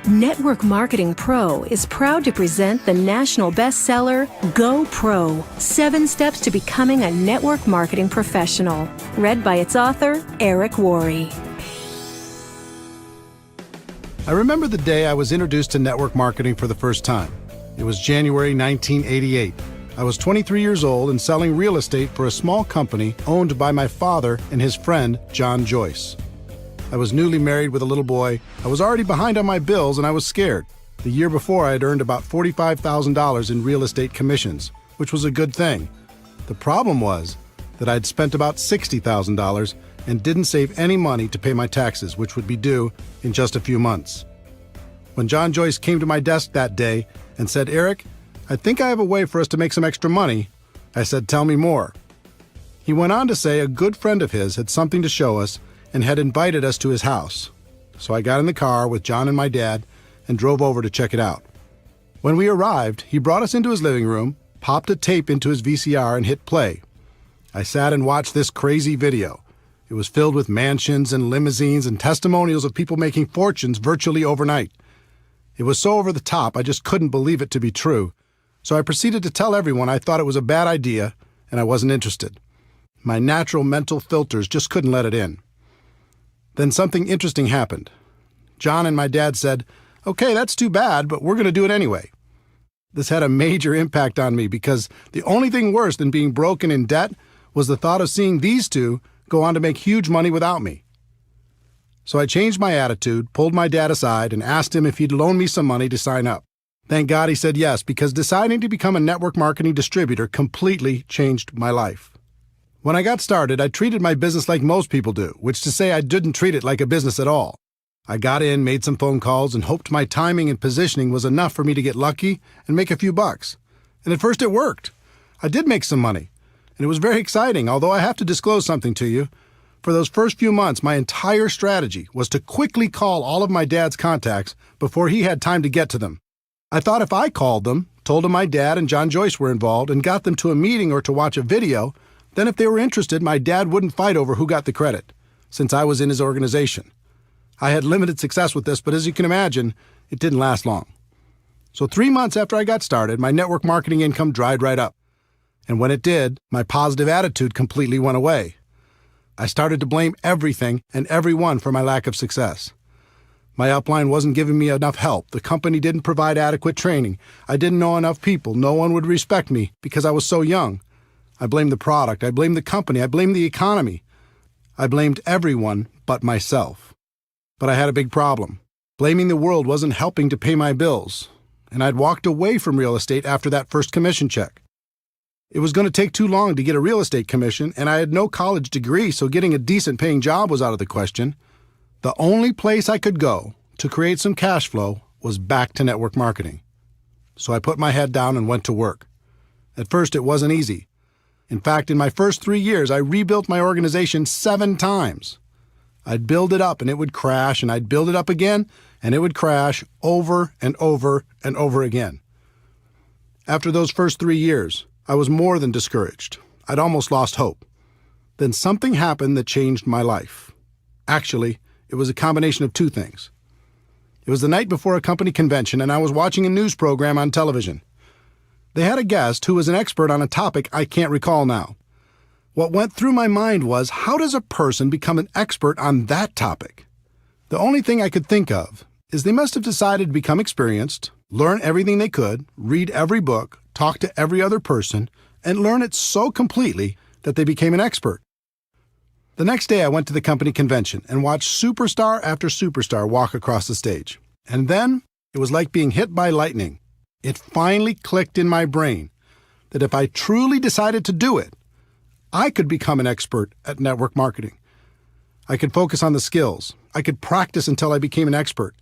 Network Marketing Pro is proud to present the national bestseller, Go Pro, 7 Steps to Becoming a Network Marketing Professional, read by its author, Eric Worre. I remember the day I was introduced to network marketing for the first time. It was January 1988. I was 23 years old and selling real estate for a small company owned by my father and his friend, John Joyce. I was newly married with a little boy. I was already behind on my bills and I was scared. The year before, I had earned about $45,000 in real estate commissions, which was a good thing. The problem was that I'd spent about $60,000 and didn't save any money to pay my taxes, which would be due in just a few months. When John Joyce came to my desk that day and said, "Eric, I think I have a way for us to make some extra money," I said, "Tell me more." He went on to say a good friend of his had something to show us and had invited us to his house. So I got in the car with John and my dad and drove over to check it out. When we arrived, he brought us into his living room, popped a tape into his VCR and hit play. I sat and watched this crazy video. It was filled with mansions and limousines and testimonials of people making fortunes virtually overnight. It was so over the top, I just couldn't believe it to be true. So I proceeded to tell everyone I thought it was a bad idea and I wasn't interested. My natural mental filters just couldn't let it in. Then something interesting happened. John and my dad said, "Okay, that's too bad, but we're going to do it anyway." This had a major impact on me because the only thing worse than being broke and in debt was the thought of seeing these two go on to make huge money without me. So I changed my attitude, pulled my dad aside, and asked him if he'd loan me some money to sign up. Thank God he said yes, because deciding to become a network marketing distributor completely changed my life. When I got started, I treated my business like most people do, which to say I didn't treat it like a business at all. I got in, made some phone calls, and hoped my timing and positioning was enough for me to get lucky and make a few bucks. And at first it worked. I did make some money, and it was very exciting, although I have to disclose something to you. For those first few months, my entire strategy was to quickly call all of my dad's contacts before he had time to get to them. I thought if I called them, told them my dad and John Joyce were involved, and got them to a meeting or to watch a video, then if they were interested, my dad wouldn't fight over who got the credit, since I was in his organization. I had limited success with this, but as you can imagine, it didn't last long. So 3 months after I got started, my network marketing income dried right up. And when it did, my positive attitude completely went away. I started to blame everything and everyone for my lack of success. My upline wasn't giving me enough help. The company didn't provide adequate training. I didn't know enough people. No one would respect me because I was so young. I blamed the product. I blamed the company. I blamed the economy. I blamed everyone but myself. But I had a big problem. Blaming the world wasn't helping to pay my bills, and I'd walked away from real estate after that first commission check. It was going to take too long to get a real estate commission, and I had no college degree, so getting a decent paying job was out of the question. The only place I could go to create some cash flow was back to network marketing. So I put my head down and went to work. At first, it wasn't easy. In fact, in my first 3 years, I rebuilt my organization 7 times. I'd build it up and it would crash, and I'd build it up again and it would crash over and over and over again. After those first 3 years, I was more than discouraged. I'd almost lost hope. Then something happened that changed my life. Actually, it was a combination of 2 things. It was the night before a company convention, and I was watching a news program on television. They had a guest who was an expert on a topic I can't recall now. What went through my mind was, how does a person become an expert on that topic? The only thing I could think of is they must have decided to become experienced, learn everything they could, read every book, talk to every other person, and learn it so completely that they became an expert. The next day I went to the company convention and watched superstar after superstar walk across the stage. And then it was like being hit by lightning. It finally clicked in my brain that if I truly decided to do it, I could become an expert at network marketing. I could focus on the skills. I could practice until I became an expert,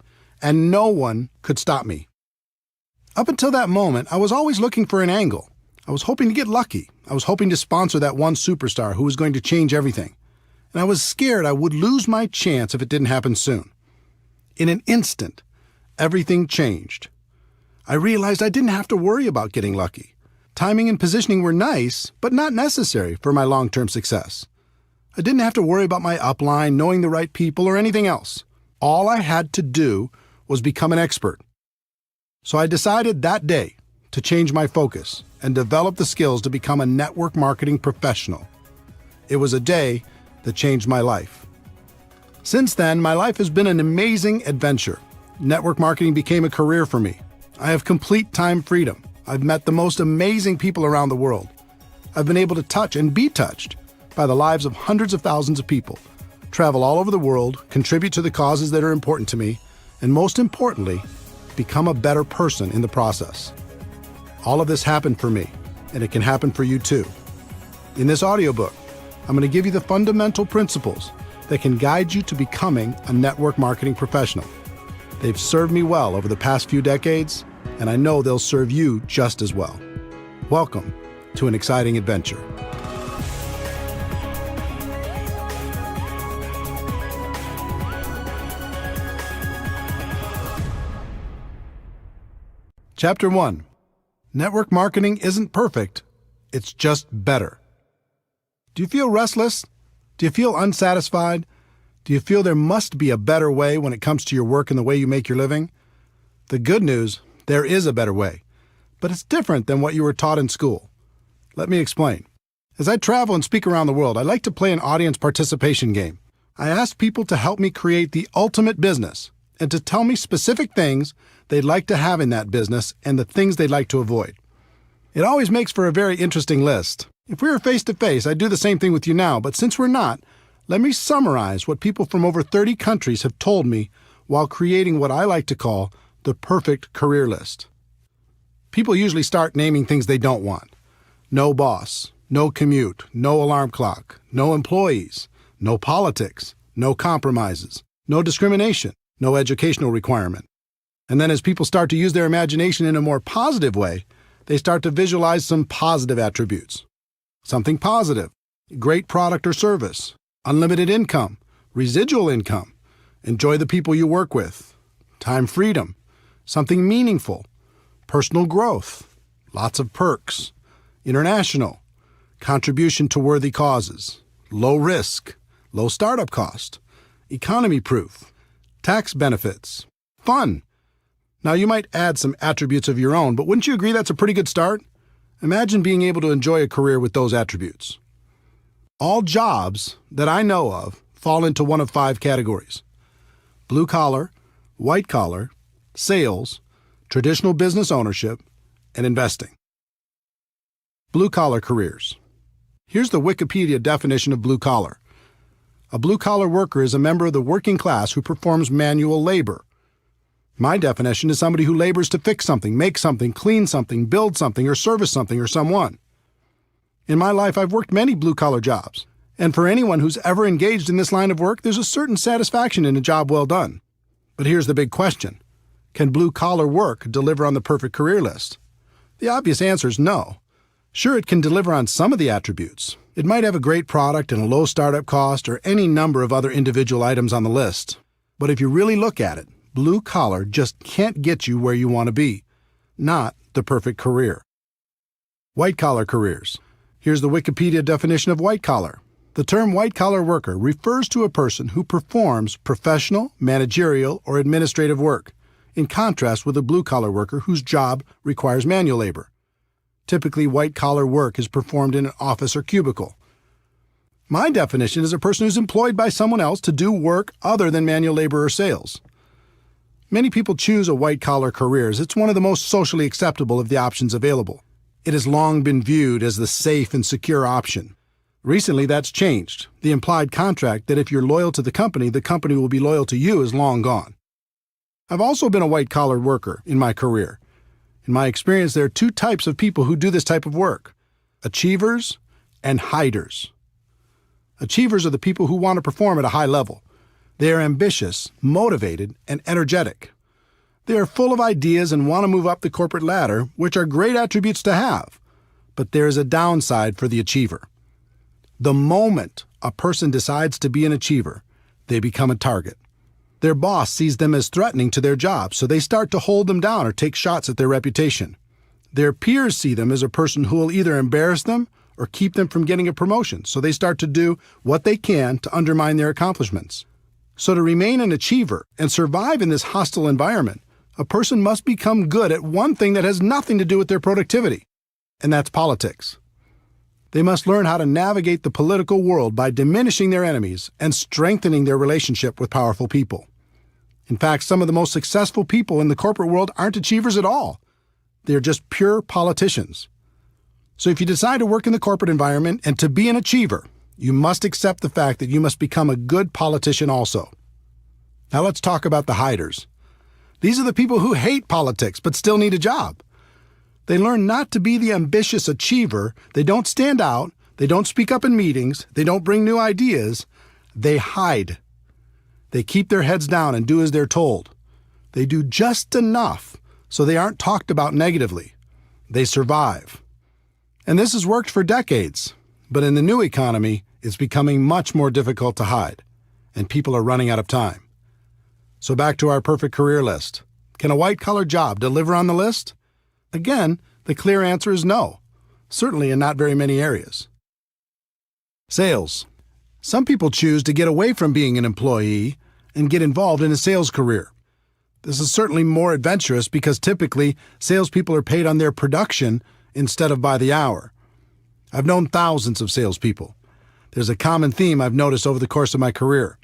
and no one could stop me. Up until that moment, I was always looking for an angle. I was hoping to get lucky. I was hoping to sponsor that one superstar who was going to change everything. And I was scared I would lose my chance if it didn't happen soon. In an instant, everything changed. I realized I didn't have to worry about getting lucky. Timing and positioning were nice, but not necessary for my long-term success. I didn't have to worry about my upline, knowing the right people, or anything else. All I had to do was become an expert. So I decided that day to change my focus and develop the skills to become a network marketing professional. It was a day that changed my life. Since then, my life has been an amazing adventure. Network marketing became a career for me. I have complete time freedom. I've met the most amazing people around the world. I've been able to touch and be touched by the lives of hundreds of thousands of people, travel all over the world, contribute to the causes that are important to me, and most importantly, become a better person in the process. All of this happened for me, and it can happen for you too. In this audiobook, I'm going to give you the fundamental principles that can guide you to becoming a network marketing professional. They've served me well over the past few decades, and I know they'll serve you just as well. Welcome to an exciting adventure. Chapter 1. Network marketing isn't perfect, it's just better. Do you feel restless? Do you feel unsatisfied? Do you feel there must be a better way when it comes to your work and the way you make your living? The good news, there is a better way, but it's different than what you were taught in school. Let me explain. As I travel and speak around the world, I like to play an audience participation game. I ask people to help me create the ultimate business and to tell me specific things they'd like to have in that business and the things they'd like to avoid. It always makes for a very interesting list. If we were face-to-face, I'd do the same thing with you now, but since we're not, let me summarize what people from over 30 countries have told me while creating what I like to call the perfect career list. People usually start naming things they don't want. No boss, no commute, no alarm clock, no employees, no politics, no compromises, no discrimination, no educational requirement. And then as people start to use their imagination in a more positive way, they start to visualize some positive attributes. Something positive, great product or service, unlimited income, residual income, enjoy the people you work with, time freedom, something meaningful, personal growth, lots of perks, international, contribution to worthy causes, low risk, low startup cost, economy proof, tax benefits, fun. Now you might add some attributes of your own, but wouldn't you agree that's a pretty good start? Imagine being able to enjoy a career with those attributes. All jobs that I know of fall into one of 5 categories: blue collar, white collar, sales, traditional business ownership, and investing. Blue collar careers. Here's the Wikipedia definition of blue collar. A blue collar worker is a member of the working class who performs manual labor. My definition is somebody who labors to fix something, make something, clean something, build something, or service something or someone. In my life, I've worked many blue-collar jobs, and for anyone who's ever engaged in this line of work, there's a certain satisfaction in a job well done. But here's the big question. Can blue-collar work deliver on the perfect career list? The obvious answer is no. Sure, it can deliver on some of the attributes. It might have a great product and a low startup cost or any number of other individual items on the list. But if you really look at it, blue collar just can't get you where you want to be. Not the perfect career. White collar careers. Here's the Wikipedia definition of white collar. The term white collar worker refers to a person who performs professional, managerial, or administrative work, in contrast with a blue collar worker whose job requires manual labor. Typically, white collar work is performed in an office or cubicle. My definition is a person who's employed by someone else to do work other than manual labor or sales. Many people choose a white-collar career as it's one of the most socially acceptable of the options available. It has long been viewed as the safe and secure option. Recently, that's changed. The implied contract that if you're loyal to the company will be loyal to you is long gone. I've also been a white-collar worker in my career. In my experience, there are 2 types of people who do this type of work: achievers and hiders. Achievers are the people who want to perform at a high level. They are ambitious, motivated, and energetic. They are full of ideas and want to move up the corporate ladder, which are great attributes to have. But there is a downside for the achiever. The moment a person decides to be an achiever, they become a target. Their boss sees them as threatening to their job, so they start to hold them down or take shots at their reputation. Their peers see them as a person who will either embarrass them or keep them from getting a promotion, so they start to do what they can to undermine their accomplishments. So to remain an achiever and survive in this hostile environment, a person must become good at one thing that has nothing to do with their productivity, and that's politics. They must learn how to navigate the political world by diminishing their enemies and strengthening their relationship with powerful people. In fact, some of the most successful people in the corporate world aren't achievers at all. They're just pure politicians. So if you decide to work in the corporate environment and to be an achiever, you must accept the fact that you must become a good politician also. Now let's talk about the hiders. These are the people who hate politics but still need a job. They learn not to be the ambitious achiever. They don't stand out. They don't speak up in meetings. They don't bring new ideas. They hide. They keep their heads down and do as they're told. They do just enough so they aren't talked about negatively. They survive. And this has worked for decades. But in the new economy, it's becoming much more difficult to hide, and people are running out of time. So back to our perfect career list. Can a white-collar job deliver on the list? Again, the clear answer is no, certainly in not very many areas. Sales. Some people choose to get away from being an employee and get involved in a sales career. This is certainly more adventurous because typically salespeople are paid on their production instead of by the hour. I've known thousands of salespeople. There's a common theme I've noticed over the course of my career.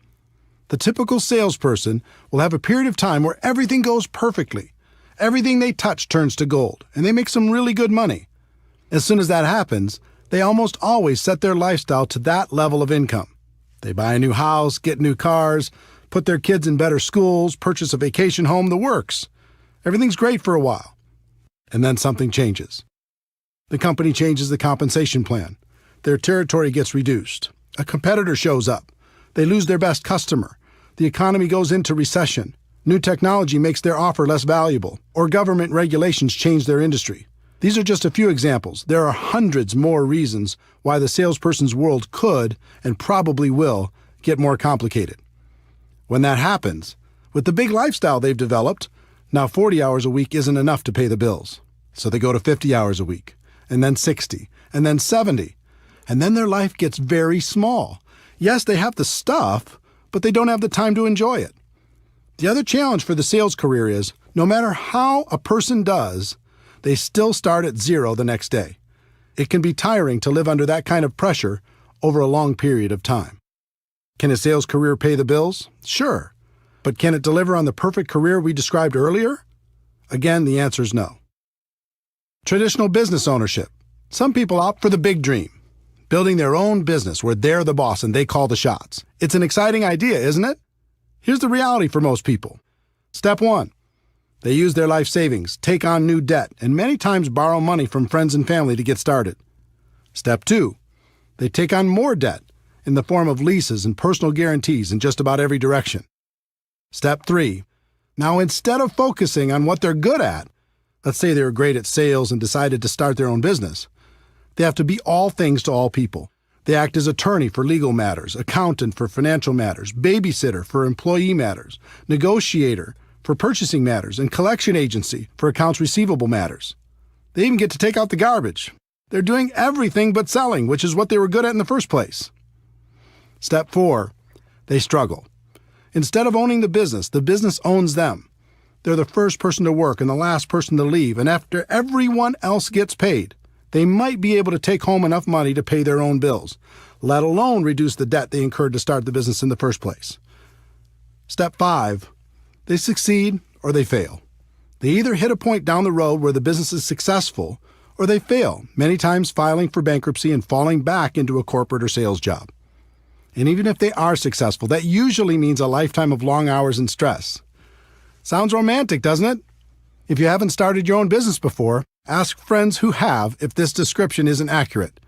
The typical salesperson will have a period of time where everything goes perfectly. Everything they touch turns to gold, and they make some really good money. As soon as that happens, they almost always set their lifestyle to that level of income. They buy a new house, get new cars, put their kids in better schools, purchase a vacation home, the works. Everything's great for a while. And then something changes. The company changes the compensation plan. Their territory gets reduced. A competitor shows up. They lose their best customer. The economy goes into recession. New technology makes their offer less valuable, or government regulations change their industry. These are just a few examples. There are hundreds more reasons why the salesperson's world could, and probably will, get more complicated. When that happens, with the big lifestyle they've developed, now 40 hours a week isn't enough to pay the bills. So they go to 50 hours a week, and then 60, and then 70. And then their life gets very small. Yes, they have the stuff, but they don't have the time to enjoy it. The other challenge for the sales career is, no matter how a person does, they still start at zero the next day. It can be tiring to live under that kind of pressure over a long period of time. Can a sales career pay the bills? Sure. But can it deliver on the perfect career we described earlier? Again, the answer is no. Traditional business ownership. Some people opt for the big dream, building their own business where they're the boss and they call the shots. It's an exciting idea, isn't it? Here's the reality for most people. Step 1. They use their life savings, take on new debt, and many times borrow money from friends and family to get started. Step 2. They take on more debt in the form of leases and personal guarantees in just about every direction. Step 3. Now, instead of focusing on what they're good at, let's say they're great at sales and decided to start their own business, they have to be all things to all people. They act as attorney for legal matters, accountant for financial matters, babysitter for employee matters, negotiator for purchasing matters, and collection agency for accounts receivable matters. They even get to take out the garbage. They're doing everything but selling, which is what they were good at in the first place. Step 4. They struggle. Instead of owning the business owns them. They're the first person to work and the last person to leave, and after everyone else gets paid, they might be able to take home enough money to pay their own bills, let alone reduce the debt they incurred to start the business in the first place. Step 5. They succeed or they fail. They either hit a point down the road where the business is successful, or they fail, many times filing for bankruptcy and falling back into a corporate or sales job. And even if they are successful, that usually means a lifetime of long hours and stress. Sounds romantic, doesn't it? If you haven't started your own business before, ask friends who have if this description isn't accurate.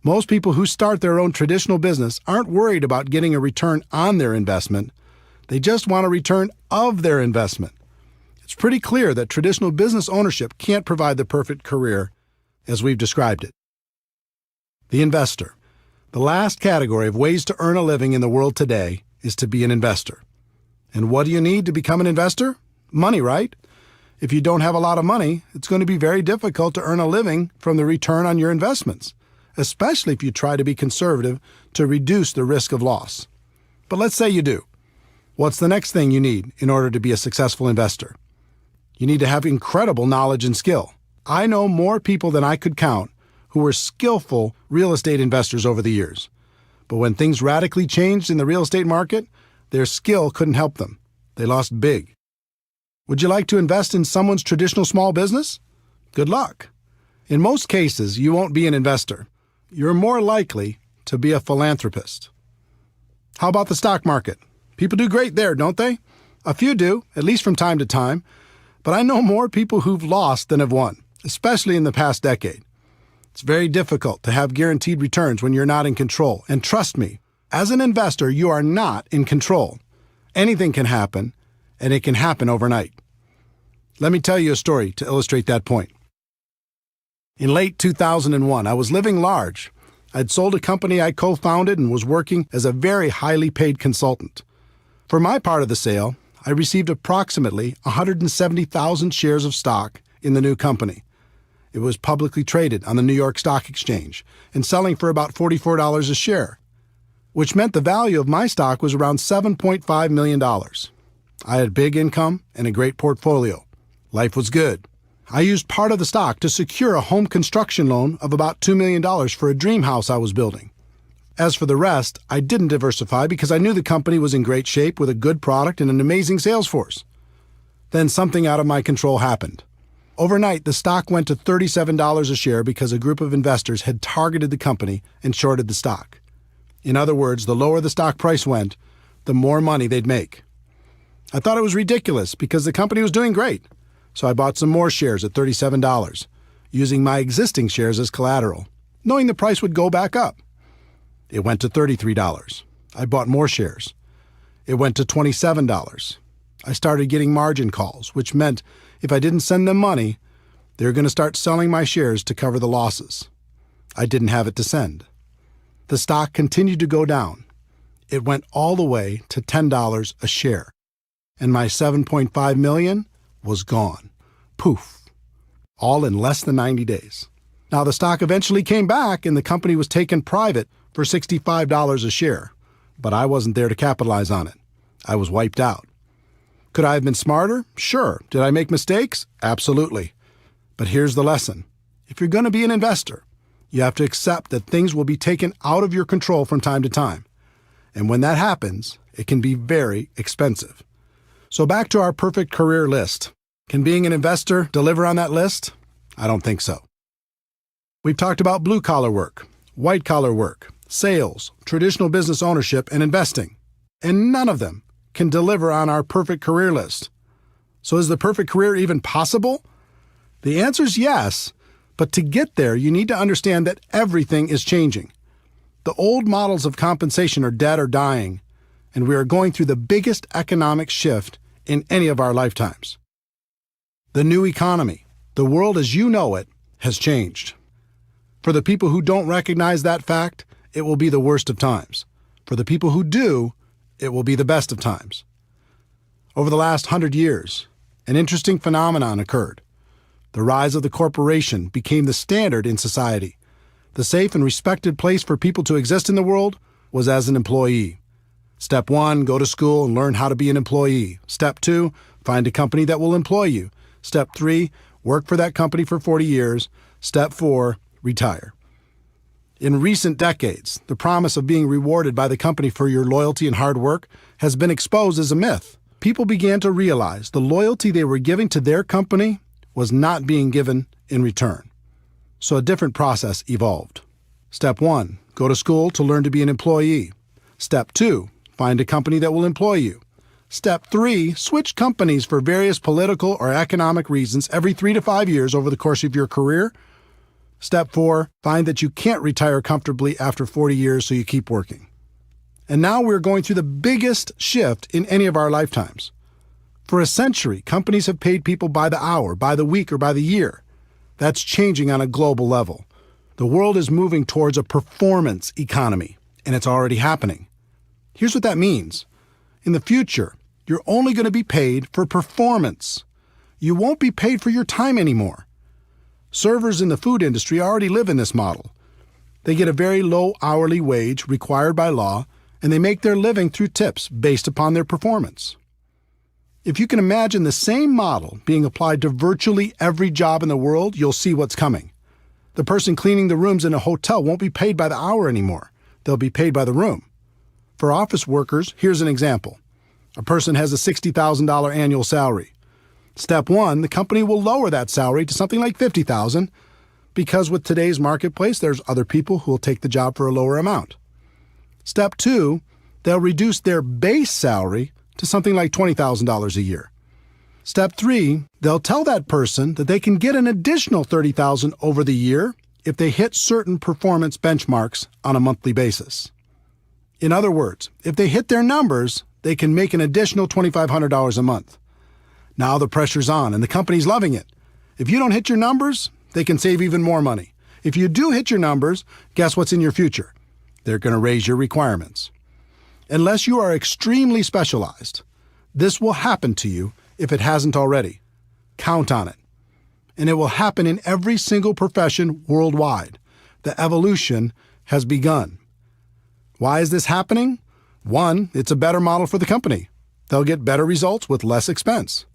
Most people who start their own traditional business aren't worried about getting a return on their investment. They just want a return of their investment. It's pretty clear that traditional business ownership can't provide the perfect career as we've described it. The investor. The last category of ways to earn a living in the world today is to be an investor. And what do you need to become an investor? Money, right? If you don't have a lot of money, it's going to be very difficult to earn a living from the return on your investments, especially if you try to be conservative to reduce the risk of loss. But let's say you do. What's the next thing you need in order to be a successful investor? You need to have incredible knowledge and skill. I know more people than I could count who were skillful real estate investors over the years. But when things radically changed in the real estate market, their skill couldn't help them. They lost big. Would you like to invest in someone's traditional small business? Good luck. In most cases, you won't be an investor. You're more likely to be a philanthropist. How about the stock market? People do great there, don't they? A few do, at least from time to time. But I know more people who've lost than have won, especially in the past decade. It's very difficult to have guaranteed returns when you're not in control. And trust me, as an investor, you are not in control. Anything can happen, and it can happen overnight. Let me tell you a story to illustrate that point. In late 2001, I was living large. I'd sold a company I co-founded and was working as a very highly paid consultant. For my part of the sale, I received approximately 170,000 shares of stock in the new company. It was publicly traded on the New York Stock Exchange and selling for about $44 a share, which meant the value of my stock was around $7.5 million. I had big income and a great portfolio. Life was good. I used part of the stock to secure a home construction loan of about $2 million for a dream house I was building. As for the rest, I didn't diversify because I knew the company was in great shape with a good product and an amazing sales force. Then something out of my control happened. Overnight, the stock went to $37 a share because a group of investors had targeted the company and shorted the stock. In other words, the lower the stock price went, the more money they'd make. I thought it was ridiculous because the company was doing great. So I bought some more shares at $37, using my existing shares as collateral, knowing the price would go back up. It went to $33. I bought more shares. It went to $27. I started getting margin calls, which meant if I didn't send them money, they were going to start selling my shares to cover the losses. I didn't have it to send. The stock continued to go down. It went all the way to $10 a share, and my $7.5 million was gone. Poof. All in less than 90 days. Now, the stock eventually came back and the company was taken private for $65 a share, but I wasn't there to capitalize on it. I was wiped out. Could I have been smarter? Sure. Did I make mistakes? Absolutely. But here's the lesson. If you're going to be an investor, you have to accept that things will be taken out of your control from time to time. And when that happens, it can be very expensive. So back to our perfect career list. Can being an investor deliver on that list? I don't think so. We've talked about blue-collar work, white-collar work, sales, traditional business ownership, and investing. And none of them can deliver on our perfect career list. So is the perfect career even possible? The answer is yes, but to get there, you need to understand that everything is changing. The old models of compensation are dead or dying, and we are going through the biggest economic shift in any of our lifetimes. The new economy, the world as you know it, has changed. For the people who don't recognize that fact, it will be the worst of times. For the people who do, it will be the best of times. Over the last 100 years, an interesting phenomenon occurred. The rise of the corporation became the standard in society. The safe and respected place for people to exist in the world was as an employee. Step 1, go to school and learn how to be an employee. Step 2, find a company that will employ you. Step 3, work for that company for 40 years. Step 4, retire. In recent decades, the promise of being rewarded by the company for your loyalty and hard work has been exposed as a myth. People began to realize the loyalty they were giving to their company was not being given in return. So a different process evolved. Step 1, go to school to learn to be an employee. Step 2, find a company that will employ you. Step 3, switch companies for various political or economic reasons every 3 to 5 years over the course of your career. Step 4, find that you can't retire comfortably after 40 years, so you keep working. And now we're going through the biggest shift in any of our lifetimes. For a century, companies have paid people by the hour, by the week, or by the year. That's changing on a global level. The world is moving towards a performance economy, and it's already happening. Here's what that means. In the future, you're only going to be paid for performance. You won't be paid for your time anymore. Servers in the food industry already live in this model. They get a very low hourly wage required by law, and they make their living through tips based upon their performance. If you can imagine the same model being applied to virtually every job in the world, you'll see what's coming. The person cleaning the rooms in a hotel won't be paid by the hour anymore. They'll be paid by the room. For office workers, here's an example. A person has a $60,000 annual salary. Step one, the company will lower that salary to something like $50,000 because with today's marketplace, there's other people who will take the job for a lower amount. Step two, they'll reduce their base salary to something like $20,000 a year. Step three, they'll tell that person that they can get an additional $30,000 over the year if they hit certain performance benchmarks on a monthly basis. In other words, if they hit their numbers, they can make an additional $2,500 a month. Now the pressure's on and the company's loving it. If you don't hit your numbers, they can save even more money. If you do hit your numbers, guess what's in your future? They're going to raise your requirements. Unless you are extremely specialized, this will happen to you if it hasn't already. Count on it. And it will happen in every single profession worldwide. The evolution has begun. Why is this happening? One, it's a better model for the company. They'll get better results with less expense.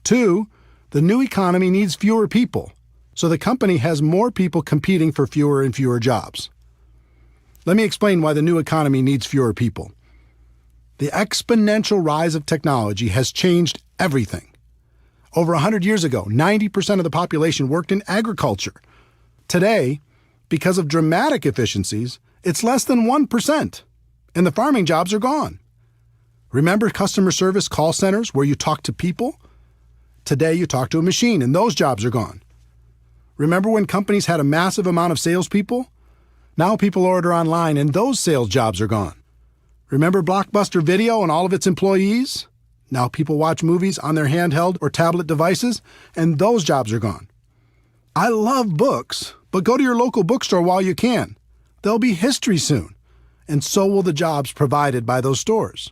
Two, the new economy needs fewer people, so the company has more people competing for fewer and fewer jobs. Let me explain why the new economy needs fewer people. The exponential rise of technology has changed everything. Over 100 years ago, 90% of the population worked in agriculture. Today, because of dramatic efficiencies, it's less than 1%, and the farming jobs are gone. Remember customer service call centers where you talk to people? Today you talk to a machine, and those jobs are gone. Remember when companies had a massive amount of salespeople? Now people order online, and those sales jobs are gone. Remember Blockbuster Video and all of its employees? Now people watch movies on their handheld or tablet devices, and those jobs are gone. I love books, but go to your local bookstore while you can. They'll be history soon, and so will the jobs provided by those stores.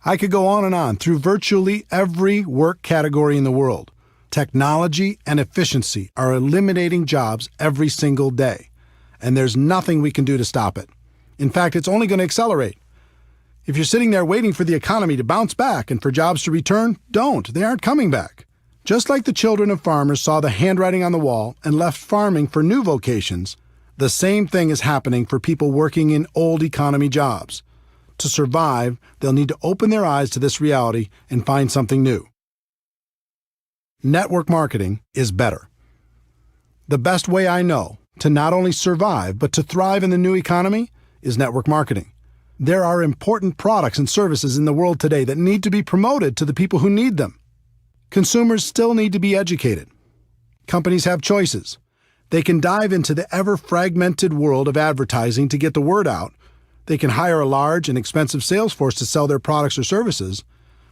I could go on through virtually every work category in the world. Technology and efficiency are eliminating jobs every single day, and there's nothing we can do to stop it. In fact, it's only going to accelerate. If you're sitting there waiting for the economy to bounce back and for jobs to return, don't. They aren't coming back. Just like the children of farmers saw the handwriting on the wall and left farming for new vocations, the same thing is happening for people working in old economy jobs. To survive, they'll need to open their eyes to this reality and find something new. Network marketing is better. The best way I know to not only survive but to thrive in the new economy is network marketing. There are important products and services in the world today that need to be promoted to the people who need them. Consumers still need to be educated. Companies have choices. They can dive into the ever-fragmented world of advertising to get the word out. They can hire a large and expensive sales force to sell their products or services,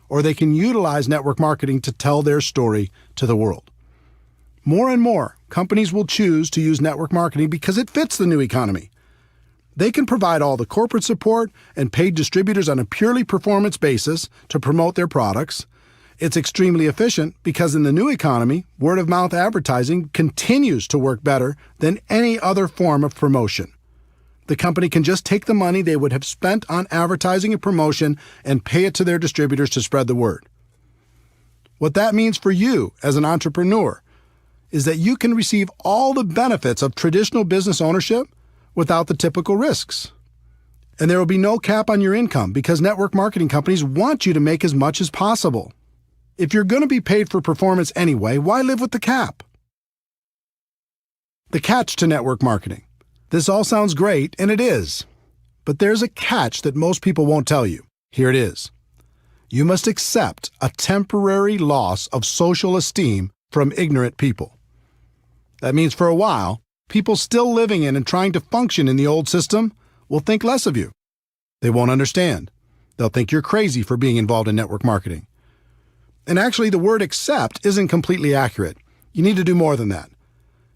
or they can utilize network marketing to tell their story to the world. More and more, companies will choose to use network marketing because it fits the new economy. They can provide all the corporate support and paid distributors on a purely performance basis to promote their products. It's extremely efficient because in the new economy, word-of-mouth advertising continues to work better than any other form of promotion. The company can just take the money they would have spent on advertising and promotion and pay it to their distributors to spread the word. What that means for you as an entrepreneur is that you can receive all the benefits of traditional business ownership without the typical risks. And there will be no cap on your income because network marketing companies want you to make as much as possible. If you're going to be paid for performance anyway, why live with the cap? The catch to network marketing. This all sounds great, and it is. But there's a catch that most people won't tell you. Here it is. You must accept a temporary loss of social esteem from ignorant people. That means for a while, people still living in and trying to function in the old system will think less of you. They won't understand. They'll think you're crazy for being involved in network marketing. And actually, the word accept isn't completely accurate. You need to do more than that.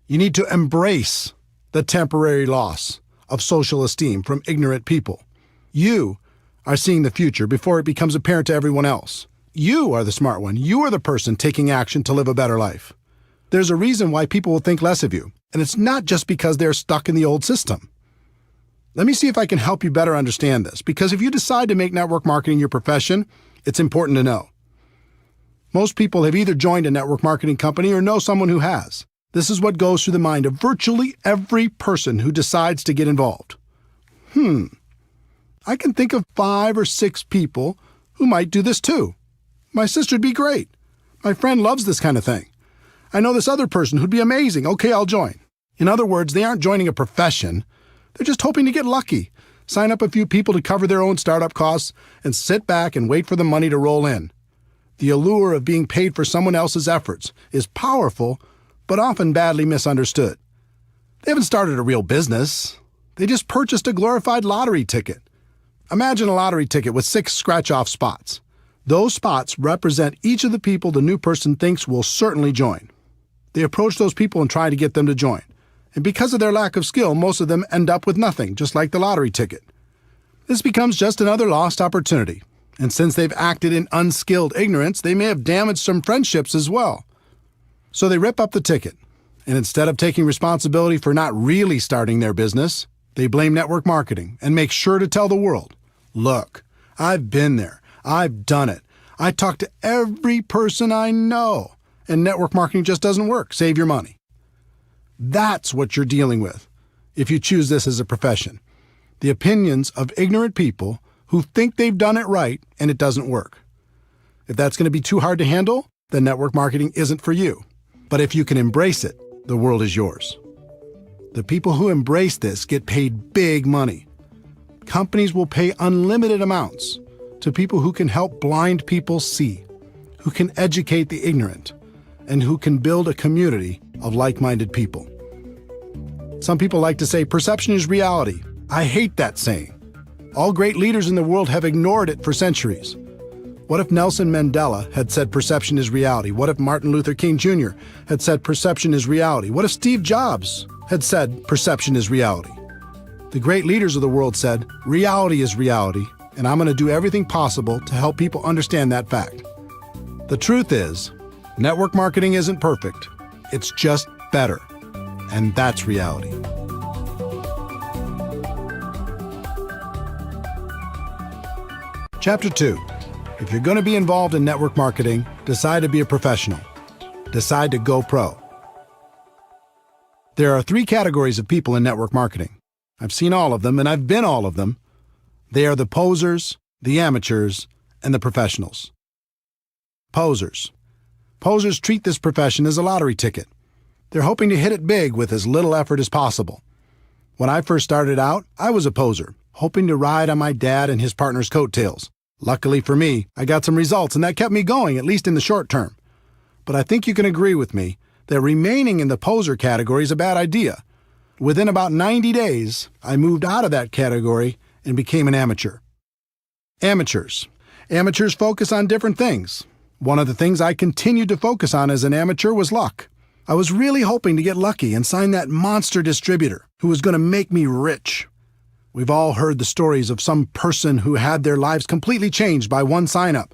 You need to embrace the temporary loss of social esteem from ignorant people. You are seeing the future before it becomes apparent to everyone else. You are the smart one. You are the person taking action to live a better life. There's a reason why people will think less of you, and it's not just because they're stuck in the old system. Let me see if I can help you better understand this, because if you decide to make network marketing your profession, it's important to know. Most people have either joined a network marketing company or know someone who has. This is what goes through the mind of virtually every person who decides to get involved. I can think of 5 or 6 people who might do this too. My sister'd be great. My friend loves this kind of thing. I know this other person who'd be amazing. Okay, I'll join. In other words, they aren't joining a profession. They're just hoping to get lucky, sign up a few people to cover their own startup costs, and sit back and wait for the money to roll in. The allure of being paid for someone else's efforts is powerful, but often badly misunderstood. They haven't started a real business. They just purchased a glorified lottery ticket. Imagine a lottery ticket with 6 scratch-off spots. Those spots represent each of the people the new person thinks will certainly join. They approach those people and try to get them to join. And because of their lack of skill, most of them end up with nothing, just like the lottery ticket. This becomes just another lost opportunity. And since they've acted in unskilled ignorance, they may have damaged some friendships as well. So they rip up the ticket. And instead of taking responsibility for not really starting their business, they blame network marketing and make sure to tell the world, look, I've been there. I've done it. I talk to every person I know. And network marketing just doesn't work. Save your money. That's what you're dealing with if you choose this as a profession. The opinions of ignorant people who think they've done it right and it doesn't work. If that's going to be too hard to handle, then network marketing isn't for you. But if you can embrace it, the world is yours. The people who embrace this get paid big money. Companies will pay unlimited amounts to people who can help blind people see, who can educate the ignorant, and who can build a community of like-minded people. Some people like to say perception is reality. I hate that saying. All great leaders in the world have ignored it for centuries. What if Nelson Mandela had said perception is reality? What if Martin Luther King Jr. had said perception is reality? What if Steve Jobs had said perception is reality? The great leaders of the world said, reality is reality, and I'm going to do everything possible to help people understand that fact. The truth is, network marketing isn't perfect. It's just better. And that's reality. Chapter 2. If you're going to be involved in network marketing, decide to be a professional. Decide to go pro. There are 3 categories of people in network marketing. I've seen all of them, and I've been all of them. They are the posers, the amateurs, and the professionals. Posers. Posers treat this profession as a lottery ticket. They're hoping to hit it big with as little effort as possible. When I first started out, I was a poser, hoping to ride on my dad and his partner's coattails. Luckily for me, I got some results, and that kept me going, at least in the short term. But I think you can agree with me that remaining in the poser category is a bad idea. Within about 90 days, I moved out of that category and became an amateur. Amateurs. Amateurs focus on different things. One of the things I continued to focus on as an amateur was luck. I was really hoping to get lucky and sign that monster distributor who was going to make me rich. We've all heard the stories of some person who had their lives completely changed by one sign-up.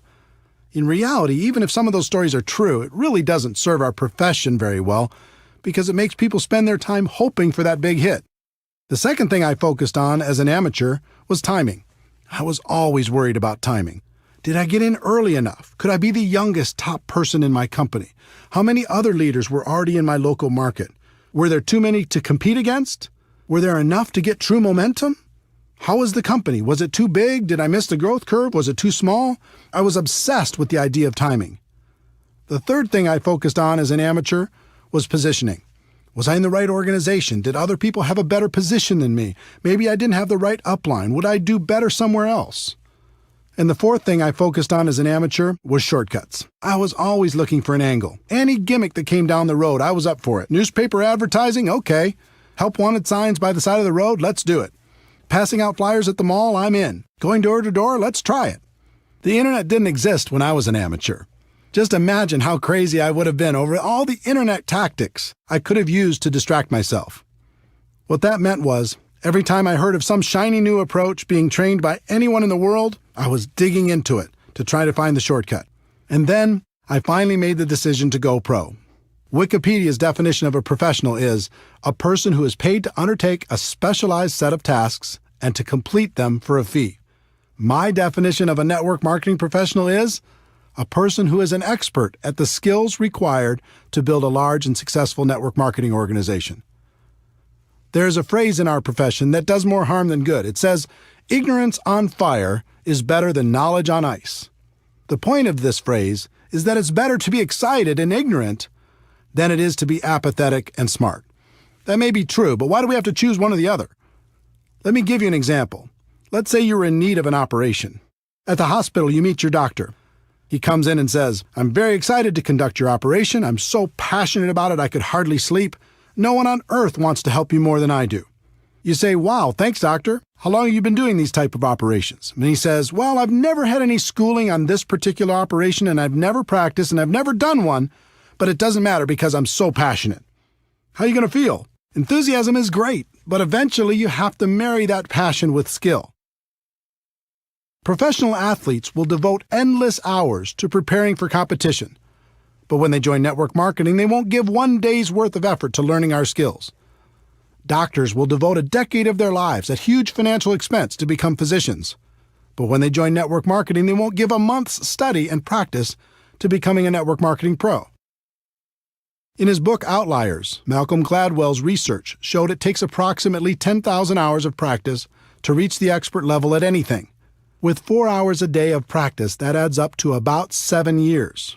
In reality, even if some of those stories are true, it really doesn't serve our profession very well because it makes people spend their time hoping for that big hit. The second thing I focused on as an amateur was timing. I was always worried about timing. Did I get in early enough? Could I be the youngest top person in my company? How many other leaders were already in my local market? Were there too many to compete against? Were there enough to get true momentum? How was the company? Was it too big? Did I miss the growth curve? Was it too small? I was obsessed with the idea of timing. The third thing I focused on as an amateur was positioning. Was I in the right organization? Did other people have a better position than me? Maybe I didn't have the right upline. Would I do better somewhere else? And the fourth thing I focused on as an amateur was shortcuts. I was always looking for an angle. Any gimmick that came down the road, I was up for it. Newspaper advertising? Okay. Help wanted signs by the side of the road? Let's do it. Passing out flyers at the mall? I'm in. Going door to door? Let's try it. The internet didn't exist when I was an amateur. Just imagine how crazy I would have been over all the internet tactics I could have used to distract myself. What that meant was, every time I heard of some shiny new approach being trained by anyone in the world, I was digging into it to try to find the shortcut. And then I finally made the decision to go pro. Wikipedia's definition of a professional is a person who is paid to undertake a specialized set of tasks and to complete them for a fee. My definition of a network marketing professional is a person who is an expert at the skills required to build a large and successful network marketing organization. There is a phrase in our profession that does more harm than good. It says, "Ignorance on fire is better than knowledge on ice." The point of this phrase is that it's better to be excited and ignorant than it is to be apathetic and smart. That may be true, but why do we have to choose one or the other? Let me give you an example. Let's say you're in need of an operation. At the hospital, you meet your doctor. He comes in and says, "I'm very excited to conduct your operation. I'm so passionate about it I could hardly sleep. No one on earth wants to help you more than I do." You say, "Wow, thanks, doctor. How long have you been doing these type of operations?" And he says, "Well, I've never had any schooling on this particular operation, and I've never practiced, and I've never done one, but it doesn't matter because I'm so passionate." How are you going to feel? Enthusiasm is great, but eventually you have to marry that passion with skill. Professional athletes will devote endless hours to preparing for competition. But when they join network marketing, they won't give one day's worth of effort to learning our skills. Doctors will devote a decade of their lives at huge financial expense to become physicians. But when they join network marketing, they won't give a month's study and practice to becoming a network marketing pro. In his book Outliers, Malcolm Gladwell's research showed it takes approximately 10,000 hours of practice to reach the expert level at anything. With 4 hours a day of practice, that adds up to about 7 years.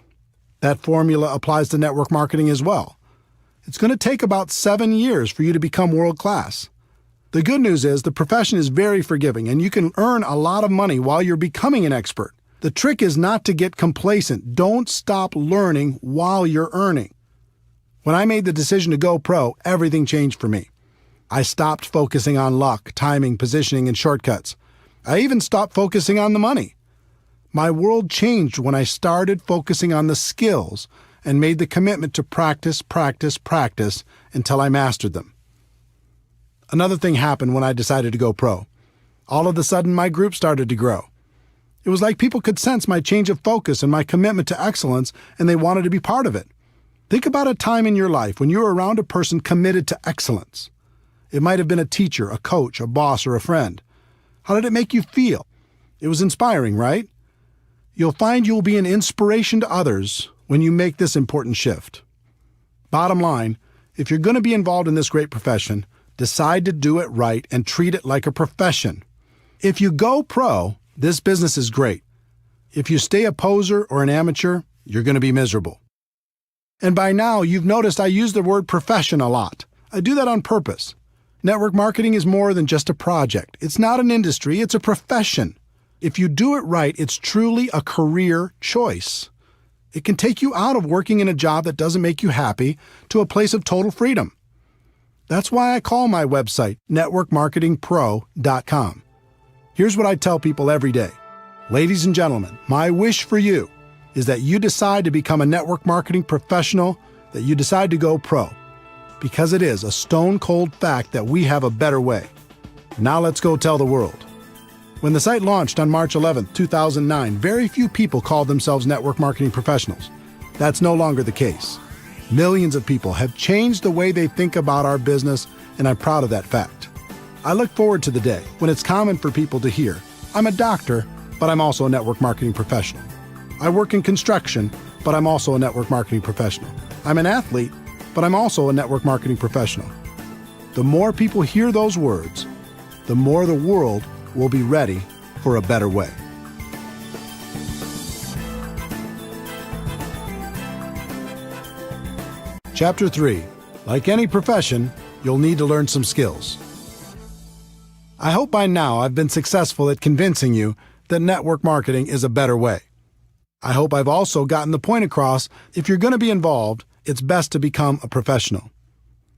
That formula applies to network marketing as well. It's going to take about 7 years for you to become world class. The good news is the profession is very forgiving and you can earn a lot of money while you're becoming an expert. The trick is not to get complacent. Don't stop learning while you're earning. When I made the decision to go pro, everything changed for me. I stopped focusing on luck, timing, positioning, and shortcuts. I even stopped focusing on the money. My world changed when I started focusing on the skills and made the commitment to practice until I mastered them. Another thing happened when I decided to go pro. All of a sudden, my group started to grow. It was like people could sense my change of focus and my commitment to excellence, and they wanted to be part of it. Think about a time in your life when you were around a person committed to excellence. It might have been a teacher, a coach, a boss, or a friend. How did it make you feel? It was inspiring, right? You'll find you'll be an inspiration to others when you make this important shift. Bottom line, if you're going to be involved in this great profession, decide to do it right and treat it like a profession. If you go pro, this business is great. If you stay a poser or an amateur, you're going to be miserable. And by now, you've noticed I use the word profession a lot. I do that on purpose. Network marketing is more than just a project. It's not an industry, it's a profession. If you do it right, it's truly a career choice. It can take you out of working in a job that doesn't make you happy to a place of total freedom. That's why I call my website networkmarketingpro.com. Here's what I tell people every day. Ladies and gentlemen, my wish for you is that you decide to become a network marketing professional, that you decide to go pro. Because it is a stone-cold fact that we have a better way. Now let's go tell the world. When the site launched on March 11, 2009, very few people called themselves network marketing professionals. That's no longer the case. Millions of people have changed the way they think about our business, and I'm proud of that fact. I look forward to the day when it's common for people to hear, "I'm a doctor, but I'm also a network marketing professional. I work in construction, but I'm also a network marketing professional. I'm an athlete, but I'm also a network marketing professional." The more people hear those words, the more the world will be ready for a better way. Chapter 3. Like any profession, you'll need to learn some skills. I hope by now I've been successful at convincing you that network marketing is a better way. I hope I've also gotten the point across, if you're going to be involved, it's best to become a professional.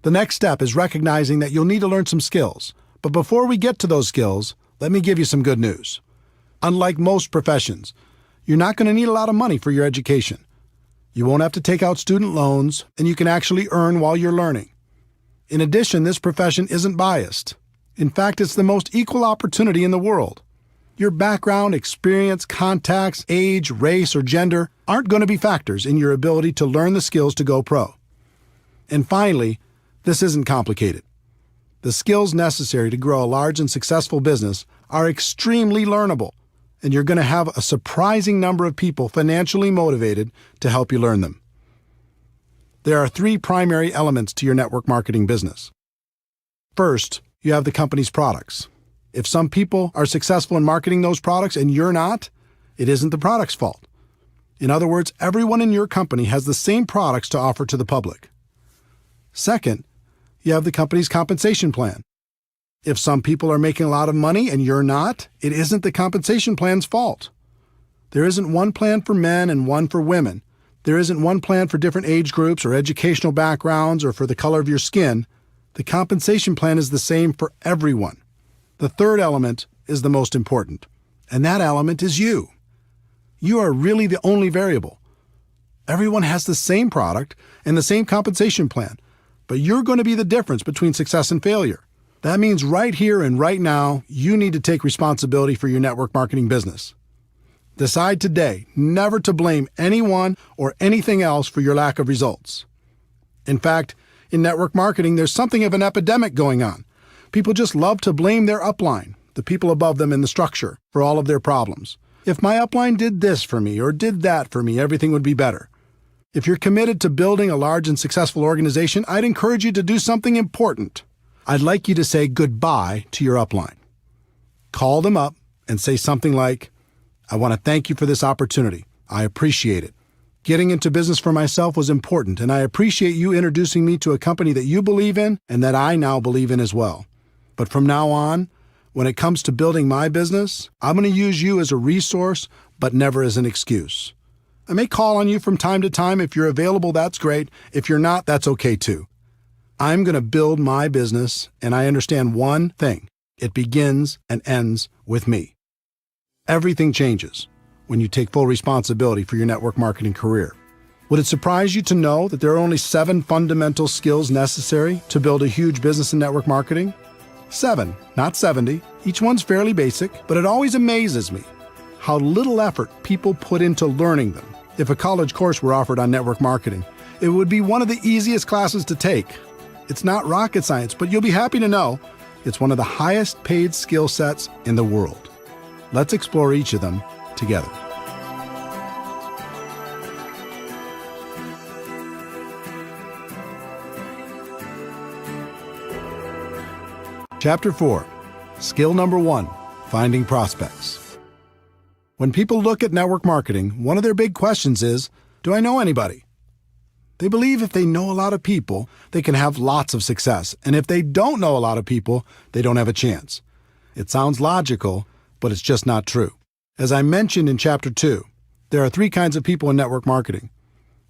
The next step is recognizing that you'll need to learn some skills. But before we get to those skills, let me give you some good news. Unlike most professions, you're not going to need a lot of money for your education. You won't have to take out student loans, and you can actually earn while you're learning. In addition, this profession isn't biased. In fact, it's the most equal opportunity in the world. Your background, experience, contacts, age, race, or gender aren't going to be factors in your ability to learn the skills to go pro. And finally, this isn't complicated. The skills necessary to grow a large and successful business are extremely learnable, and you're going to have a surprising number of people financially motivated to help you learn them. There are 3 primary elements to your network marketing business. First, you have the company's products. If some people are successful in marketing those products and you're not, it isn't the product's fault. In other words, everyone in your company has the same products to offer to the public. Second, you have the company's compensation plan. If some people are making a lot of money and you're not, it isn't the compensation plan's fault. There isn't one plan for men and one for women. There isn't one plan for different age groups or educational backgrounds or for the color of your skin. The compensation plan is the same for everyone. The third element is the most important, and that element is you. You are really the only variable. Everyone has the same product and the same compensation plan, but you're going to be the difference between success and failure. That means right here and right now, you need to take responsibility for your network marketing business. Decide today never to blame anyone or anything else for your lack of results. In fact, in network marketing, there's something of an epidemic going on. People just love to blame their upline, the people above them in the structure, for all of their problems. If my upline did this for me or did that for me, everything would be better. If you're committed to building a large and successful organization, I'd encourage you to do something important. I'd like you to say goodbye to your upline. Call them up and say something like, "I want to thank you for this opportunity. I appreciate it. Getting into business for myself was important, and I appreciate you introducing me to a company that you believe in and that I now believe in as well. But from now on, when it comes to building my business, I'm going to use you as a resource, but never as an excuse. I may call on you from time to time. If you're available, that's great. If you're not, that's okay too. I'm going to build my business, and I understand one thing. It begins and ends with me." Everything changes when you take full responsibility for your network marketing career. Would it surprise you to know that there are only 7 fundamental skills necessary to build a huge business in network marketing? 7, not 70. Each one's fairly basic, but it always amazes me how little effort people put into learning them. If a college course were offered on network marketing, it would be one of the easiest classes to take. It's not rocket science, but you'll be happy to know it's one of the highest paid skill sets in the world. Let's explore each of them together. Chapter 4. Skill number 1, finding prospects. When people look at network marketing, one of their big questions is, do I know anybody? They believe if they know a lot of people, they can have lots of success, and if they don't know a lot of people, they don't have a chance. It sounds logical, but it's just not true. As I mentioned in Chapter 2, there are 3 kinds of people in network marketing: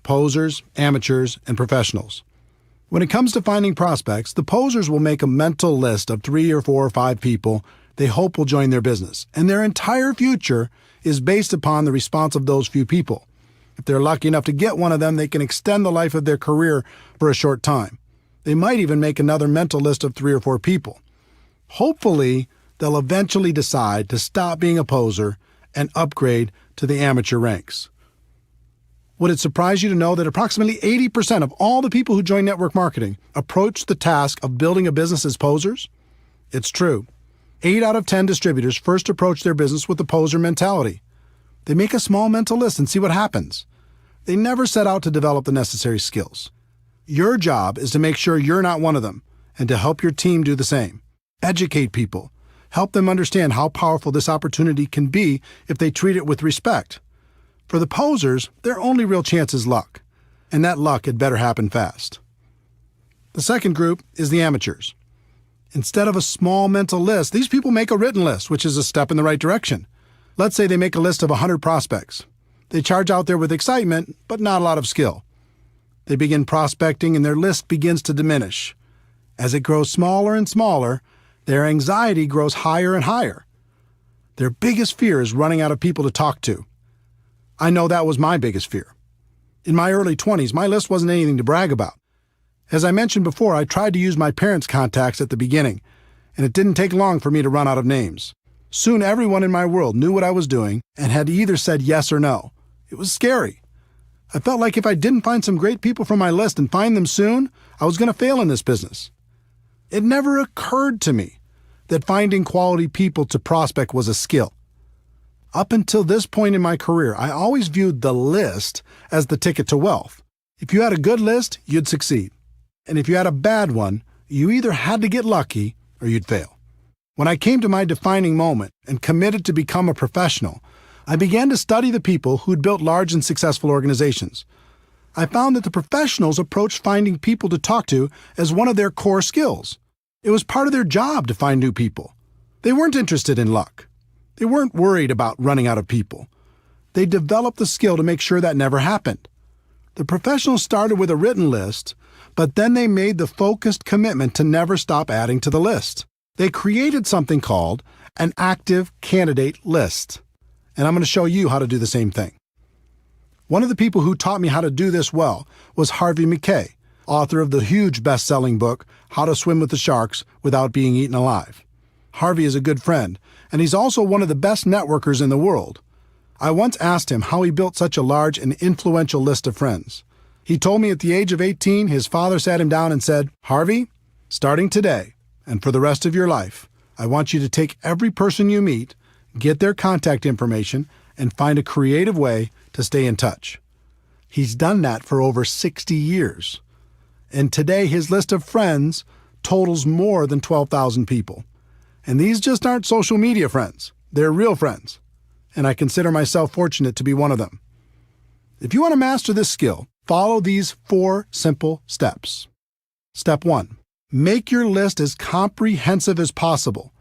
posers, amateurs, and professionals. When it comes to finding prospects, the posers will make a mental list of 3 or 4 or 5 people they hope will join their business, and their entire future is based upon the response of those few people. If they're lucky enough to get one of them, they can extend the life of their career for a short time. They might even make another mental list of 3 or 4 people. Hopefully, they'll eventually decide to stop being a poser and upgrade to the amateur ranks. Would it surprise you to know that approximately 80% of all the people who join network marketing approach the task of building a business as posers? It's true. 8 out of 10 distributors first approach their business with the poser mentality. They make a small mental list and see what happens. They never set out to develop the necessary skills. Your job is to make sure you're not one of them and to help your team do the same. Educate people. Help them understand how powerful this opportunity can be if they treat it with respect. For the posers, their only real chance is luck, and that luck had better happen fast. The second group is the amateurs. Instead of a small mental list, these people make a written list, which is a step in the right direction. Let's say they make a list of 100 prospects. They charge out there with excitement, but not a lot of skill. They begin prospecting and their list begins to diminish. As it grows smaller and smaller, their anxiety grows higher and higher. Their biggest fear is running out of people to talk to. I know that was my biggest fear. In my early 20s, my list wasn't anything to brag about. As I mentioned before, I tried to use my parents' contacts at the beginning, and it didn't take long for me to run out of names. Soon everyone in my world knew what I was doing and had either said yes or no. It was scary. I felt like if I didn't find some great people from my list and find them soon, I was going to fail in this business. It never occurred to me that finding quality people to prospect was a skill. Up until this point in my career, I always viewed the list as the ticket to wealth. If you had a good list, you'd succeed. And if you had a bad one, you either had to get lucky or you'd fail. When I came to my defining moment and committed to become a professional, I began to study the people who'd built large and successful organizations. I found that the professionals approached finding people to talk to as one of their core skills. It was part of their job to find new people. They weren't interested in luck. They weren't worried about running out of people. They developed the skill to make sure that never happened. The professionals started with a written list, but then they made the focused commitment to never stop adding to the list. They created something called an active candidate list. And I'm going to show you how to do the same thing. One of the people who taught me how to do this well was Harvey Mackay, author of the huge best-selling book, How to Swim with the Sharks Without Being Eaten Alive. Harvey is a good friend, and he's also one of the best networkers in the world. I once asked him how he built such a large and influential list of friends. He told me at the age of 18, his father sat him down and said, "Harvey, starting today and for the rest of your life, I want you to take every person you meet, get their contact information, and find a creative way to stay in touch." He's done that for over 60 years. And today his list of friends totals more than 12,000 people. And these just aren't social media friends. They're real friends. And I consider myself fortunate to be one of them. If you want to master this skill, follow these 4 simple steps. Step 1. Make your list as comprehensive as possible.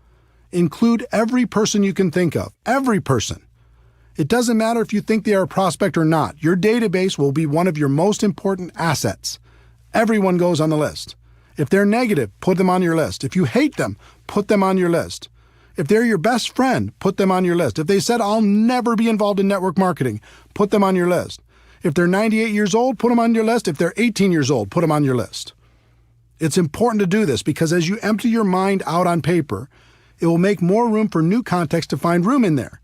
Include every person you can think of. Every person. It doesn't matter if you think they are a prospect or not. Your database will be one of your most important assets. Everyone goes on the list. If they're negative, put them on your list. If you hate them, put them on your list. If they're your best friend, put them on your list. If they said, "I'll never be involved in network marketing," put them on your list. If they're 98 years old, put them on your list. If they're 18 years old, put them on your list. It's important to do this because as you empty your mind out on paper, it will make more room for new context to find room in there.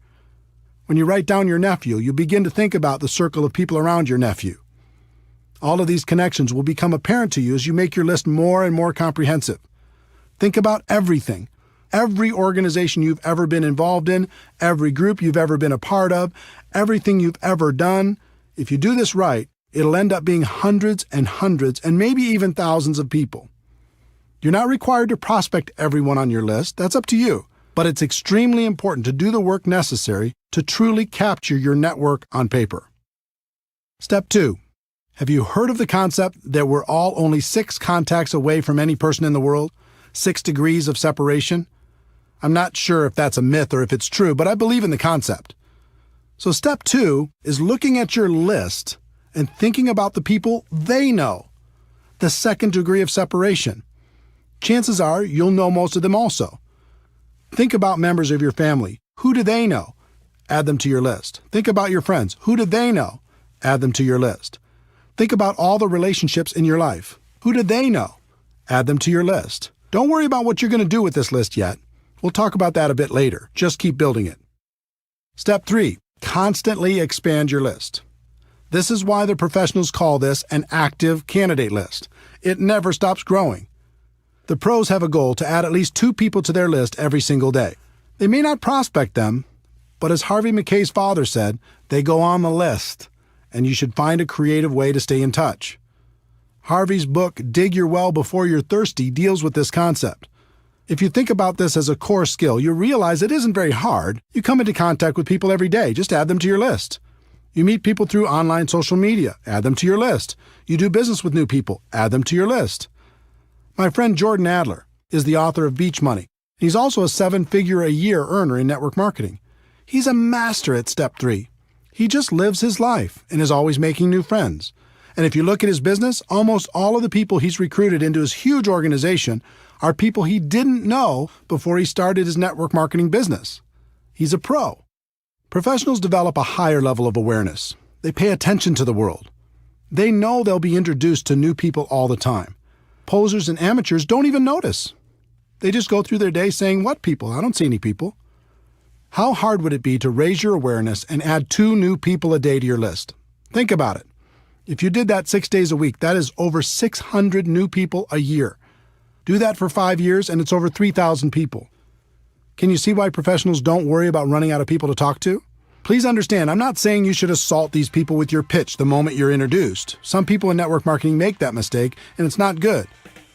When you write down your nephew, you begin to think about the circle of people around your nephew. All of these connections will become apparent to you as you make your list more and more comprehensive. Think about everything. Every organization you've ever been involved in, every group you've ever been a part of, everything you've ever done. If you do this right, it'll end up being hundreds and maybe even thousands of people. You're not required to prospect everyone on your list. That's up to you. But it's extremely important to do the work necessary to truly capture your network on paper. Step 2. Have you heard of the concept that we're all only 6 contacts away from any person in the world? 6 degrees of separation? I'm not sure if that's a myth or if it's true, but I believe in the concept. So step 2 is looking at your list and thinking about the people they know. The 2nd degree of separation. Chances are you'll know most of them also. Think about members of your family. Who do they know? Add them to your list. Think about your friends. Who do they know? Add them to your list. Think about all the relationships in your life. Who do they know? Add them to your list. Don't worry about what you're going to do with this list yet. We'll talk about that a bit later. Just keep building it. Step 3. Constantly expand your list. This is why the professionals call this an active candidate list. It never stops growing. The pros have a goal to add at least 2 people to their list every single day. They may not prospect them, but as Harvey Mackay's father said, they go on the list, and you should find a creative way to stay in touch. Harvey's book, Dig Your Well Before You're Thirsty, deals with this concept. If you think about this as a core skill, you realize it isn't very hard. You come into contact with people every day. Just add them to your list. You meet people through online social media. Add them to your list. You do business with new people. Add them to your list. My friend Jordan Adler is the author of Beach Money. He's also a 7-figure-a-year earner in network marketing. He's a master at step 3. He just lives his life and is always making new friends. And if you look at his business, almost all of the people he's recruited into his huge organization are people he didn't know before he started his network marketing business. He's a pro. Professionals develop a higher level of awareness. They pay attention to the world. They know they'll be introduced to new people all the time. Posers and amateurs don't even notice. They just go through their day saying, "What people? I don't see any people." How hard would it be to raise your awareness and add 2 new people a day to your list? Think about it. If you did that 6 days a week, that is over 600 new people a year. Do that for 5 years, and it's over 3,000 people. Can you see why professionals don't worry about running out of people to talk to? Please understand, I'm not saying you should assault these people with your pitch the moment you're introduced. Some people in network marketing make that mistake, and it's not good.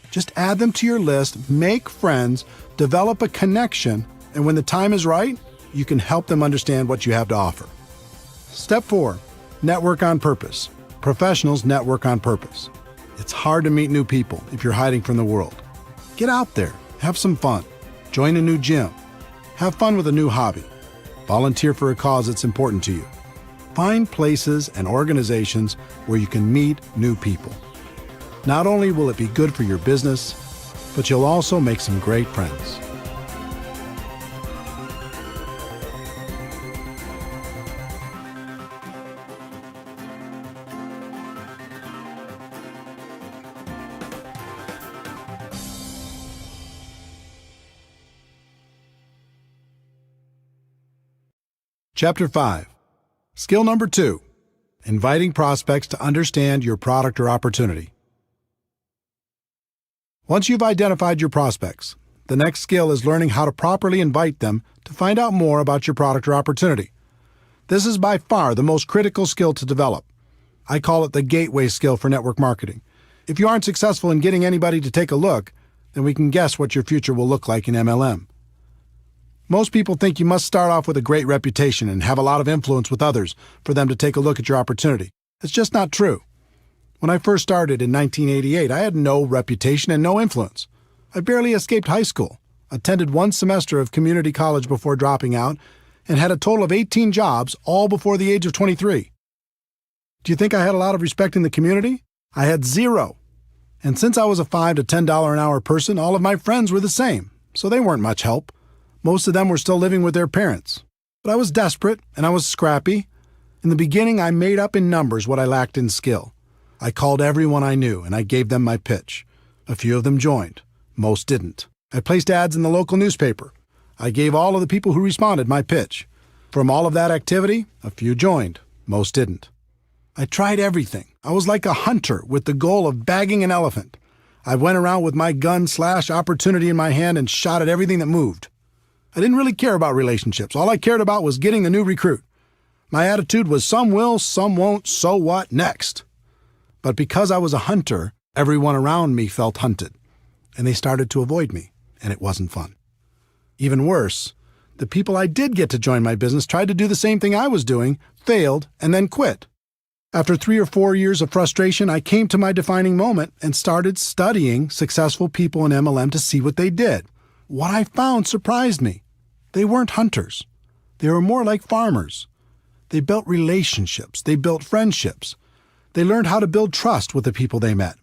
Just add them to your list, make friends, develop a connection, and when the time is right, you can help them understand what you have to offer. Step 4, network on purpose. Professionals network on purpose. It's hard to meet new people if you're hiding from the world. Get out there, have some fun, join a new gym, have fun with a new hobby, volunteer for a cause that's important to you. Find places and organizations where you can meet new people. Not only will it be good for your business, but you'll also make some great friends. Chapter 5. Skill number 2. Inviting prospects to understand your product or opportunity. Once you've identified your prospects, the next skill is learning how to properly invite them to find out more about your product or opportunity. This is by far the most critical skill to develop. I call it the gateway skill for network marketing. If you aren't successful in getting anybody to take a look, then we can guess what your future will look like in MLM. Most people think you must start off with a great reputation and have a lot of influence with others for them to take a look at your opportunity. It's just not true. When I first started in 1988, I had no reputation and no influence. I barely escaped high school, attended one semester of community college before dropping out, and had a total of 18 jobs, all before the age of 23. Do you think I had a lot of respect in the community? I had zero. And since I was a $5 to $10 an hour person, all of my friends were the same, so they weren't much help. Most of them were still living with their parents. But I was desperate, and I was scrappy. In the beginning, I made up in numbers what I lacked in skill. I called everyone I knew, and I gave them my pitch. A few of them joined. Most didn't. I placed ads in the local newspaper. I gave all of the people who responded my pitch. From all of that activity, a few joined. Most didn't. I tried everything. I was like a hunter with the goal of bagging an elephant. I went around with my gun/opportunity in my hand and shot at everything that moved. I didn't really care about relationships. All I cared about was getting the new recruit. My attitude was some will, some won't, so what next? But because I was a hunter, everyone around me felt hunted, and they started to avoid me, and it wasn't fun. Even worse, the people I did get to join my business tried to do the same thing I was doing, failed, and then quit. After 3 or 4 years of frustration, I came to my defining moment and started studying successful people in MLM to see what they did. What I found surprised me. They weren't hunters. They were more like farmers. They built relationships. They built friendships. They learned how to build trust with the people they met,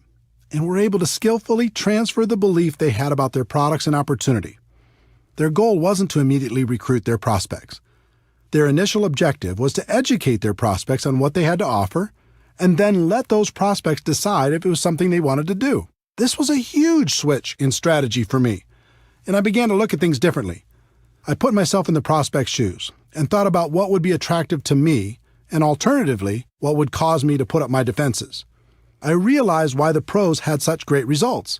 and were able to skillfully transfer the belief they had about their products and opportunity. Their goal wasn't to immediately recruit their prospects. Their initial objective was to educate their prospects on what they had to offer, and then let those prospects decide if it was something they wanted to do. This was a huge switch in strategy for me, and I began to look at things differently. I put myself in the prospect's shoes and thought about what would be attractive to me, and alternatively, what would cause me to put up my defenses. I realized why the pros had such great results.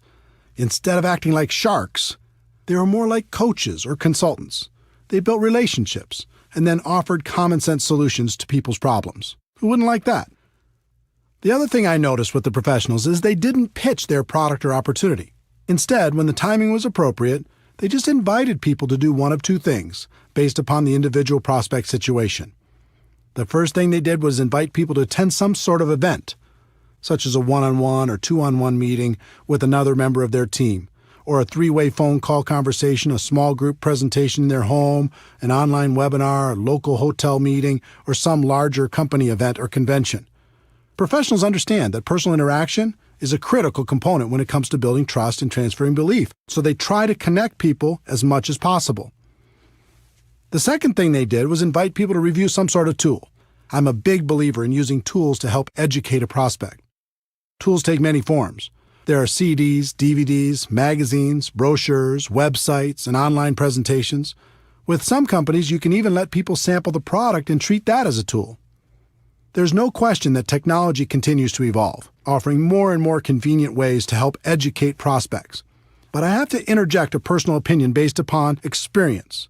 Instead of acting like sharks, they were more like coaches or consultants. They built relationships and then offered common-sense solutions to people's problems. Who wouldn't like that? The other thing I noticed with the professionals is they didn't pitch their product or opportunity. Instead, when the timing was appropriate, they just invited people to do one of two things, based upon the individual prospect situation. The first thing they did was invite people to attend some sort of event, such as a one-on-one or two-on-one meeting with another member of their team, or a 3-way phone call conversation, a small group presentation in their home, an online webinar, a local hotel meeting, or some larger company event or convention. Professionals understand that personal interaction is a critical component when it comes to building trust and transferring belief, so they try to connect people as much as possible. The second thing they did was invite people to review some sort of tool. I'm a big believer in using tools to help educate a prospect. Tools take many forms. There are CDs, DVDs, magazines, brochures, websites, and online presentations. With some companies, you can even let people sample the product and treat that as a tool. There's no question that technology continues to evolve, offering more and more convenient ways to help educate prospects. But I have to interject a personal opinion based upon experience.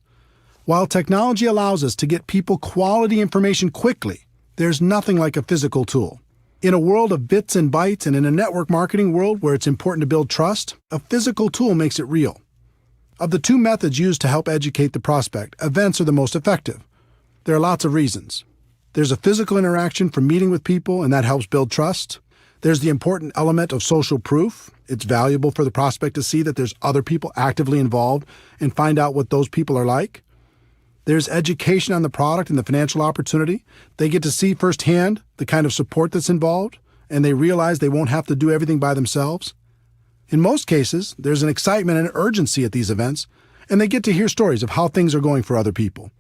While technology allows us to get people quality information quickly, there's nothing like a physical tool. In a world of bits and bytes and in a network marketing world where it's important to build trust, a physical tool makes it real. Of the two methods used to help educate the prospect, events are the most effective. There are lots of reasons. There's a physical interaction from meeting with people, and that helps build trust. There's the important element of social proof. It's valuable for the prospect to see that there's other people actively involved and find out what those people are like. There's education on the product and the financial opportunity. They get to see firsthand the kind of support that's involved, and they realize they won't have to do everything by themselves. In most cases, there's an excitement and urgency at these events, and they get to hear stories of how things are going for other people.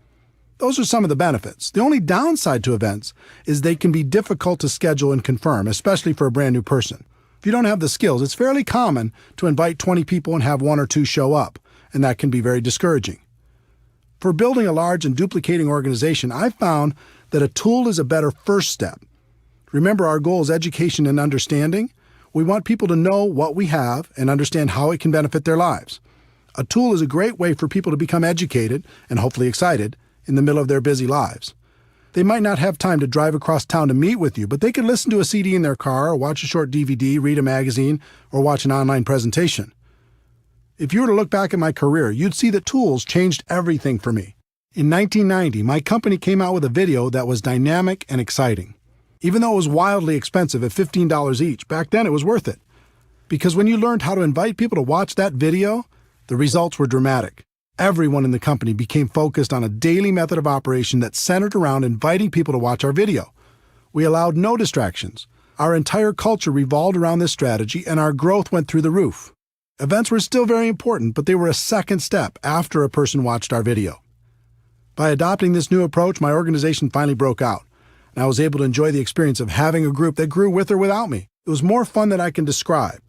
Those are some of the benefits. The only downside to events is they can be difficult to schedule and confirm, especially for a brand new person. If you don't have the skills, it's fairly common to invite 20 people and have 1 or 2 show up, and that can be very discouraging. For building a large and duplicating organization, I've found that a tool is a better first step. Remember, our goal is education and understanding. We want people to know what we have and understand how it can benefit their lives. A tool is a great way for people to become educated and hopefully excited in the middle of their busy lives. They might not have time to drive across town to meet with you, but they could listen to a CD in their car or watch a short DVD, read a magazine, or watch an online presentation. If you were to look back at my career, you'd see that tools changed everything for me. In 1990, my company came out with a video that was dynamic and exciting. Even though it was wildly expensive at $15 each, back then it was worth it. Because when you learned how to invite people to watch that video, the results were dramatic. Everyone in the company became focused on a daily method of operation that centered around inviting people to watch our video. We allowed no distractions. Our entire culture revolved around this strategy, and our growth went through the roof. Events were still very important, but they were a second step after a person watched our video. By adopting this new approach, my organization finally broke out, and I was able to enjoy the experience of having a group that grew with or without me. It was more fun than I can describe.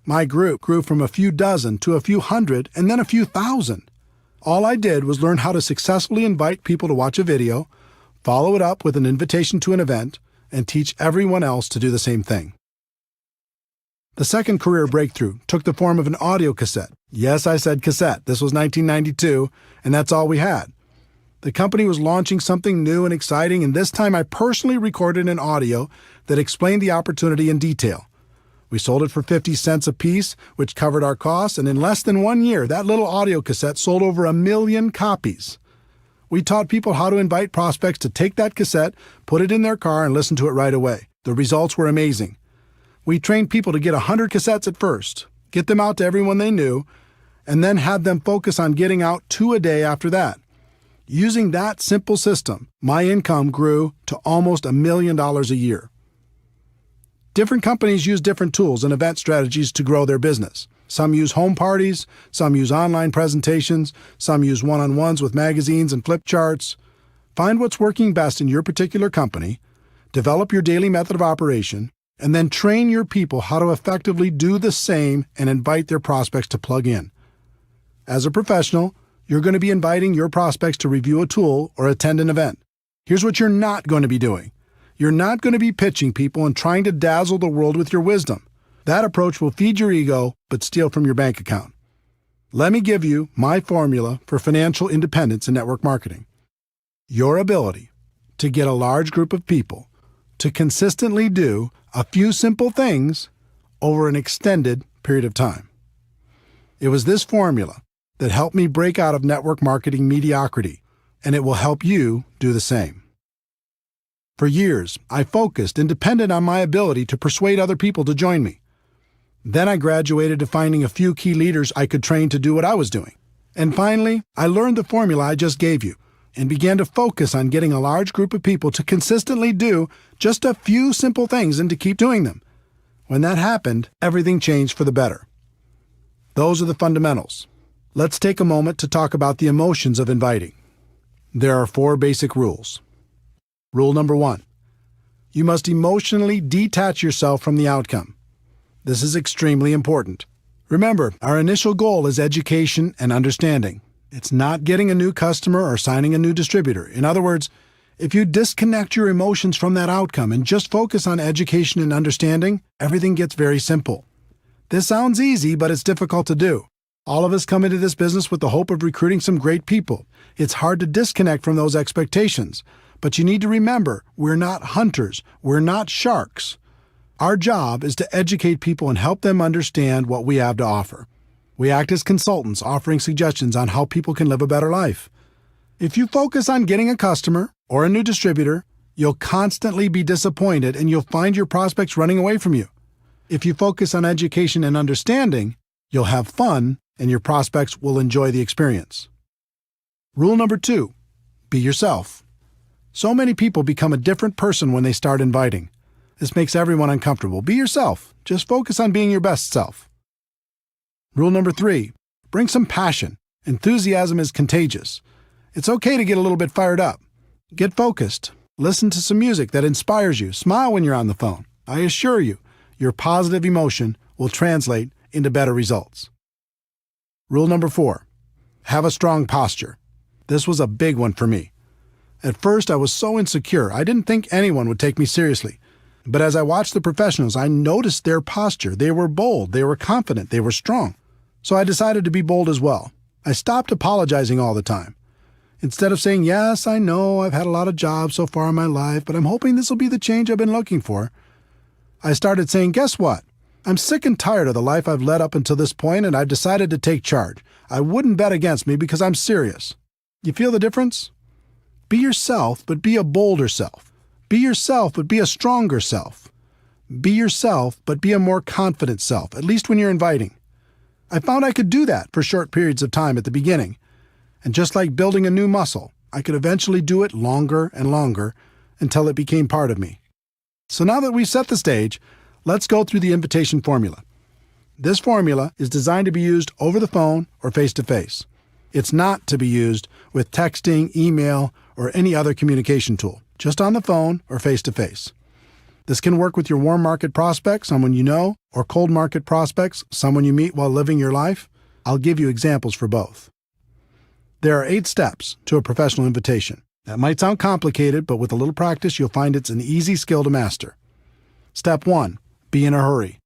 My group grew from a few dozen to a few hundred and then a few thousand. All I did was learn how to successfully invite people to watch a video, follow it up with an invitation to an event, and teach everyone else to do the same thing. The second career breakthrough took the form of an audio cassette. Yes, I said cassette. This was 1992, and that's all we had. The company was launching something new and exciting, and this time I personally recorded an audio that explained the opportunity in detail. We sold it for 50 cents a piece, which covered our costs, and in less than 1 year, that little audio cassette sold over 1 million copies. We taught people how to invite prospects to take that cassette, put it in their car, and listen to it right away. The results were amazing. We trained people to get 100 cassettes at first, get them out to everyone they knew, and then had them focus on getting out 2 a day after that. Using that simple system, my income grew to almost $1 million a year. Different companies use different tools and event strategies to grow their business. Some use home parties, some use online presentations, some use one-on-ones with magazines and flip charts. Find what's working best in your particular company, develop your daily method of operation, and then train your people how to effectively do the same and invite their prospects to plug in. As a professional, you're going to be inviting your prospects to review a tool or attend an event. Here's what you're not going to be doing. You're not going to be pitching people and trying to dazzle the world with your wisdom. That approach will feed your ego but steal from your bank account. Let me give you my formula for financial independence in network marketing. Your ability to get a large group of people to consistently do a few simple things over an extended period of time. It was this formula that helped me break out of network marketing mediocrity, and it will help you do the same. For years, I focused and depended on my ability to persuade other people to join me. Then I graduated to finding a few key leaders I could train to do what I was doing. And finally, I learned the formula I just gave you and began to focus on getting a large group of people to consistently do just a few simple things and to keep doing them. When that happened, everything changed for the better. Those are the fundamentals. Let's take a moment to talk about the emotions of inviting. There are 4 basic rules. Rule number 1. You must emotionally detach yourself from the outcome. This is extremely important. Remember, our initial goal is education and understanding. It's not getting a new customer or signing a new distributor. In other words, if you disconnect your emotions from that outcome and just focus on education and understanding, everything gets very simple. This sounds easy, but it's difficult to do. All of us come into this business with the hope of recruiting some great people. It's hard to disconnect from those expectations. But you need to remember, we're not hunters. We're not sharks. Our job is to educate people and help them understand what we have to offer. We act as consultants, offering suggestions on how people can live a better life. If you focus on getting a customer or a new distributor, you'll constantly be disappointed and you'll find your prospects running away from you. If you focus on education and understanding, you'll have fun and your prospects will enjoy the experience. Rule number 2, be yourself. So many people become a different person when they start inviting. This makes everyone uncomfortable. Be yourself. Just focus on being your best self. Rule number 3, bring some passion. Enthusiasm is contagious. It's okay to get a little bit fired up. Get focused. Listen to some music that inspires you. Smile when you're on the phone. I assure you, your positive emotion will translate into better results. Rule number 4, have a strong posture. This was a big one for me. At first, I was so insecure, I didn't think anyone would take me seriously. But as I watched the professionals, I noticed their posture. They were bold, they were confident, they were strong. So I decided to be bold as well. I stopped apologizing all the time. Instead of saying, yes, I know I've had a lot of jobs so far in my life, but I'm hoping this will be the change I've been looking for, I started saying, guess what? I'm sick and tired of the life I've led up until this point, and I've decided to take charge. I wouldn't bet against me because I'm serious. You feel the difference? Be yourself, but be a bolder self. Be yourself, but be a stronger self. Be yourself, but be a more confident self, at least when you're inviting. I found I could do that for short periods of time at the beginning. And just like building a new muscle, I could eventually do it longer and longer until it became part of me. So now that we've set the stage, let's go through the invitation formula. This formula is designed to be used over the phone or face-to-face. It's not to be used with texting, email, or any other communication tool, just on the phone or face-to-face. This can work with your warm market prospects, someone you know, or cold market prospects, someone you meet while living your life. I'll give you examples for both. There are 8 steps to a professional invitation. That might sound complicated, but with a little practice, you'll find it's an easy skill to master. Step 1, be in a hurry.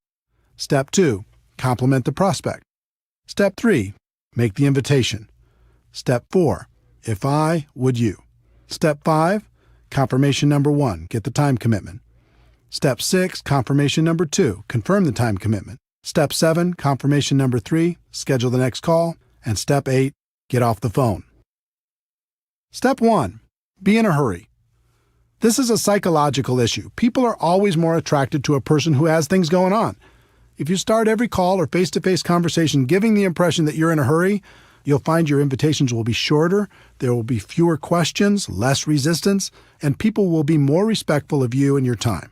Step 2, compliment the prospect. Step 3, make the invitation. Step 4, if I, would you. Step 5, confirmation number 1, get the time commitment. Step 6, confirmation number 2, confirm the time commitment. Step 7, confirmation number 3, schedule the next call. And Step 8, get off the phone. Step 1, be in a hurry. This is a psychological issue. People are always more attracted to a person who has things going on. If you start every call or face-to-face conversation giving the impression that you're in a hurry, you'll find your invitations will be shorter, there will be fewer questions, less resistance, and people will be more respectful of you and your time.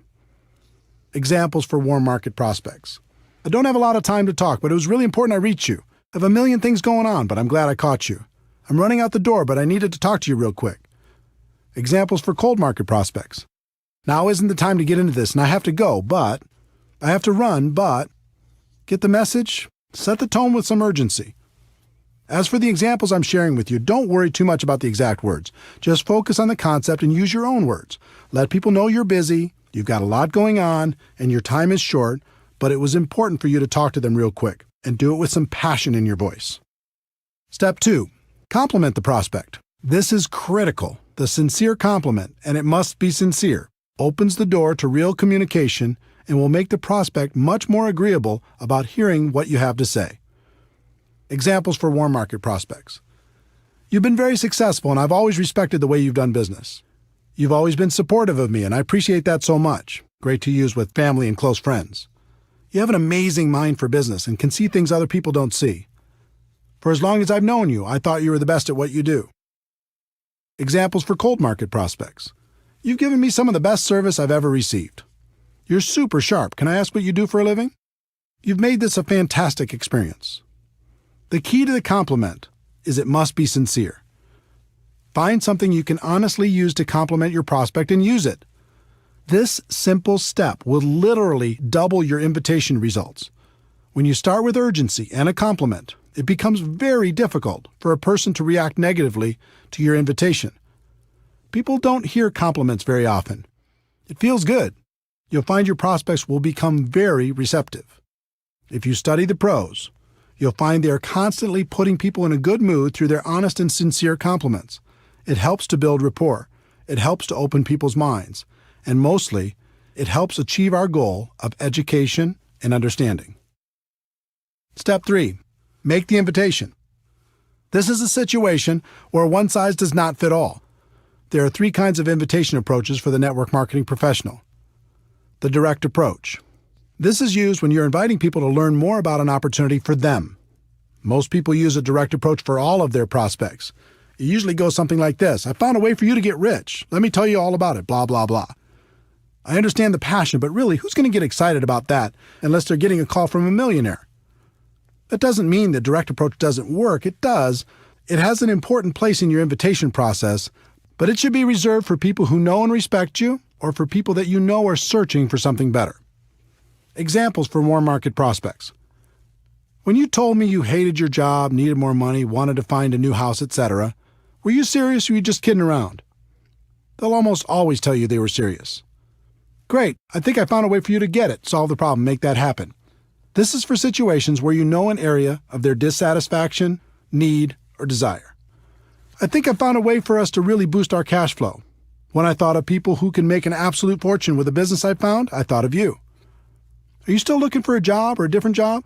Examples for warm market prospects. I don't have a lot of time to talk, but it was really important I reach you. I have a million things going on, but I'm glad I caught you. I'm running out the door, but I needed to talk to you real quick. Examples for cold market prospects. Now isn't the time to get into this, and I have to go, but I have to run, but get the message? Set the tone with some urgency. As for the examples I'm sharing with you, don't worry too much about the exact words. Just focus on the concept and use your own words. Let people know you're busy, you've got a lot going on, and your time is short, but it was important for you to talk to them real quick, and do it with some passion in your voice. Step 2, compliment the prospect. This is critical. The sincere compliment, and it must be sincere, opens the door to real communication and will make the prospect much more agreeable about hearing what you have to say. Examples for warm market prospects. You've been very successful, and I've always respected the way you've done business. You've always been supportive of me, and I appreciate that so much. Great to use with family and close friends. You have an amazing mind for business and can see things other people don't see. For as long as I've known you, I thought you were the best at what you do. Examples for cold market prospects. You've given me some of the best service I've ever received. You're super sharp. Can I ask what you do for a living? You've made this a fantastic experience. The key to the compliment is it must be sincere. Find something you can honestly use to compliment your prospect and use it. This simple step will literally double your invitation results. When you start with urgency and a compliment, it becomes very difficult for a person to react negatively to your invitation. People don't hear compliments very often. It feels good. You'll find your prospects will become very receptive. If you study the pros, you'll find they are constantly putting people in a good mood through their honest and sincere compliments. It helps to build rapport. It helps to open people's minds. And mostly, it helps achieve our goal of education and understanding. Step 3. Make the invitation. This is a situation where one size does not fit all. There are 3 kinds of invitation approaches for the network marketing professional. The direct approach. This is used when you're inviting people to learn more about an opportunity for them. Most people use a direct approach for all of their prospects. It usually goes something like this: I found a way for you to get rich. Let me tell you all about it, blah, blah, blah. I understand the passion, but really, who's going to get excited about that unless they're getting a call from a millionaire? That doesn't mean the direct approach doesn't work. It does. It has an important place in your invitation process, but it should be reserved for people who know and respect you or for people that you know are searching for something better. Examples for warm market prospects. When you told me you hated your job, needed more money, wanted to find a new house, etc., were you serious or were you just kidding around? They'll almost always tell you they were serious. Great, I think I found a way for you to get it, solve the problem, make that happen. This is for situations where you know an area of their dissatisfaction, need, or desire. I think I found a way for us to really boost our cash flow. When I thought of people who can make an absolute fortune with a business I found, I thought of you. Are you still looking for a job or a different job?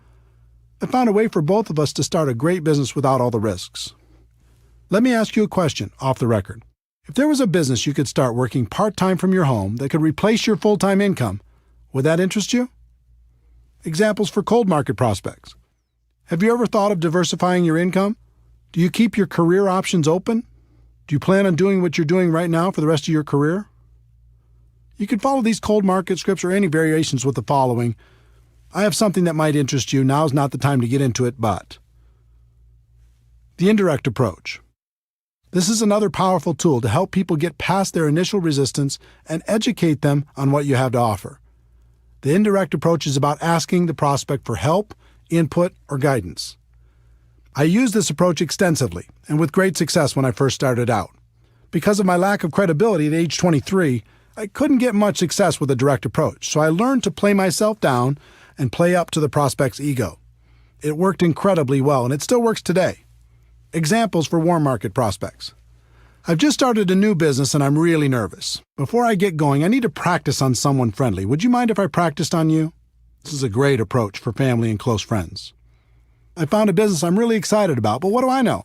I found a way for both of us to start a great business without all the risks. Let me ask you a question off the record. If there was a business you could start working part-time from your home that could replace your full-time income, would that interest you? Examples for cold market prospects. Have you ever thought of diversifying your income? Do you keep your career options open? Do you plan on doing what you're doing right now for the rest of your career? You can follow these cold market scripts or any variations with the following. I have something that might interest you. Now's not the time to get into it, but. The indirect approach. This is another powerful tool to help people get past their initial resistance and educate them on what you have to offer. The indirect approach is about asking the prospect for help, input, or guidance. I used this approach extensively and with great success when I first started out. Because of my lack of credibility at age 23, I couldn't get much success with a direct approach, so I learned to play myself down and play up to the prospect's ego. It worked incredibly well, and it still works today. Examples for warm market prospects. I've just started a new business and I'm really nervous. Before I get going, I need to practice on someone friendly. Would you mind if I practiced on you? This is a great approach for family and close friends. I found a business I'm really excited about, but what do I know?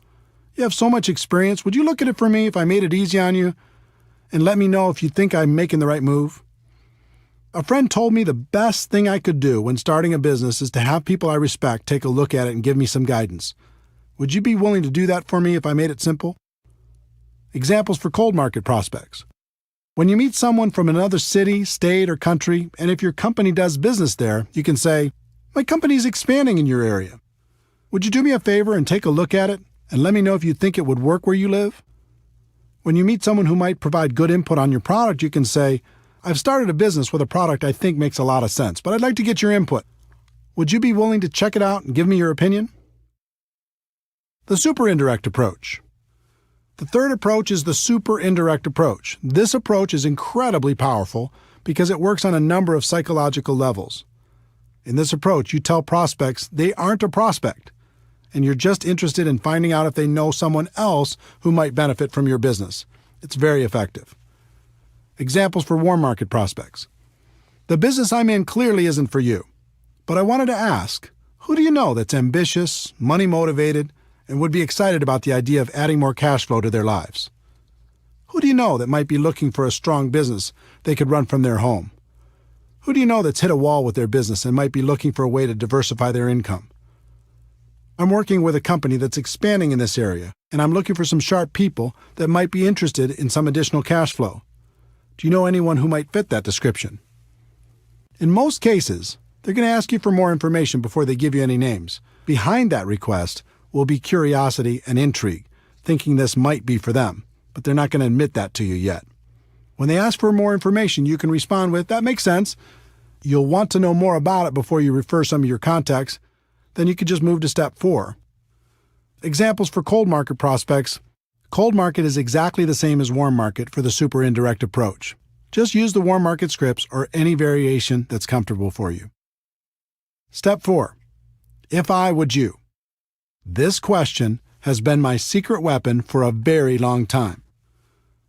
You have so much experience. Would you look at it for me if I made it easy on you? And let me know if you think I'm making the right move. A friend told me the best thing I could do when starting a business is to have people I respect take a look at it and give me some guidance. Would you be willing to do that for me if I made it simple? Examples for cold market prospects. When you meet someone from another city, state, or country, and if your company does business there, you can say, "My company's expanding in your area. Would you do me a favor and take a look at it and let me know if you think it would work where you live?" When you meet someone who might provide good input on your product, you can say, "I've started a business with a product I think makes a lot of sense, but I'd like to get your input. Would you be willing to check it out and give me your opinion?" The super indirect approach. The third approach is the super indirect approach. This approach is incredibly powerful because it works on a number of psychological levels. In this approach, you tell prospects they aren't a prospect, and you're just interested in finding out if they know someone else who might benefit from your business. It's very effective. Examples for warm market prospects. The business I'm in clearly isn't for you, but I wanted to ask, who do you know that's ambitious, money-motivated, and would be excited about the idea of adding more cash flow to their lives? Who do you know that might be looking for a strong business they could run from their home? Who do you know that's hit a wall with their business and might be looking for a way to diversify their income? I'm working with a company that's expanding in this area, and I'm looking for some sharp people that might be interested in some additional cash flow. Do you know anyone who might fit that description? In most cases, they're going to ask you for more information before they give you any names. Behind that request will be curiosity and intrigue, thinking this might be for them, but they're not going to admit that to you yet. When they ask for more information, you can respond with, "That makes sense." You'll want to know more about it before you refer some of your contacts. Then you could just move to step 4. Examples for cold market prospects. Cold market is exactly the same as warm market for the super indirect approach. Just use the warm market scripts or any variation that's comfortable for you. Step 4. If I would you. This question has been my secret weapon for a very long time.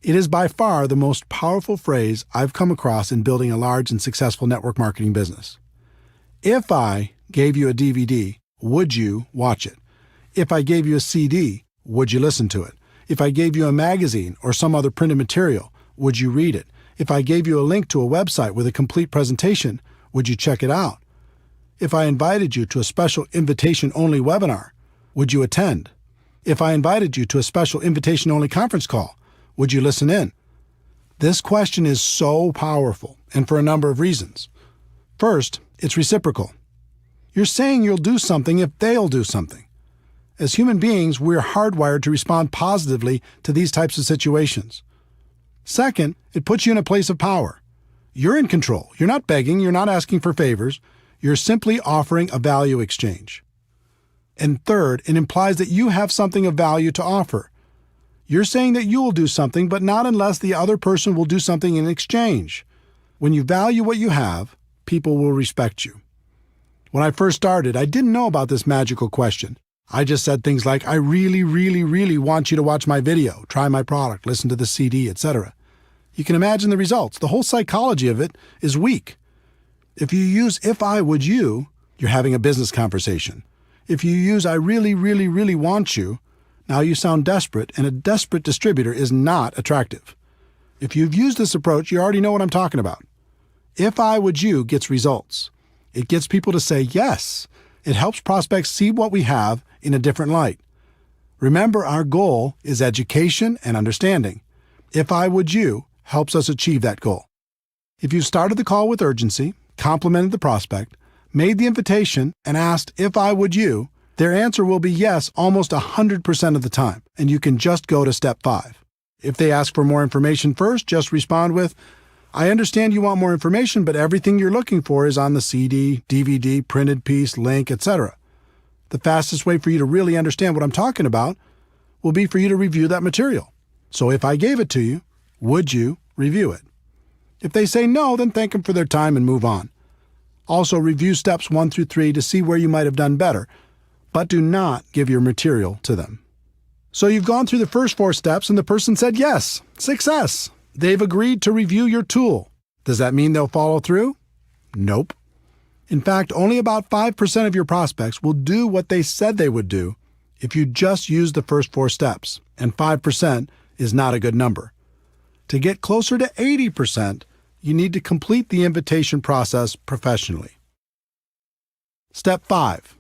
It is by far the most powerful phrase I've come across in building a large and successful network marketing business. If I gave you a DVD, would you watch it? If I gave you a CD, would you listen to it? If I gave you a magazine or some other printed material, would you read it? If I gave you a link to a website with a complete presentation, would you check it out? If I invited you to a special invitation-only webinar, would you attend? If I invited you to a special invitation-only conference call, would you listen in? This question is so powerful, and for a number of reasons. First, it's reciprocal. You're saying you'll do something if they'll do something. As human beings, we're hardwired to respond positively to these types of situations. Second, it puts you in a place of power. You're in control. You're not begging. You're not asking for favors. You're simply offering a value exchange. And third, it implies that you have something of value to offer. You're saying that you will do something, but not unless the other person will do something in exchange. When you value what you have, people will respect you. When I first started, I didn't know about this magical question. I just said things like, I really, really, really want you to watch my video, try my product, listen to the CD, etc. You can imagine the results. The whole psychology of it is weak. If you use if I would you, you're having a business conversation. If you use I really, really, really want you, now you sound desperate, and a desperate distributor is not attractive. If you've used this approach, you already know what I'm talking about. If I would you gets results. It gets people to say yes. It helps prospects see what we have in a different light. Remember, our goal is education and understanding. If I would you helps us achieve that goal. If you started the call with urgency, complimented the prospect, made the invitation, and asked if I would you, their answer will be yes almost 100% of the time, and you can just go to step 5. If they ask for more information first, just respond with, I understand you want more information, but everything you're looking for is on the CD, DVD, printed piece, link, etc. The fastest way for you to really understand what I'm talking about will be for you to review that material. So if I gave it to you, would you review it? If they say no, then thank them for their time and move on. Also, review steps 1 through 3 to see where you might have done better, but do not give your material to them. So you've gone through the first 4 steps and the person said yes. Success! They've agreed to review your tool. Does that mean they'll follow through? Nope. In fact, only about 5% of your prospects will do what they said they would do if you just use the first 4 steps, and 5% is not a good number. To get closer to 80%, you need to complete the invitation process professionally. Step 5.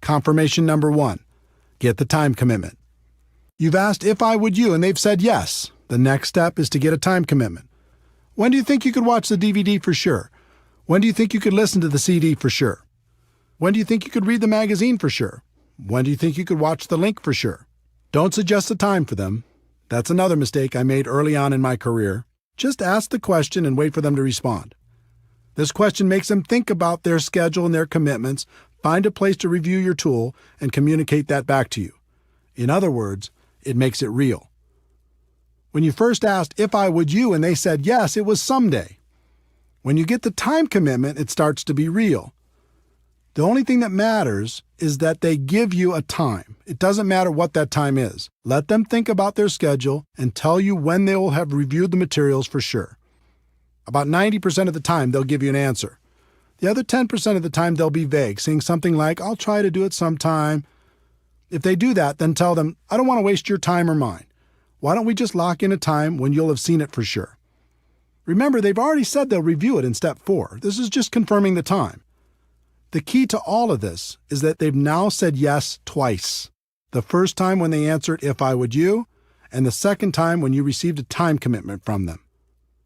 Confirmation number 1. Get the time commitment. You've asked if I would you, and they've said yes. The next step is to get a time commitment. When do you think you could watch the DVD for sure? When do you think you could listen to the CD for sure? When do you think you could read the magazine for sure? When do you think you could watch the link for sure? Don't suggest a time for them. That's another mistake I made early on in my career. Just ask the question and wait for them to respond. This question makes them think about their schedule and their commitments, find a place to review your tool, and communicate that back to you. In other words, it makes it real. When you first asked if I would you and they said yes, it was someday. When you get the time commitment, it starts to be real. The only thing that matters is that they give you a time. It doesn't matter what that time is. Let them think about their schedule and tell you when they will have reviewed the materials for sure. About 90% of the time, they'll give you an answer. The other 10% of the time, they'll be vague, saying something like, I'll try to do it sometime. If they do that, then tell them, I don't want to waste your time or mine. Why don't we just lock in a time when you'll have seen it for sure? Remember, they've already said they'll review it in step 4. This is just confirming the time. The key to all of this is that they've now said yes twice. The first time when they answered if I would you, and the second time when you received a time commitment from them.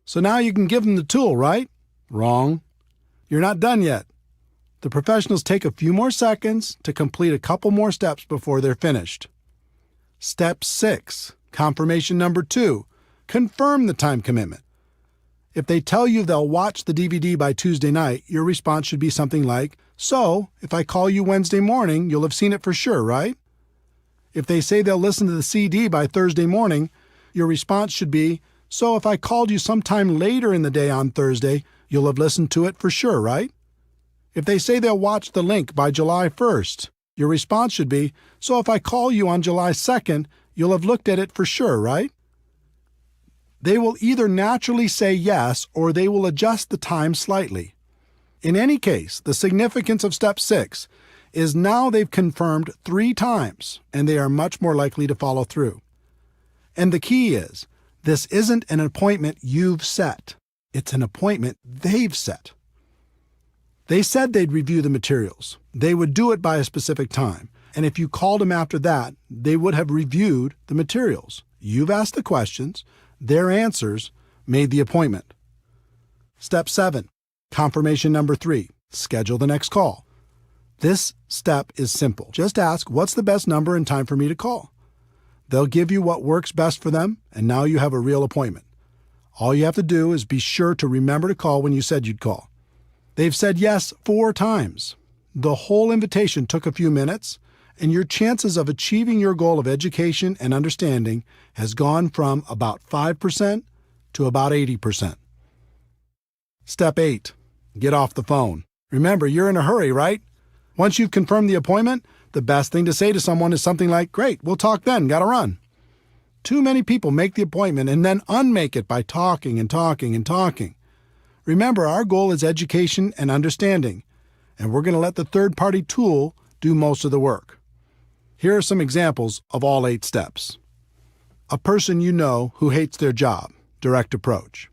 So now you can give them the tool, right? Wrong. You're not done yet. The professionals take a few more seconds to complete a couple more steps before they're finished. Step 6, confirmation number 2, confirm the time commitment. If they tell you they'll watch the DVD by Tuesday night, your response should be something like, so, if I call you Wednesday morning, you'll have seen it for sure, right? If they say they'll listen to the CD by Thursday morning, your response should be, so if I called you sometime later in the day on Thursday, you'll have listened to it for sure, right? If they say they'll watch the link by July 1st, Your response should be, "So if I call you on July 2nd, you'll have looked at it for sure, right?" They will either naturally say yes or they will adjust the time slightly. In any case, the significance of step 6 is now they've confirmed 3 times and they are much more likely to follow through. And the key is, this isn't an appointment you've set. It's an appointment they've set. They said they'd review the materials. They would do it by a specific time. And if you called them after that, they would have reviewed the materials. You've asked the questions. Their answers made the appointment. Step 7, confirmation number 3, schedule the next call. This step is simple. Just ask, what's the best number and time for me to call? They'll give you what works best for them, and now you have a real appointment. All you have to do is be sure to remember to call when you said you'd call. They've said yes 4 times. The whole invitation took a few minutes, and your chances of achieving your goal of education and understanding has gone from about 5% to about 80%. Step 8, get off the phone. Remember, you're in a hurry, right? Once you've confirmed the appointment, the best thing to say to someone is something like, "Great, we'll talk then, gotta run." Too many people make the appointment and then unmake it by talking and talking and talking. Remember, our goal is education and understanding, and we're going to let the third-party tool do most of the work. Here are some examples of all 8 steps. A person you know who hates their job, direct approach.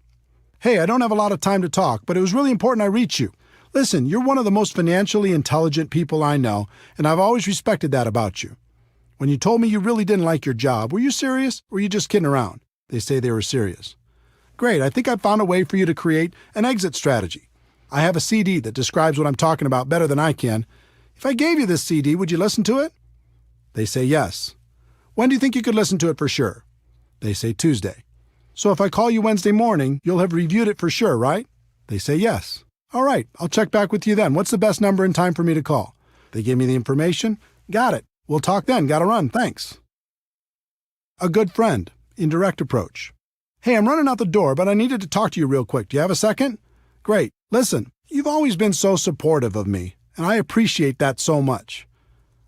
"Hey, I don't have a lot of time to talk, but it was really important I reach you. Listen, you're one of the most financially intelligent people I know, and I've always respected that about you. When you told me you really didn't like your job, were you serious or were you just kidding around?" They say they were serious. "Great, I think I found a way for you to create an exit strategy. I have a CD that describes what I'm talking about better than I can. If I gave you this CD, would you listen to it?" They say yes. "When do you think you could listen to it for sure?" They say Tuesday. "So if I call you Wednesday morning, you'll have reviewed it for sure, right?" They say yes. "All right, I'll check back with you then. What's the best number and time for me to call?" They give me the information. "Got it. We'll talk then. Gotta run. Thanks." A good friend, indirect approach. "Hey, I'm running out the door, but I needed to talk to you real quick. Do you have a second?" "Great. Listen, you've always been so supportive of me, and I appreciate that so much.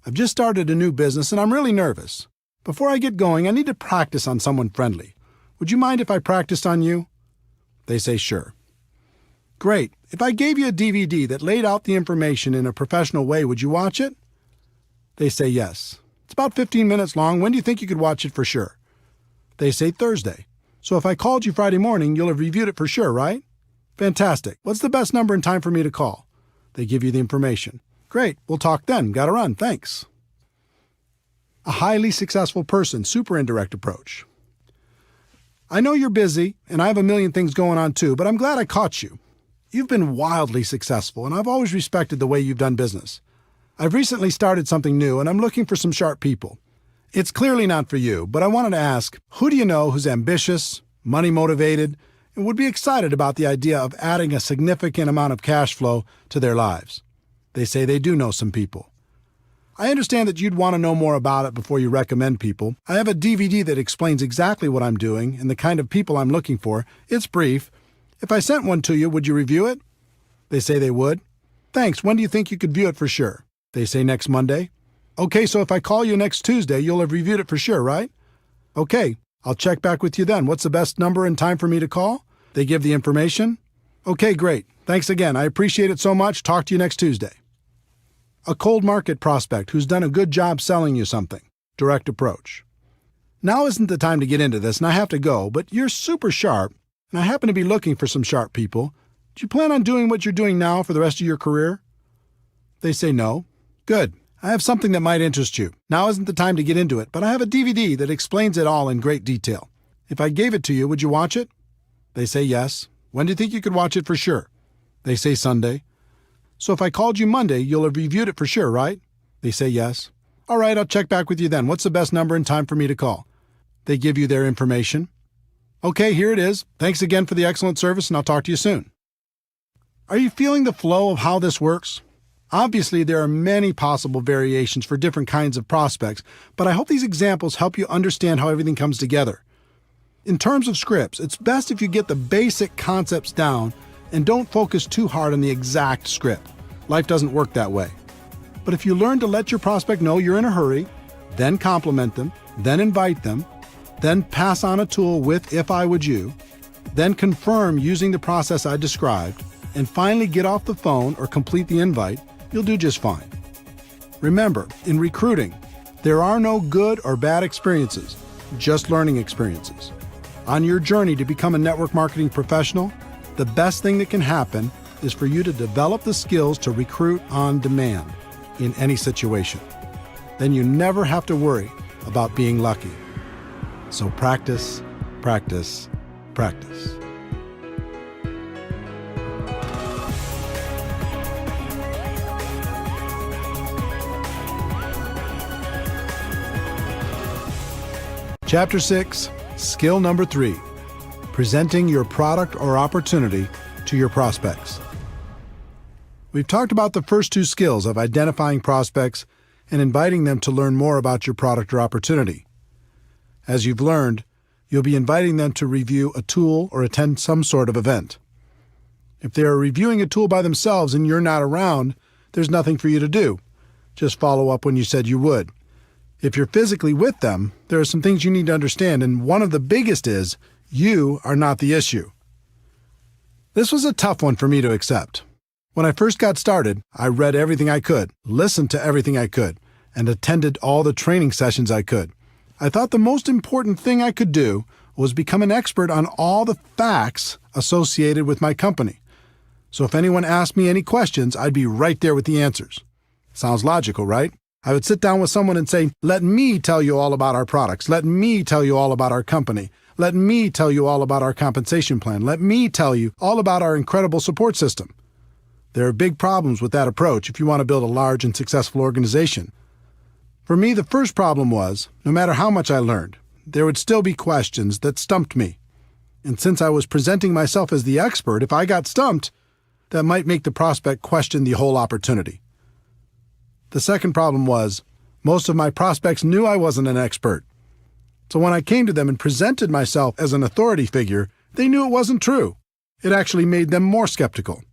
I've just started a new business, and I'm really nervous. Before I get going, I need to practice on someone friendly. Would you mind if I practiced on you?" They say sure. "Great. If I gave you a DVD that laid out the information in a professional way, would you watch it?" They say yes. "It's about 15 minutes long. When do you think you could watch it for sure?" They say Thursday. "So if I called you Friday morning, you'll have reviewed it for sure, right?" "Fantastic. What's the best number and time for me to call?" They give you the information. "Great. We'll talk then. Gotta run. Thanks." A highly successful person, super indirect approach. "I know you're busy, and I have a million things going on too, but I'm glad I caught you. You've been wildly successful, and I've always respected the way you've done business. I've recently started something new, and I'm looking for some sharp people. It's clearly not for you, but I wanted to ask, who do you know who's ambitious, money-motivated, and would be excited about the idea of adding a significant amount of cash flow to their lives?" They say they do know some people. "I understand that you'd want to know more about it before you recommend people. I have a DVD that explains exactly what I'm doing and the kind of people I'm looking for. It's brief. If I sent one to you, would you review it?" They say they would. "Thanks. When do you think you could view it for sure?" They say next Monday. "Okay, so if I call you next Tuesday, you'll have reviewed it for sure, right?" "Okay, I'll check back with you then. What's the best number and time for me to call?" They give the information. "Okay, great. Thanks again. I appreciate it so much. Talk to you next Tuesday." A cold market prospect who's done a good job selling you something. Direct approach. "Now isn't the time to get into this, and I have to go, but you're super sharp, and I happen to be looking for some sharp people. Do you plan on doing what you're doing now for the rest of your career?" They say no. "Good. I have something that might interest you. Now isn't the time to get into it, but I have a DVD that explains it all in great detail. If I gave it to you, would you watch it?" They say yes. "When do you think you could watch it for sure?" They say Sunday. "So if I called you Monday, you'll have reviewed it for sure, right?" They say yes. "All right, I'll check back with you then. What's the best number and time for me to call?" They give you their information. "Okay, here it is. Thanks again for the excellent service, and I'll talk to you soon." Are you feeling the flow of how this works? Obviously, there are many possible variations for different kinds of prospects, but I hope these examples help you understand how everything comes together. In terms of scripts, it's best if you get the basic concepts down and don't focus too hard on the exact script. Life doesn't work that way. But if you learn to let your prospect know you're in a hurry, then compliment them, then invite them, then pass on a tool with "if I would you," then confirm using the process I described, and finally get off the phone or complete the invite, you'll do just fine. Remember, in recruiting, there are no good or bad experiences, just learning experiences. On your journey to become a network marketing professional, the best thing that can happen is for you to develop the skills to recruit on demand in any situation. Then you never have to worry about being lucky. So practice, practice, practice. Chapter 6, Skill Number 3, Presenting Your Product or Opportunity to Your Prospects. We've talked about the first two skills of identifying prospects and inviting them to learn more about your product or opportunity. As you've learned, you'll be inviting them to review a tool or attend some sort of event. If they are reviewing a tool by themselves and you're not around, there's nothing for you to do. Just follow up when you said you would. If you're physically with them, there are some things you need to understand, and one of the biggest is you are not the issue. This was a tough one for me to accept. When I first got started, I read everything I could, listened to everything I could, and attended all the training sessions I could. I thought the most important thing I could do was become an expert on all the facts associated with my company. So if anyone asked me any questions, I'd be right there with the answers. Sounds logical, right? I would sit down with someone and say, "Let me tell you all about our products. Let me tell you all about our company. Let me tell you all about our compensation plan. Let me tell you all about our incredible support system." There are big problems with that approach if you want to build a large and successful organization. For me, the first problem was, no matter how much I learned, there would still be questions that stumped me. And since I was presenting myself as the expert, if I got stumped, that might make the prospect question the whole opportunity. The second problem was, most of my prospects knew I wasn't an expert. So when I came to them and presented myself as an authority figure, they knew it wasn't true. It actually made them more skeptical.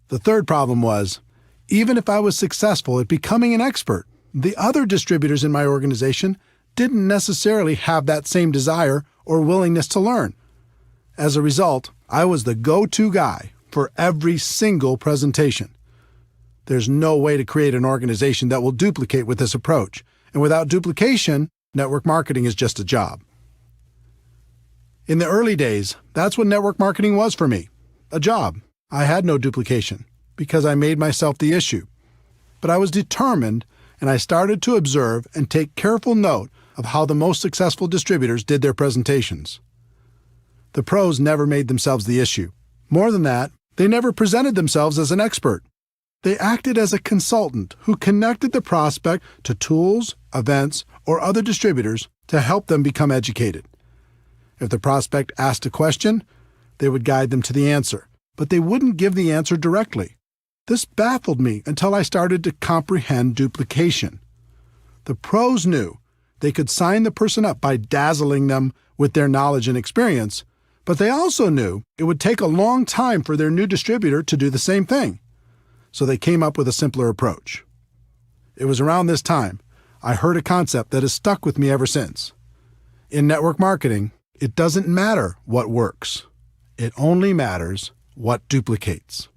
The third problem was, even if I was successful at becoming an expert, the other distributors in my organization didn't necessarily have that same desire or willingness to learn. As a result, I was the go-to guy for every single presentation. There's no way to create an organization that will duplicate with this approach. And without duplication, network marketing is just a job. In the early days, that's what network marketing was for me, a job. I had no duplication because I made myself the issue. But I was determined, and I started to observe and take careful note of how the most successful distributors did their presentations. The pros never made themselves the issue. More than that, they never presented themselves as an expert. They acted as a consultant who connected the prospect to tools, events, or other distributors to help them become educated. If the prospect asked a question, they would guide them to the answer, but they wouldn't give the answer directly. This baffled me until I started to comprehend duplication. The pros knew they could sign the person up by dazzling them with their knowledge and experience, but they also knew it would take a long time for their new distributor to do the same thing. So they came up with a simpler approach. It was around this time I heard a concept that has stuck with me ever since. In network marketing, it doesn't matter what works. It only matters what duplicates.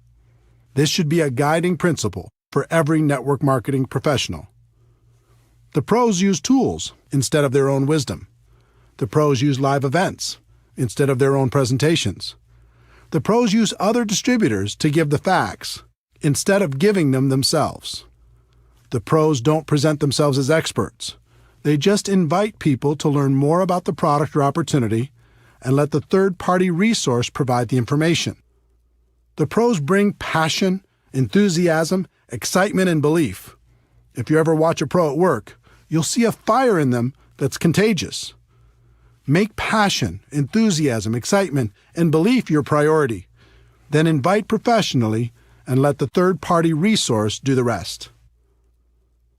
This should be a guiding principle for every network marketing professional. The pros use tools instead of their own wisdom. The pros use live events instead of their own presentations. The pros use other distributors to give the facts instead of giving them themselves. The pros don't present themselves as experts. They just invite people to learn more about the product or opportunity and let the third-party resource provide the information. The pros bring passion, enthusiasm, excitement, and belief. If you ever watch a pro at work, you'll see a fire in them that's contagious. Make passion, enthusiasm, excitement, and belief your priority. Then invite professionally and let the third-party resource do the rest.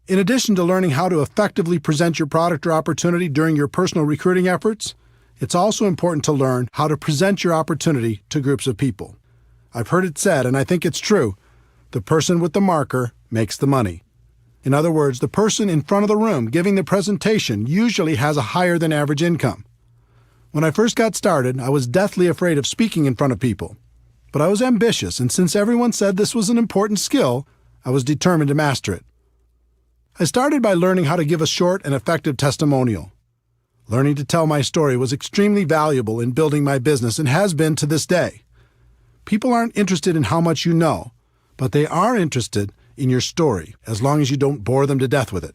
In addition to learning how to effectively present your product or opportunity during your personal recruiting efforts, it's also important to learn how to present your opportunity to groups of people. I've heard it said, and I think it's true, the person with the marker makes the money. In other words, the person in front of the room giving the presentation usually has a higher than average income. When I first got started, I was deathly afraid of speaking in front of people. But I was ambitious, and since everyone said this was an important skill, I was determined to master it. I started by learning how to give a short and effective testimonial. Learning to tell my story was extremely valuable in building my business and has been to this day. People aren't interested in how much you know, but they are interested in your story, as long as you don't bore them to death with it.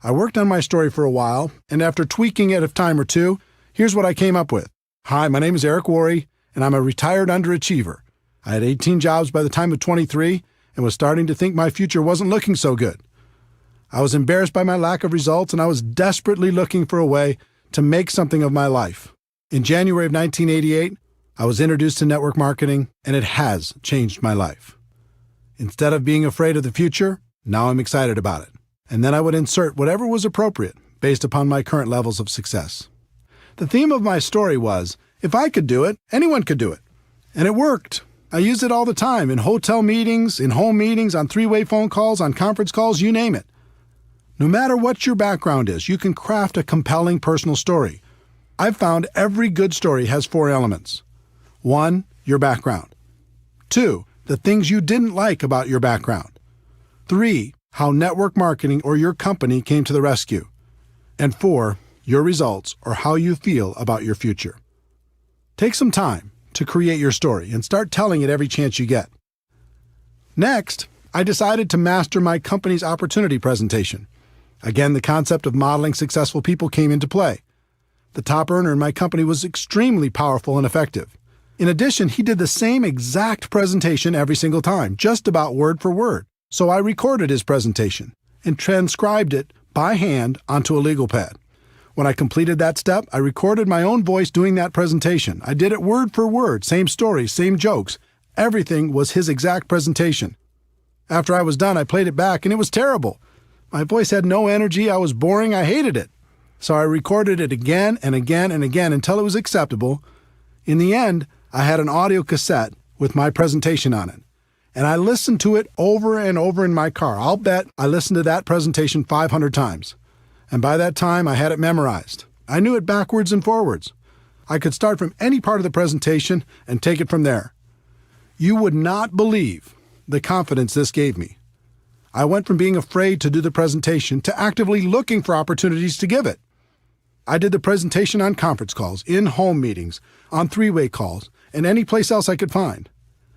I worked on my story for a while, and after tweaking it a time or two, here's what I came up with. Hi, my name is Eric Worre, and I'm a retired underachiever. I had 18 jobs by the time of 23 and was starting to think my future wasn't looking so good. I was embarrassed by my lack of results, and I was desperately looking for a way to make something of my life. In January of 1988, I was introduced to network marketing, and it has changed my life. Instead of being afraid of the future, now I'm excited about it. And then I would insert whatever was appropriate based upon my current levels of success. The theme of my story was, if I could do it, anyone could do it. And it worked. I used it all the time in hotel meetings, in home meetings, on three-way phone calls, on conference calls, you name it. No matter what your background is, you can craft a compelling personal story. I've found every good story has 4 elements. 1, your background. 2, the things you didn't like about your background. 3, how network marketing or your company came to the rescue. And 4, your results or how you feel about your future. Take some time to create your story and start telling it every chance you get. Next, I decided to master my company's opportunity presentation. Again, the concept of modeling successful people came into play. The top earner in my company was extremely powerful and effective. In addition, he did the same exact presentation every single time, just about word for word. So I recorded his presentation and transcribed it by hand onto a legal pad. When I completed that step, I recorded my own voice doing that presentation. I did it word for word, same story, same jokes. Everything was his exact presentation. After I was done, I played it back, and it was terrible. My voice had no energy, I was boring, I hated it. So I recorded it again and again and again until it was acceptable. In the end, I had an audio cassette with my presentation on it. And I listened to it over and over in my car. I'll bet I listened to that presentation 500 times. And by that time, I had it memorized. I knew it backwards and forwards. I could start from any part of the presentation and take it from there. You would not believe the confidence this gave me. I went from being afraid to do the presentation to actively looking for opportunities to give it. I did the presentation on conference calls, in home meetings, on three-way calls, and any place else I could find.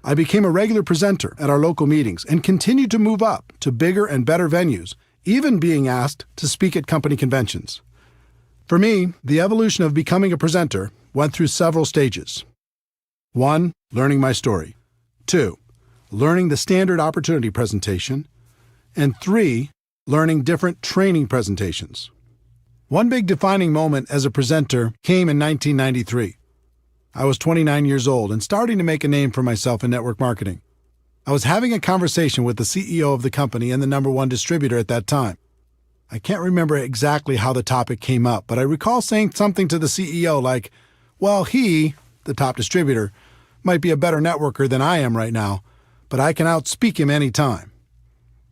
I became a regular presenter at our local meetings and continued to move up to bigger and better venues, even being asked to speak at company conventions. For me, the evolution of becoming a presenter went through several stages. 1, learning my story. 2, learning the standard opportunity presentation. And 3, learning different training presentations. One big defining moment as a presenter came in 1993. I was 29 years old and starting to make a name for myself in network marketing. I was having a conversation with the CEO of the company and the #1 distributor at that time. I can't remember exactly how the topic came up, but I recall saying something to the CEO like, well, he, the top distributor, might be a better networker than I am right now, but I can outspeak him any time.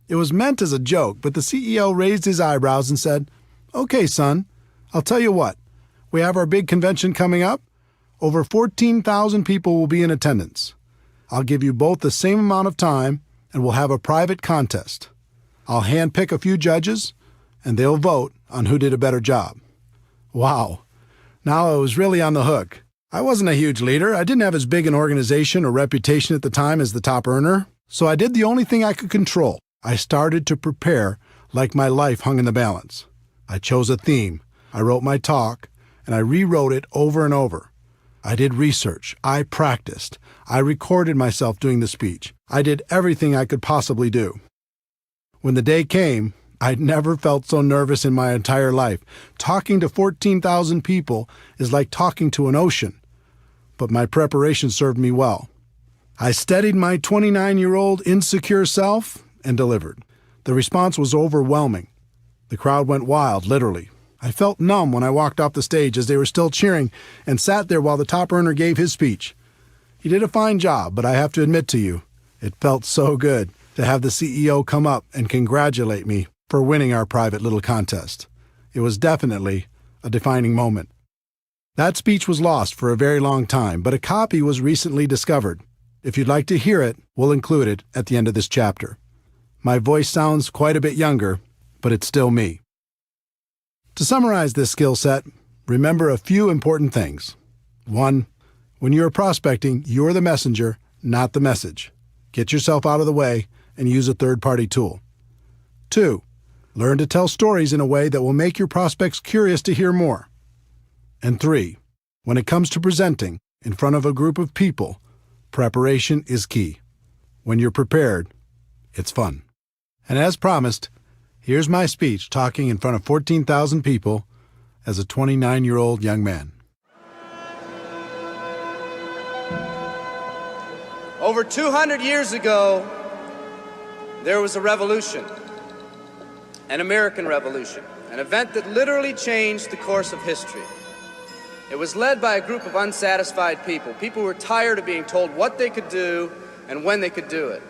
It was meant as a joke, but the CEO raised his eyebrows and said, okay, son, I'll tell you what, we have our big convention coming up. Over 14,000 people will be in attendance. I'll give you both the same amount of time, and we'll have a private contest. I'll handpick a few judges, and they'll vote on who did a better job. Wow. Now I was really on the hook. I wasn't a huge leader. I didn't have as big an organization or reputation at the time as the top earner, so I did the only thing I could control. I started to prepare like my life hung in the balance. I chose a theme. I wrote my talk, and I rewrote it over and over. I did research. I practiced. I recorded myself doing the speech. I did everything I could possibly do. When the day came, I'd never felt so nervous in my entire life. Talking to 14,000 people is like talking to an ocean. But my preparation served me well. I steadied my 29-year-old insecure self and delivered. The response was overwhelming. The crowd went wild, literally. I felt numb when I walked off the stage as they were still cheering and sat there while the top earner gave his speech. He did a fine job, but I have to admit to you, it felt so good. to have the CEO come up and congratulate me for winning our private little contest. It was definitely a defining moment. That speech was lost for a very long time, but a copy was recently discovered. If you'd like to hear it, we'll include it at the end of this chapter. My voice sounds quite a bit younger, but it's still me. To summarize this skill set, remember a few important things. 1. When you're prospecting, you're the messenger, not the message. Get yourself out of the way and use a third-party tool. 2. Learn to tell stories in a way that will make your prospects curious to hear more. And 3. When it comes to presenting in front of a group of people, preparation is key. When you're prepared, it's fun. And as promised, here's my speech talking in front of 14,000 people as a 29-year-old young man. Over 200 years ago, there was a revolution, an American Revolution, an event that literally changed the course of history. It was led by a group of unsatisfied people. People who were tired of being told what they could do and when they could do it.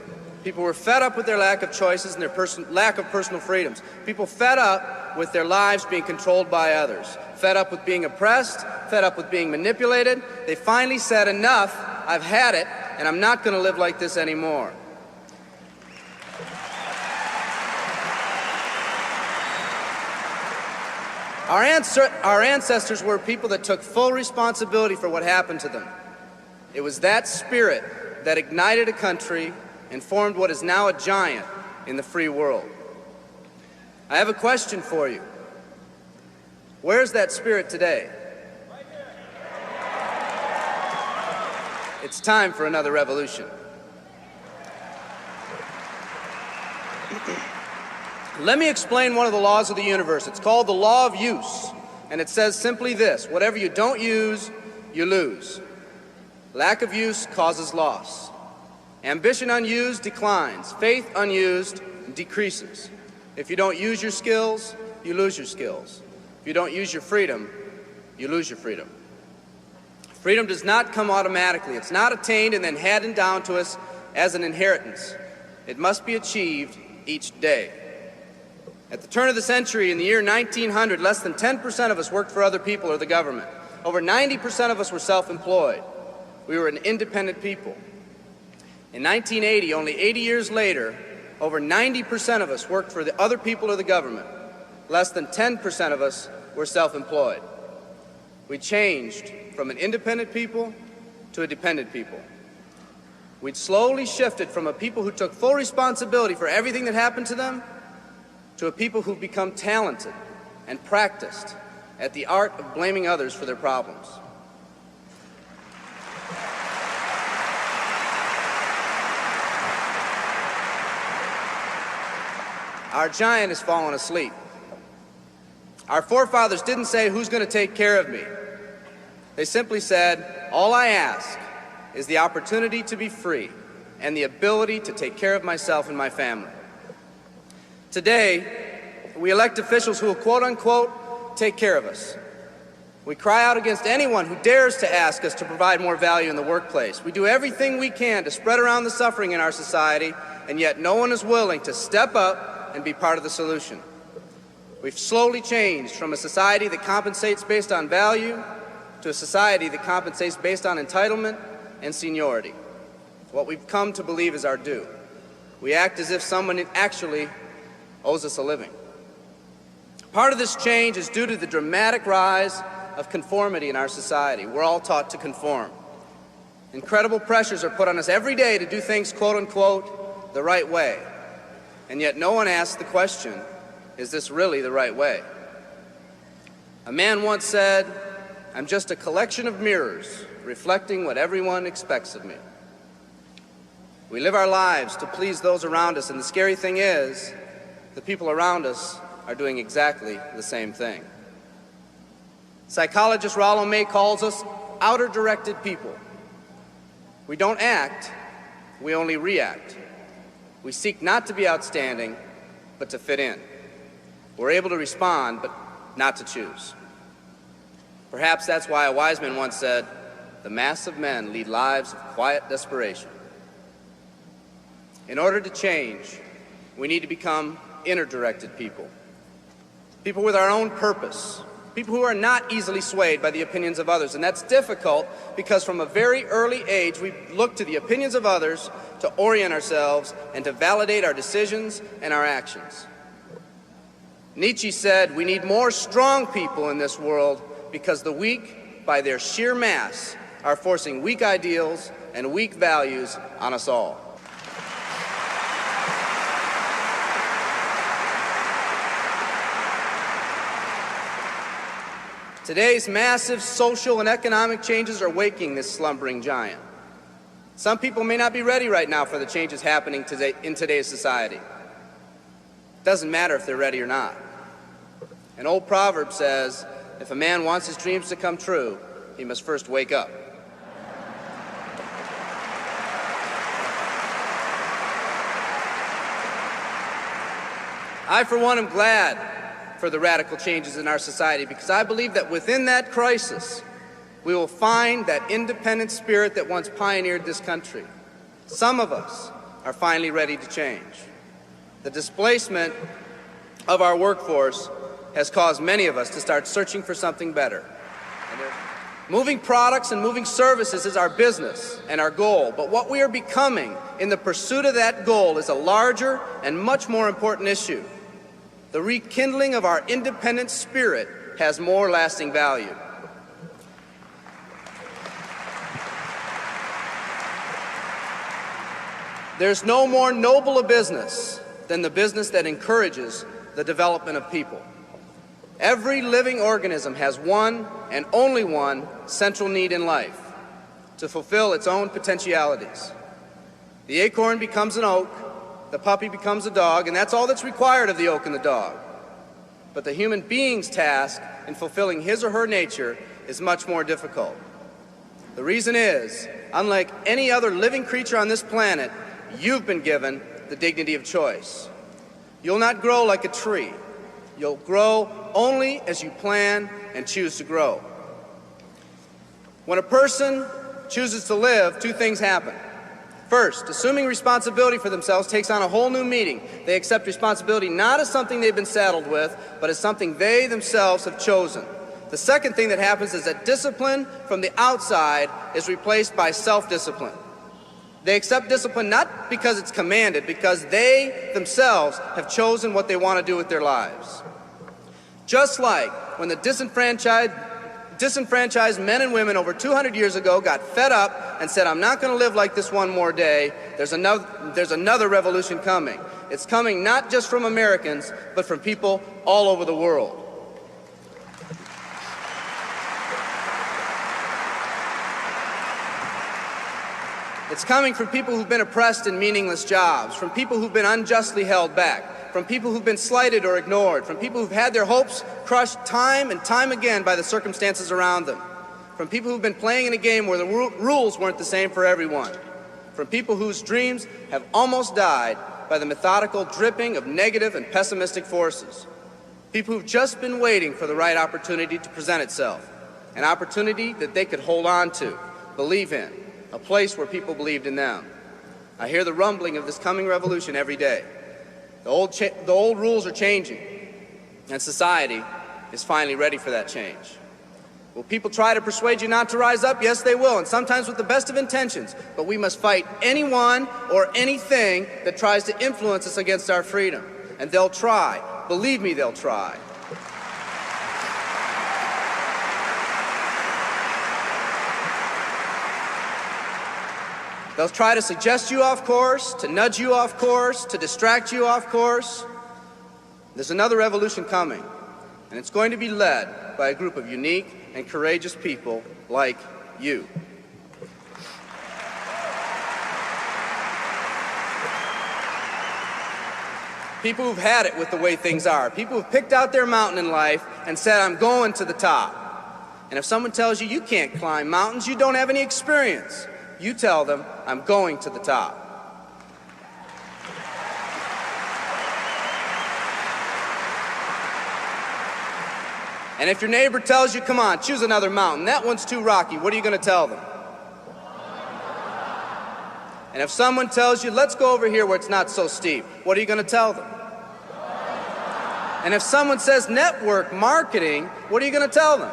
People were fed up with their lack of choices and their lack of personal freedoms. People fed up with their lives being controlled by others. Fed up with being oppressed, fed up with being manipulated. They finally said, enough, I've had it, and I'm not going to live like this anymore. Our ancestors were people that took full responsibility for what happened to them. It was that spirit that ignited a country and formed what is now a giant in the free world. I have a question for you. Where's that spirit today? It's time for another revolution. Let me explain one of the laws of the universe. It's called the law of use, and it says simply this: whatever you don't use, you lose. Lack of use causes loss. Ambition unused declines. Faith unused decreases. If you don't use your skills, you lose your skills. If you don't use your freedom, you lose your freedom. Freedom does not come automatically. It's not attained and then handed down to us as an inheritance. It must be achieved each day. At the turn of the century, in the year 1900, less than 10% of us worked for other people or the government. Over 90% of us were self-employed. We were an independent people. In 1980, only 80 years later, over 90% of us worked for the other people or the government. Less than 10% of us were self-employed. We changed from an independent people to a dependent people. We'd slowly shifted from a people who took full responsibility for everything that happened to them to a people who've become talented and practiced at the art of blaming others for their problems. Our giant has fallen asleep. Our forefathers didn't say, "Who's going to take care of me?" They simply said, "All I ask is the opportunity to be free and the ability to take care of myself and my family." Today, we elect officials who will, quote-unquote, take care of us. We cry out against anyone who dares to ask us to provide more value in the workplace. We do everything we can to spread around the suffering in our society, and yet no one is willing to step up and be part of the solution. We've slowly changed from a society that compensates based on value to a society that compensates based on entitlement and seniority. What we've come to believe is our due. We act as if someone actually owes us a living. Part of this change is due to the dramatic rise of conformity in our society. We're all taught to conform. Incredible pressures are put on us every day to do things, quote-unquote, the right way. And yet no one asks the question, is this really the right way? A man once said, "I'm just a collection of mirrors reflecting what everyone expects of me." We live our lives to please those around us, and the scary thing is, the people around us are doing exactly the same thing. Psychologist Rollo May calls us outer-directed people. We don't act, we only react. We seek not to be outstanding, but to fit in. We're able to respond, but not to choose. Perhaps that's why a wise man once said, "The mass of men lead lives of quiet desperation." In order to change, we need to become inner-directed people. People with our own purpose. People who are not easily swayed by the opinions of others. And that's difficult because from a very early age, we look to the opinions of others to orient ourselves and to validate our decisions and our actions. Nietzsche said, we need more strong people in this world because the weak, by their sheer mass, are forcing weak ideals and weak values on us all. Today's massive social and economic changes are waking this slumbering giant. Some people may not be ready right now for the changes happening today in today's society. It doesn't matter if they're ready or not. An old proverb says, if a man wants his dreams to come true, he must first wake up. I, for one, am glad for the radical changes in our society because I believe that within that crisis, we will find that independent spirit that once pioneered this country. Some of us are finally ready to change. The displacement of our workforce has caused many of us to start searching for something better. Moving products and moving services is our business and our goal, but what we are becoming in the pursuit of that goal is a larger and much more important issue. The rekindling of our independent spirit has more lasting value. There's no more noble a business than the business that encourages the development of people. Every living organism has one and only one central need in life: to fulfill its own potentialities. The acorn becomes an oak, the puppy becomes a dog, and that's all that's required of the oak and the dog. But the human being's task in fulfilling his or her nature is much more difficult. The reason is, unlike any other living creature on this planet, you've been given the dignity of choice. You'll not grow like a tree. You'll grow only as you plan and choose to grow. When a person chooses to live, two things happen. First, assuming responsibility for themselves takes on a whole new meaning. They accept responsibility not as something they've been saddled with, but as something they themselves have chosen. The second thing that happens is that discipline from the outside is replaced by self-discipline. They accept discipline not because it's commanded, because they themselves have chosen what they want to do with their lives. Just like when the disenfranchised men and women over 200 years ago got fed up and said, I'm not going to live like this one more day, there's another revolution coming. It's coming not just from Americans, but from people all over the world. It's coming from people who've been oppressed in meaningless jobs, from people who've been unjustly held back, from people who've been slighted or ignored, from people who've had their hopes crushed time and time again by the circumstances around them, from people who've been playing in a game where the rules weren't the same for everyone, from people whose dreams have almost died by the methodical dripping of negative and pessimistic forces, people who've just been waiting for the right opportunity to present itself, an opportunity that they could hold on to, believe in, a place where people believed in them. I hear the rumbling of this coming revolution every day. The old rules are changing, and society is finally ready for that change. Will people try to persuade you not to rise up? Yes, they will, and sometimes with the best of intentions. But we must fight anyone or anything that tries to influence us against our freedom. And they'll try. Believe me, they'll try. They'll try to suggest you off course, to nudge you off course, to distract you off course. There's another revolution coming, and it's going to be led by a group of unique and courageous people like you. People who've had it with the way things are. People who've picked out their mountain in life and said, I'm going to the top. And if someone tells you you can't climb mountains, you don't have any experience. You tell them, I'm going to the top. And if your neighbor tells you, come on, choose another mountain, that one's too rocky, what are you going to tell them? And if someone tells you, let's go over here where it's not so steep, what are you going to tell them? And if someone says network marketing, what are you going to tell them?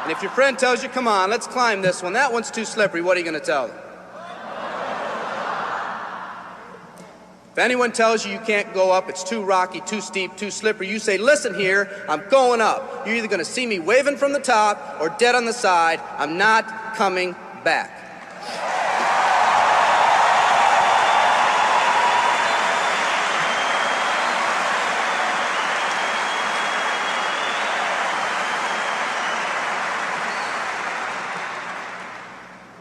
And if your friend tells you, come on, let's climb this one, that one's too slippery, what are you going to tell them? If anyone tells you you can't go up, it's too rocky, too steep, too slippery, you say, listen here, I'm going up. You're either going to see me waving from the top or dead on the side. I'm not coming back.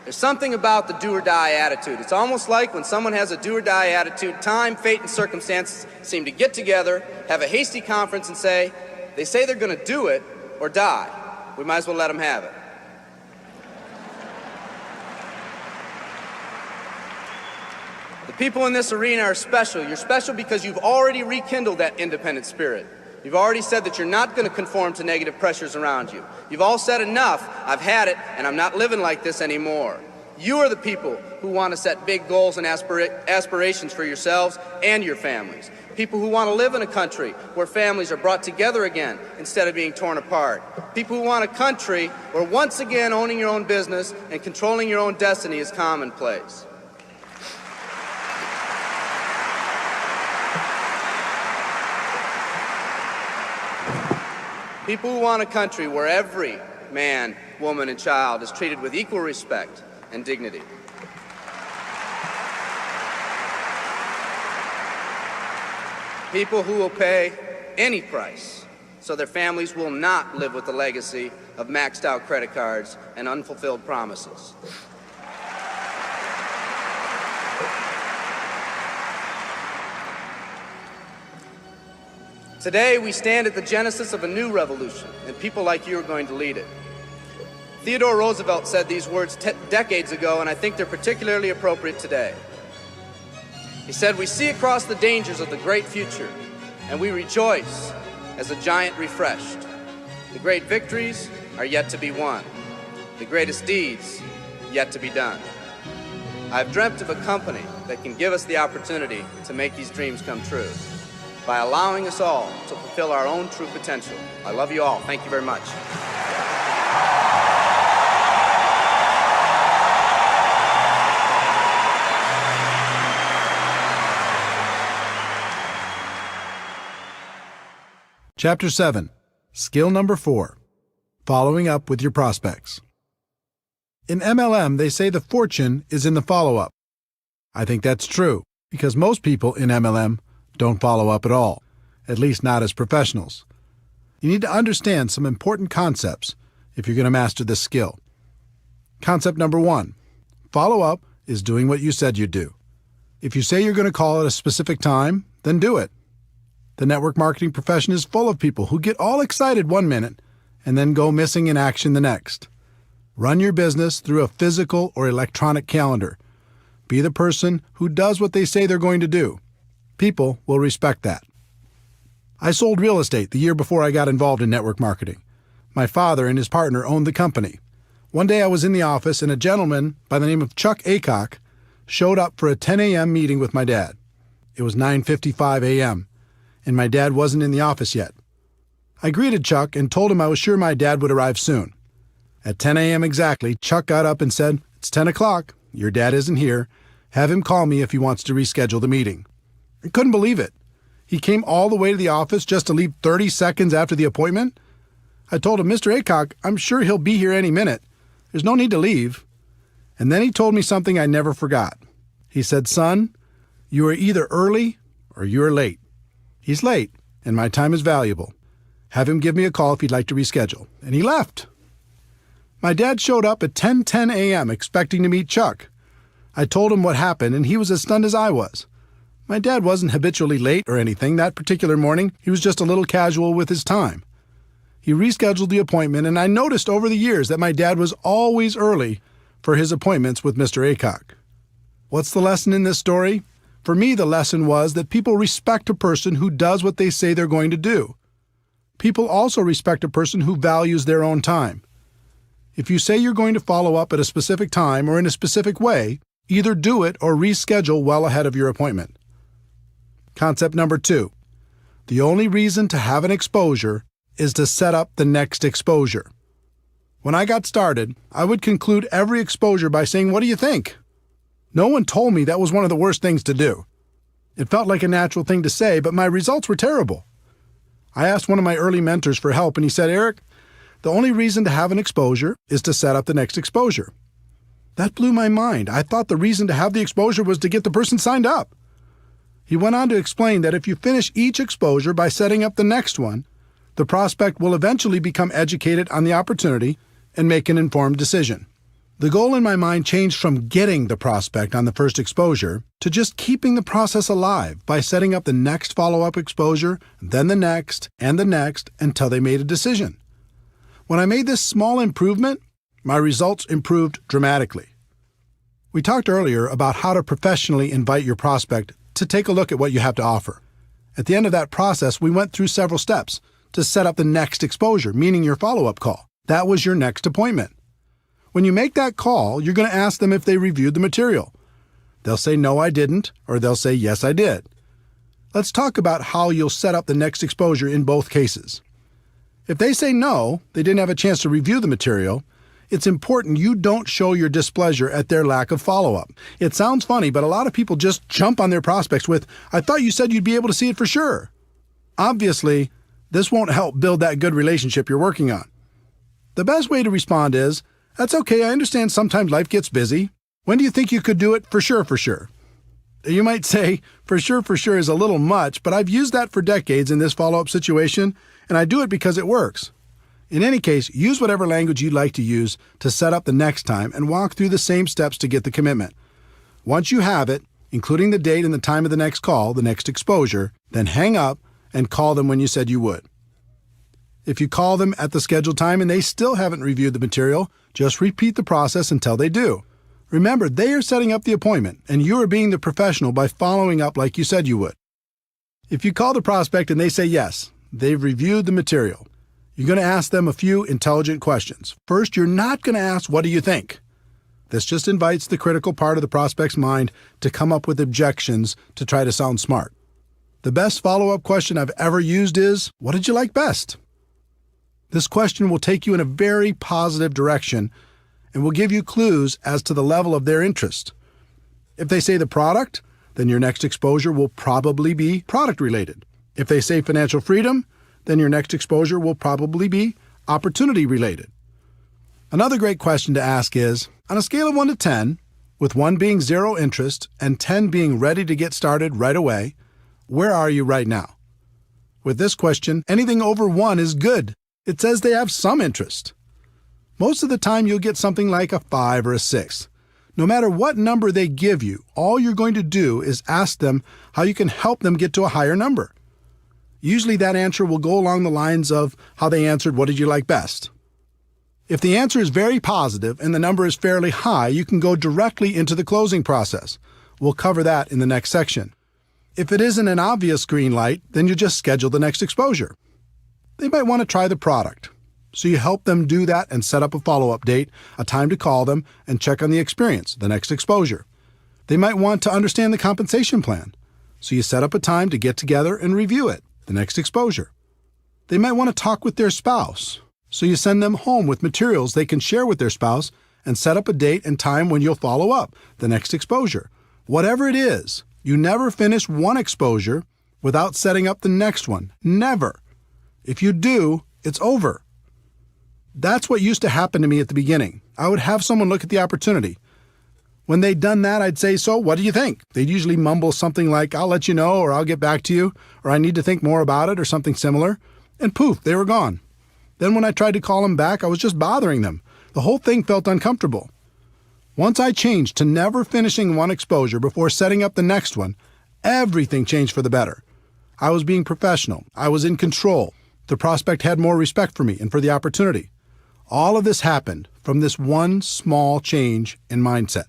There's something about the do-or-die attitude. It's almost like when someone has a do-or-die attitude, time, fate, and circumstances seem to get together, have a hasty conference, and say, they say they're going to do it or die. We might as well let them have it. The people in this arena are special. You're special because you've already rekindled that independent spirit. You've already said that you're not going to conform to negative pressures around you. You've all said enough, I've had it, and I'm not living like this anymore. You are the people who want to set big goals and aspirations for yourselves and your families. People who want to live in a country where families are brought together again instead of being torn apart. People who want a country where once again owning your own business and controlling your own destiny is commonplace. People who want a country where every man, woman, and child is treated with equal respect and dignity. People who will pay any price so their families will not live with the legacy of maxed out credit cards and unfulfilled promises. Today, we stand at the genesis of a new revolution, and people like you are going to lead it. Theodore Roosevelt said these words decades ago, and I think they're particularly appropriate today. He said, we see across the dangers of the great future, and we rejoice as a giant refreshed. The great victories are yet to be won. The greatest deeds yet to be done. I've dreamt of a company that can give us the opportunity to make these dreams come true, by allowing us all to fulfill our own true potential. I love you all. Thank you very much. Chapter 7. Skill number 4. Following up with your prospects. In MLM, they say the fortune is in the follow-up. I think that's true, because most people in MLM don't follow up at all, at least not as professionals. You need to understand some important concepts if you're going to master this skill. Concept number 1. Follow up is doing what you said you'd do. If you say you're going to call at a specific time, then do it. The network marketing profession is full of people who get all excited one minute and then go missing in action the next. Run your business through a physical or electronic calendar. Be the person who does what they say they're going to do. People will respect that. I sold real estate the year before I got involved in network marketing. My father and his partner owned the company. One day I was in the office and a gentleman by the name of Chuck Aycock showed up for a 10 a.m. meeting with my dad. It was 9:55 a.m., and my dad wasn't in the office yet. I greeted Chuck and told him I was sure my dad would arrive soon. At 10 a.m. exactly, Chuck got up and said, "It's 10 o'clock. Your dad isn't here. Have him call me if he wants to reschedule the meeting." I couldn't believe it. He came all the way to the office just to leave 30 seconds after the appointment? I told him, "Mr. Aycock, I'm sure he'll be here any minute. There's no need to leave." And then he told me something I never forgot. He said, "Son, you are either early or you are late. He's late, and my time is valuable. Have him give me a call if he'd like to reschedule." And he left. My dad showed up at 10:10 a.m. expecting to meet Chuck. I told him what happened, and he was as stunned as I was. My dad wasn't habitually late or anything. That particular morning, he was just a little casual with his time. He rescheduled the appointment, and I noticed over the years that my dad was always early for his appointments with Mr. Aycock. What's the lesson in this story? For me, the lesson was that people respect a person who does what they say they're going to do. People also respect a person who values their own time. If you say you're going to follow up at a specific time or in a specific way, either do it or reschedule well ahead of your appointment. Concept number 2. The only reason to have an exposure is to set up the next exposure. When I got started, I would conclude every exposure by saying, "What do you think?" No one told me that was one of the worst things to do. It felt like a natural thing to say, but my results were terrible. I asked one of my early mentors for help, and he said, "Eric, the only reason to have an exposure is to set up the next exposure." That blew my mind. I thought the reason to have the exposure was to get the person signed up. He went on to explain that if you finish each exposure by setting up the next one, the prospect will eventually become educated on the opportunity and make an informed decision. The goal in my mind changed from getting the prospect on the first exposure to just keeping the process alive by setting up the next follow-up exposure, then the next, and the next until they made a decision. When I made this small improvement, my results improved dramatically. We talked earlier about how to professionally invite your prospect to take a look at what you have to offer. At the end of that process, we went through several steps to set up the next exposure, meaning your follow-up call. That was your next appointment. When you make that call, you're going to ask them if they reviewed the material. They'll say, "No, I didn't," or they'll say, "Yes, I did." Let's talk about how you'll set up the next exposure in both cases. If they say no, they didn't have a chance to review the material, it's important you don't show your displeasure at their lack of follow-up. It sounds funny, but a lot of people just jump on their prospects with, "I thought you said you'd be able to see it for sure." Obviously, this won't help build that good relationship you're working on. The best way to respond is, "That's okay, I understand sometimes life gets busy. When do you think you could do it for sure, for sure?" You might say, for sure is a little much, but I've used that for decades in this follow-up situation, and I do it because it works. In any case, use whatever language you'd like to use to set up the next time and walk through the same steps to get the commitment. Once you have it, including the date and the time of the next call, the next exposure, then hang up and call them when you said you would. If you call them at the scheduled time and they still haven't reviewed the material, just repeat the process until they do. Remember, they are setting up the appointment, and you are being the professional by following up like you said you would. If you call the prospect and they say yes, they've reviewed the material, you're going to ask them a few intelligent questions. First, you're not going to ask, "What do you think?" This just invites the critical part of the prospect's mind to come up with objections to try to sound smart. The best follow-up question I've ever used is, "What did you like best?" This question will take you in a very positive direction and will give you clues as to the level of their interest. If they say the product, then your next exposure will probably be product-related. If they say financial freedom, then your next exposure will probably be opportunity-related. Another great question to ask is, on a scale of 1 to 10, with 1 being zero interest and 10 being ready to get started right away, where are you right now? With this question, anything over 1 is good. It says they have some interest. Most of the time, you'll get something like a 5 or a 6. No matter what number they give you, all you're going to do is ask them how you can help them get to a higher number. Usually that answer will go along the lines of how they answered, "What did you like best?" If the answer is very positive and the number is fairly high, you can go directly into the closing process. We'll cover that in the next section. If it isn't an obvious green light, then you just schedule the next exposure. They might want to try the product, so you help them do that and set up a follow-up date, a time to call them, and check on the experience, the next exposure. They might want to understand the compensation plan, so you set up a time to get together and review it, the next exposure. They might want to talk with their spouse, so you send them home with materials they can share with their spouse and set up a date and time when you'll follow up, the next exposure. Whatever it is, you never finish one exposure without setting up the next one. Never. If you do, it's over. That's what used to happen to me at the beginning. I would have someone look at the opportunity. When they'd done that, I'd say, "So, what do you think?" They'd usually mumble something like, "I'll let you know," or "I'll get back to you," or "I need to think more about it," or something similar. And poof, they were gone. Then when I tried to call them back, I was just bothering them. The whole thing felt uncomfortable. Once I changed to never finishing one exposure before setting up the next one, everything changed for the better. I was being professional. I was in control. The prospect had more respect for me and for the opportunity. All of this happened from this one small change in mindset.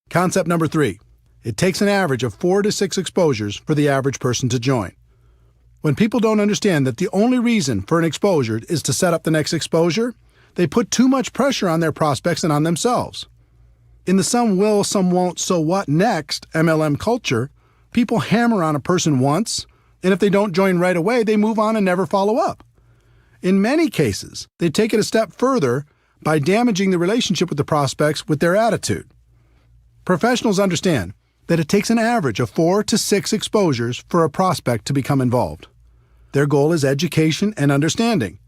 Concept number 3. It takes an average of 4 to 6 exposures for the average person to join. When people don't understand that the only reason for an exposure is to set up the next exposure, They put too much pressure on their prospects and on themselves. In the some will, some won't, so what next MLM culture, people hammer on a person once, and if they don't join right away, they move on and never follow up. In many cases, they take it a step further by damaging the relationship with the prospects with their attitude. Professionals understand that it takes an average of 4 to 6 exposures for a prospect to become involved. Their goal is education and understanding.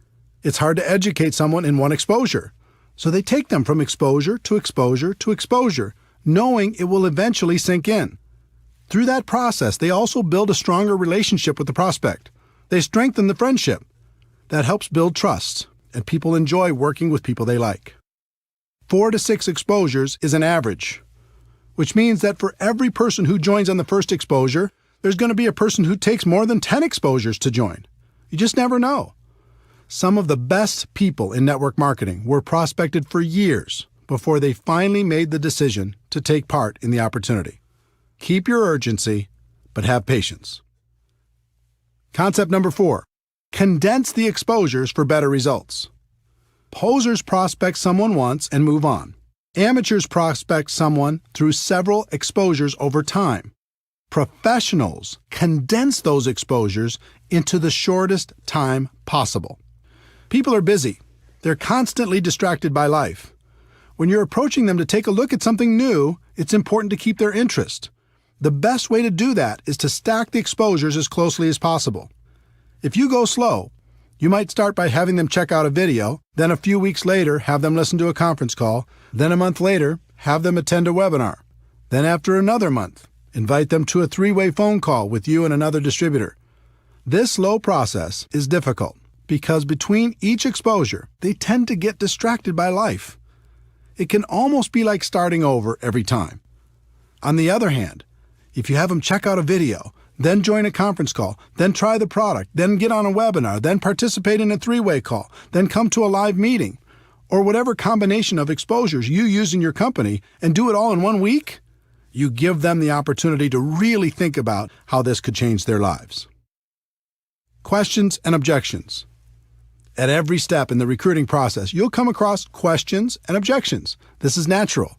It's hard to educate someone in one exposure, so they take them from exposure to exposure to exposure, knowing it will eventually sink in. Through that process, they also build a stronger relationship with the prospect. They strengthen the friendship. That helps build trust, and people enjoy working with people they like. 4 to 6 exposures is an average, which means that for every person who joins on the first exposure, there's going to be a person who takes more than 10 exposures to join. You just never know. Some of the best people in network marketing were prospected for years before they finally made the decision to take part in the opportunity. Keep your urgency, but have patience. Concept number 4, condense the exposures for better results. Posers prospect someone once and move on. Amateurs prospect someone through several exposures over time. Professionals condense those exposures into the shortest time possible. People are busy. They're constantly distracted by life. When you're approaching them to take a look at something new, it's important to keep their interest. The best way to do that is to stack the exposures as closely as possible. If you go slow, you might start by having them check out a video, then a few weeks later have them listen to a conference call, then a month later have them attend a webinar, then after another month, invite them to a 3-way phone call with you and another distributor. This slow process is difficult because between each exposure, they tend to get distracted by life. It can almost be like starting over every time. On the other hand, if you have them check out a video, then join a conference call, then try the product, then get on a webinar, then participate in a 3-way call, then come to a live meeting, or whatever combination of exposures you use in your company and do it all in 1 week, you give them the opportunity to really think about how this could change their lives. Questions and objections. At every step in the recruiting process, you'll come across questions and objections. This is natural.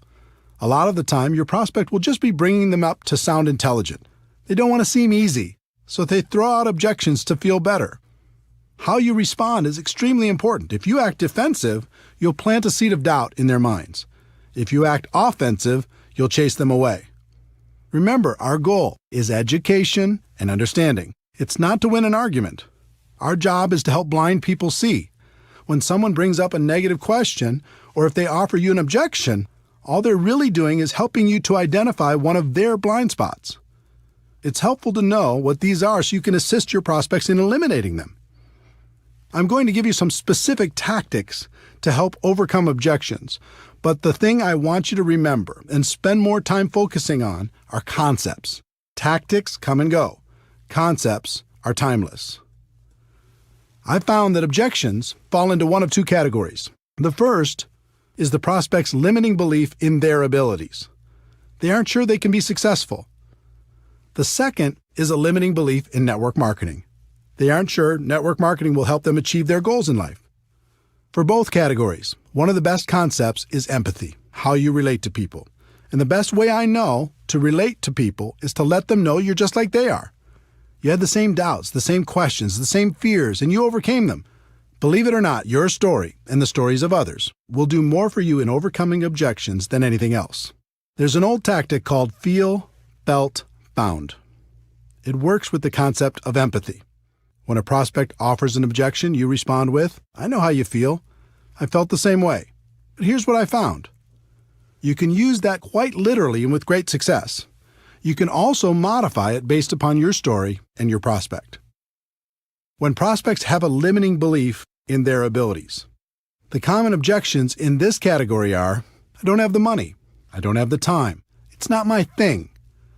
A lot of the time, your prospect will just be bringing them up to sound intelligent. They don't want to seem easy, so they throw out objections to feel better. How you respond is extremely important. If you act defensive, you'll plant a seed of doubt in their minds. If you act offensive, you'll chase them away. Remember, our goal is education and understanding. It's not to win an argument. Our job is to help blind people see. When someone brings up a negative question, or if they offer you an objection, all they're really doing is helping you to identify one of their blind spots. It's helpful to know what these are so you can assist your prospects in eliminating them. I'm going to give you some specific tactics to help overcome objections, but the thing I want you to remember and spend more time focusing on are concepts. Tactics come and go. Concepts are timeless. I found that objections fall into one of 2 categories. The first is the prospect's limiting belief in their abilities. They aren't sure they can be successful. The second is a limiting belief in network marketing. They aren't sure network marketing will help them achieve their goals in life. For both categories, one of the best concepts is empathy, how you relate to people. And the best way I know to relate to people is to let them know you're just like they are. You had the same doubts, the same questions, the same fears, and you overcame them. Believe it or not, your story and the stories of others will do more for you in overcoming objections than anything else. There's an old tactic called feel, felt, found. It works with the concept of empathy. When a prospect offers an objection, you respond with, "I know how you feel. I felt the same way. But here's what I found." You can use that quite literally and with great success. You can also modify it based upon your story and your prospect. When prospects have a limiting belief in their abilities, the common objections in this category are, "I don't have the money. I don't have the time. It's not my thing.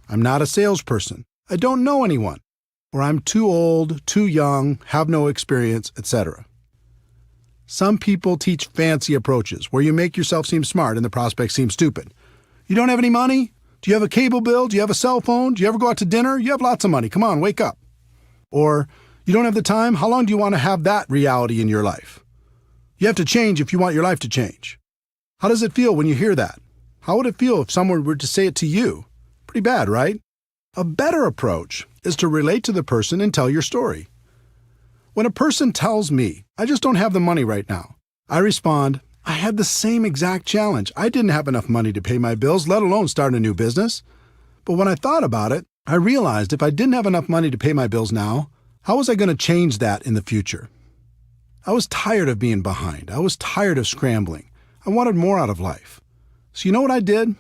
I'm not a salesperson. I don't know anyone." Or "I'm too old, too young, have no experience," etc. Some people teach fancy approaches where you make yourself seem smart and the prospect seems stupid. "You don't have any money? Do you have a cable bill? Do you have a cell phone? Do you ever go out to dinner? You have lots of money. Come on, wake up." Or, "You don't have the time? How long do you want to have that reality in your life?" You have to change if you want your life to change. How does it feel when you hear that? How would it feel if someone were to say it to you? Pretty bad, right? A better approach is to relate to the person and tell your story. When a person tells me, I just don't have the money right now, I respond, I had the same exact challenge. I didn't have enough money to pay my bills, let alone start a new business. But when I thought about it, I realized if I didn't have enough money to pay my bills now, how was I going to change that in the future? I was tired of being behind. I was tired of scrambling. I wanted more out of life. So you know what I did?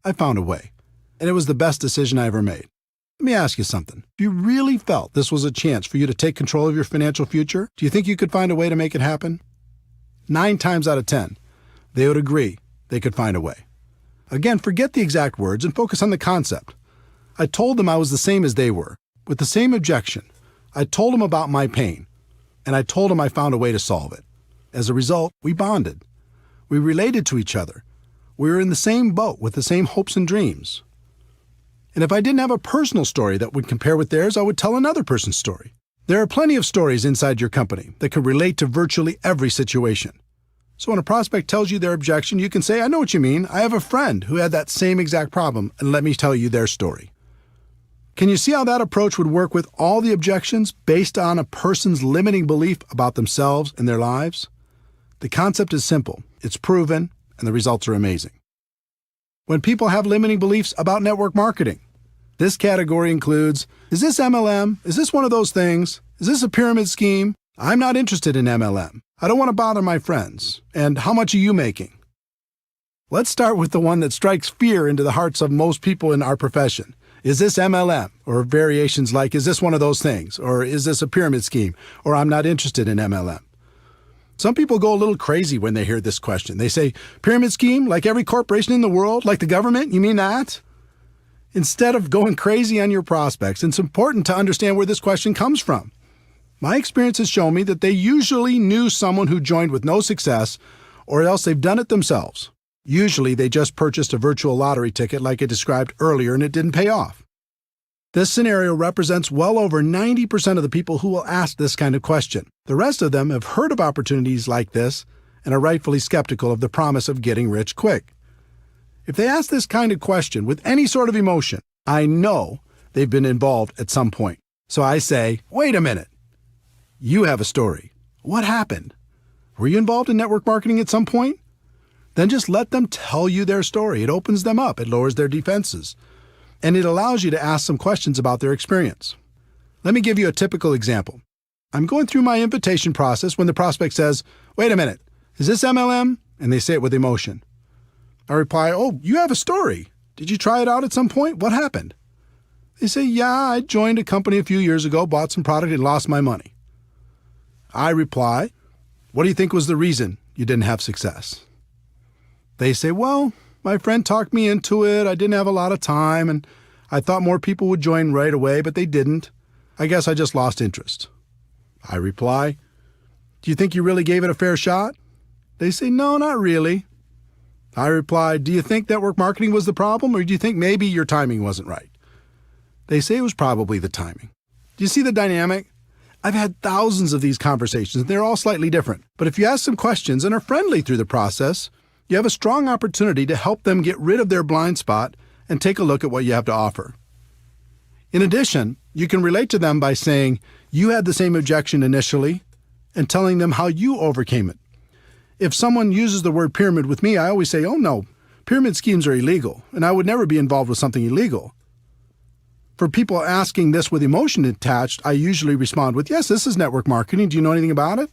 I found a way. And it was the best decision I ever made. Let me ask you something. If you really felt this was a chance for you to take control of your financial future, do you think you could find a way to make it happen? 9 times out of 10, they would agree they could find a way. Again, forget the exact words and focus on the concept. I told them I was the same as they were, with the same objection. I told them about my pain, and I told them I found a way to solve it. As a result, we bonded. We related to each other. We were in the same boat with the same hopes and dreams. And if I didn't have a personal story that would compare with theirs, I would tell another person's story. There are plenty of stories inside your company that can relate to virtually every situation. So when a prospect tells you their objection, you can say, I know what you mean. I have a friend who had that same exact problem, and let me tell you their story. Can you see how that approach would work with all the objections based on a person's limiting belief about themselves and their lives? The concept is simple, it's proven, and the results are amazing. When people have limiting beliefs about network marketing, this category includes, is this MLM? Is this one of those things? Is this a pyramid scheme? I'm not interested in MLM. I don't want to bother my friends. And how much are you making? Let's start with the one that strikes fear into the hearts of most people in our profession. Is this MLM? Or variations like, is this one of those things? Or is this a pyramid scheme? Or I'm not interested in MLM. Some people go a little crazy when they hear this question. They say, pyramid scheme, like every corporation in the world, like the government? You mean that? Instead of going crazy on your prospects, it's important to understand where this question comes from. My experience has shown me that they usually knew someone who joined with no success, or else they've done it themselves. Usually they just purchased a virtual lottery ticket like I described earlier and it didn't pay off. This scenario represents well over 90% of the people who will ask this kind of question. The rest of them have heard of opportunities like this and are rightfully skeptical of the promise of getting rich quick. If they ask this kind of question with any sort of emotion, I know they've been involved at some point. So I say, wait a minute. You have a story. What happened? Were you involved in network marketing at some point? Then just let them tell you their story. It opens them up. It lowers their defenses. And it allows you to ask some questions about their experience. Let me give you a typical example. I'm going through my invitation process when the prospect says, wait a minute, is this MLM? And they say it with emotion. I reply, oh, you have a story. Did you try it out at some point? What happened? They say, yeah, I joined a company a few years ago, bought some product, and lost my money. I reply, what do you think was the reason you didn't have success? They say, well, my friend talked me into it. I didn't have a lot of time, and I thought more people would join right away, but they didn't. I guess I just lost interest. I reply, do you think you really gave it a fair shot? They say, no, not really. I reply, do you think network marketing was the problem, or do you think maybe your timing wasn't right? They say it was probably the timing. Do you see the dynamic? I've had thousands of these conversations, and they're all slightly different. But if you ask some questions and are friendly through the process, you have a strong opportunity to help them get rid of their blind spot and take a look at what you have to offer. In addition, you can relate to them by saying you had the same objection initially and telling them how you overcame it. If someone uses the word pyramid with me, I always say, oh no, pyramid schemes are illegal, and I would never be involved with something illegal. For people asking this with emotion attached, I usually respond with, yes, this is network marketing. Do you know anything about it?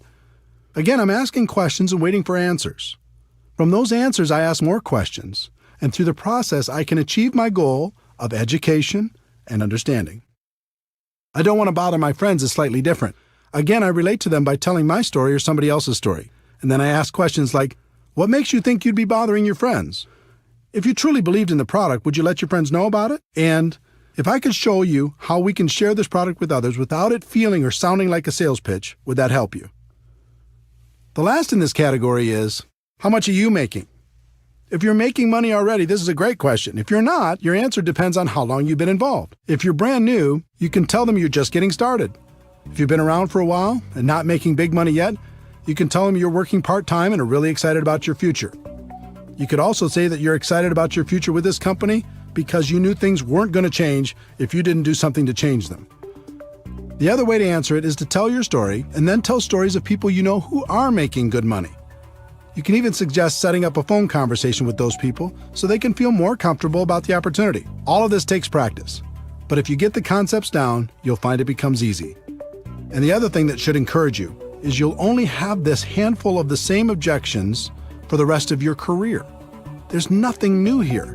Again, I'm asking questions and waiting for answers. From those answers, I ask more questions, and through the process, I can achieve my goal of education and understanding. I don't want to bother my friends is slightly different. Again, I relate to them by telling my story or somebody else's story, and then I ask questions like, what makes you think you'd be bothering your friends? If you truly believed in the product, would you let your friends know about it? And if I could show you how we can share this product with others without it feeling or sounding like a sales pitch, would that help you? The last in this category is, how much are you making? If you're making money already, this is a great question. If you're not, your answer depends on how long you've been involved. If you're brand new, you can tell them you're just getting started. If you've been around for a while and not making big money yet, You can tell them you're working part-time and are really excited about your future. You could also say that you're excited about your future with this company because you knew things weren't going to change if you didn't do something to change them. The other way to answer it is to tell your story and then tell stories of people you know who are making good money. You can even suggest setting up a phone conversation with those people so they can feel more comfortable about the opportunity. All of this takes practice, but if you get the concepts down, you'll find it becomes easy. And the other thing that should encourage you is you'll only have this handful of the same objections for the rest of your career. There's nothing new here.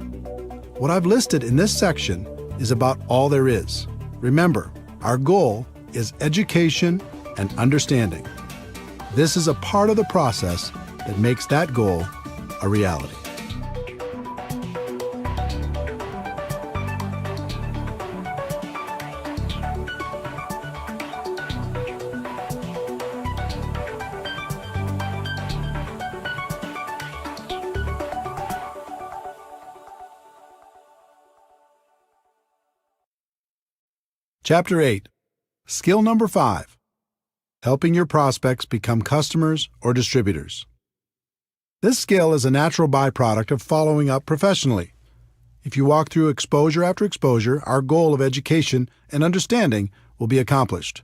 What I've listed in this section is about all there is. Remember, our goal is education and understanding. This is a part of the process that makes that goal a reality. Chapter 8. Skill number 5. Helping your prospects become customers or distributors. This skill is a natural byproduct of following up professionally. If you walk through exposure after exposure, our goal of education and understanding will be accomplished.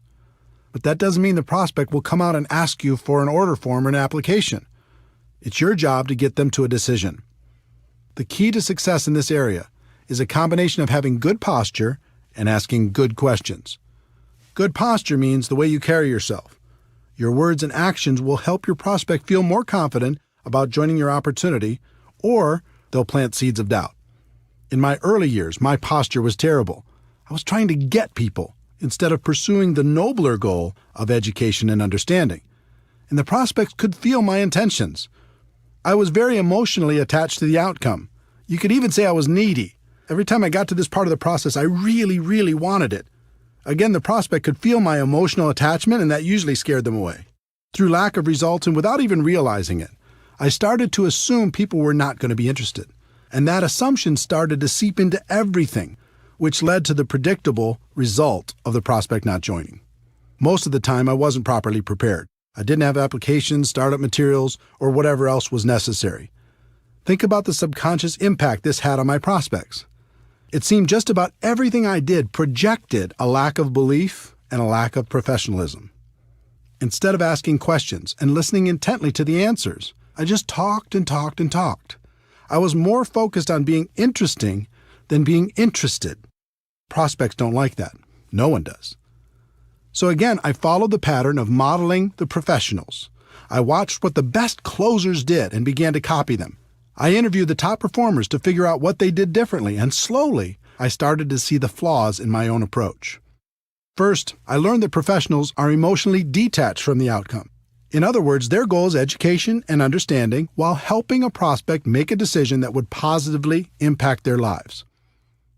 But that doesn't mean the prospect will come out and ask you for an order form or an application. It's your job to get them to a decision. The key to success in this area is a combination of having good posture and asking good questions. Good posture means the way you carry yourself. Your words and actions will help your prospect feel more confident about joining your opportunity, or they'll plant seeds of doubt. In my early years, my posture was terrible. I was trying to get people instead of pursuing the nobler goal of education and understanding. And the prospects could feel my intentions. I was very emotionally attached to the outcome. You could even say I was needy. Every time I got to this part of the process, I really wanted it. Again, the prospect could feel my emotional attachment, and that usually scared them away. Through lack of results and without even realizing it, I started to assume people were not going to be interested. And that assumption started to seep into everything, which led to the predictable result of the prospect not joining. Most of the time, I wasn't properly prepared. I didn't have applications, startup materials, or whatever else was necessary. Think about the subconscious impact this had on my prospects. It seemed just about everything I did projected a lack of belief and a lack of professionalism. Instead of asking questions and listening intently to the answers, I just talked and talked and talked. I was more focused on being interesting than being interested. Prospects don't like that. No one does. So again, I followed the pattern of modeling the professionals. I watched what the best closers did and began to copy them. I interviewed the top performers to figure out what they did differently, and slowly, I started to see the flaws in my own approach. First, I learned that professionals are emotionally detached from the outcome. In other words, their goal is education and understanding while helping a prospect make a decision that would positively impact their lives.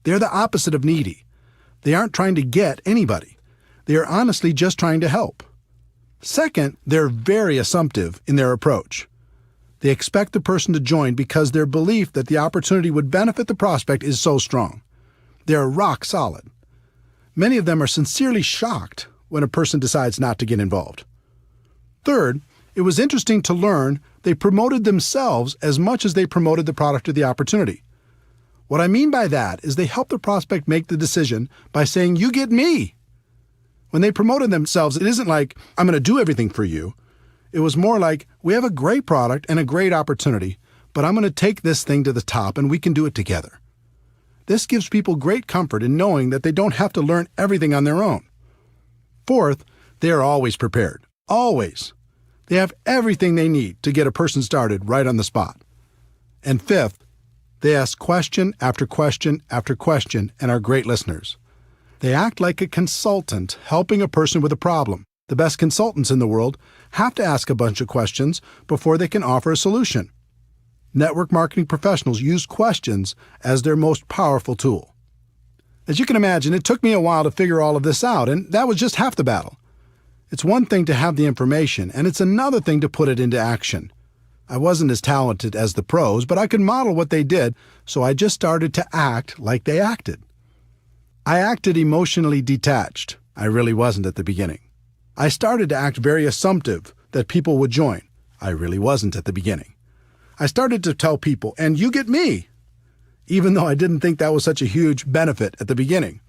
They're the opposite of needy. They aren't trying to get anybody. They are honestly just trying to help. Second, they're very assumptive in their approach. They expect the person to join because their belief that the opportunity would benefit the prospect is so strong. They're rock solid. Many of them are sincerely shocked when a person decides not to get involved. Third, it was interesting to learn they promoted themselves as much as they promoted the product or the opportunity. What I mean by that is they helped the prospect make the decision by saying, "You get me." When they promoted themselves, it isn't like, "I'm going to do everything for you." It was more like, "We have a great product and a great opportunity, but I'm going to take this thing to the top and we can do it together." This gives people great comfort in knowing that they don't have to learn everything on their own. Fourth, they are always prepared. Always. They have everything they need to get a person started right on the spot. And fifth, they ask question after question after question and are great listeners. They act like a consultant helping a person with a problem. The best consultants in the world have to ask a bunch of questions before they can offer a solution. Network marketing professionals use questions as their most powerful tool. As you can imagine, it took me a while to figure all of this out, and that was just half the battle. It's one thing to have the information, and it's another thing to put it into action. I wasn't as talented as the pros, but I could model what they did, so I just started to act like they acted. I acted emotionally detached. I really wasn't at the beginning. I started to act very assumptive, that people would join. I really wasn't at the beginning. I started to tell people, and you get me, even though I didn't think that was such a huge benefit at the beginning.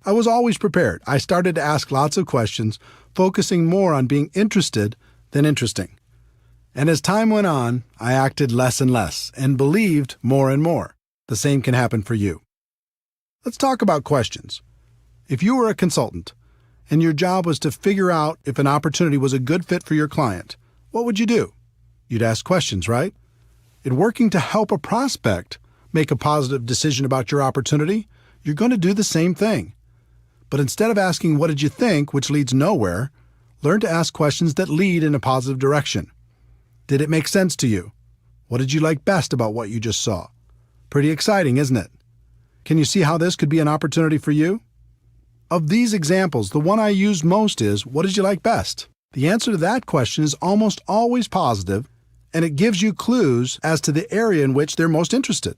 I was always prepared. I started to ask lots of questions, focusing more on being interested than interesting. And as time went on, I acted less and less and believed more and more. The same can happen for you. Let's talk about questions. If you were a consultant and your job was to figure out if an opportunity was a good fit for your client, what would you do? You'd ask questions, right? In working to help a prospect make a positive decision about your opportunity, you're going to do the same thing. But instead of asking, "What did you think?" which leads nowhere, learn to ask questions that lead in a positive direction. Did it make sense to you? What did you like best about what you just saw? Pretty exciting, isn't it? Can you see how this could be an opportunity for you? Of these examples, the one I use most is, what did you like best? The answer to that question is almost always positive, and it gives you clues as to the area in which they're most interested.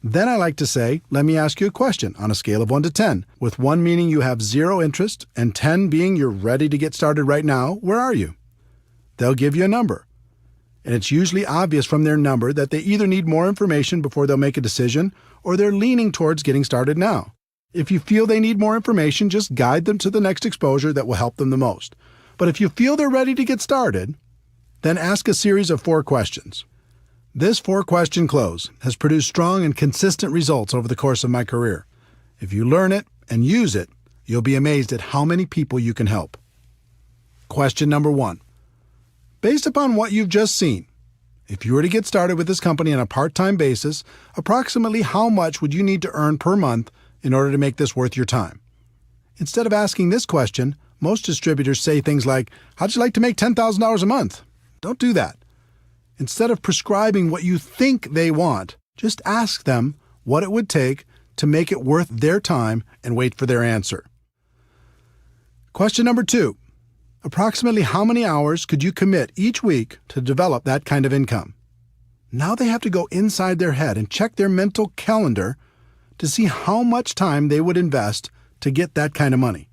Then I like to say, let me ask you a question on a scale of 1 to 10, with 1 meaning you have 0 interest and 10 being you're ready to get started right now. Where are you? They'll give you a number. And it's usually obvious from their number that they either need more information before they'll make a decision or they're leaning towards getting started now. If you feel they need more information, just guide them to the next exposure that will help them the most. But if you feel they're ready to get started, then ask a series of 4 questions. This 4-question close has produced strong and consistent results over the course of my career. If you learn it and use it, you'll be amazed at how many people you can help. Question number 1. Based upon what you've just seen, if you were to get started with this company on a part-time basis, approximately how much would you need to earn per month in order to make this worth your time? Instead of asking this question, most distributors say things like, "How'd you like to make $10,000 a month?" Don't do that. Instead of prescribing what you think they want, just ask them what it would take to make it worth their time and wait for their answer. Question number 2. Approximately how many hours could you commit each week to develop that kind of income? Now they have to go inside their head and check their mental calendar to see how much time they would invest to get that kind of money.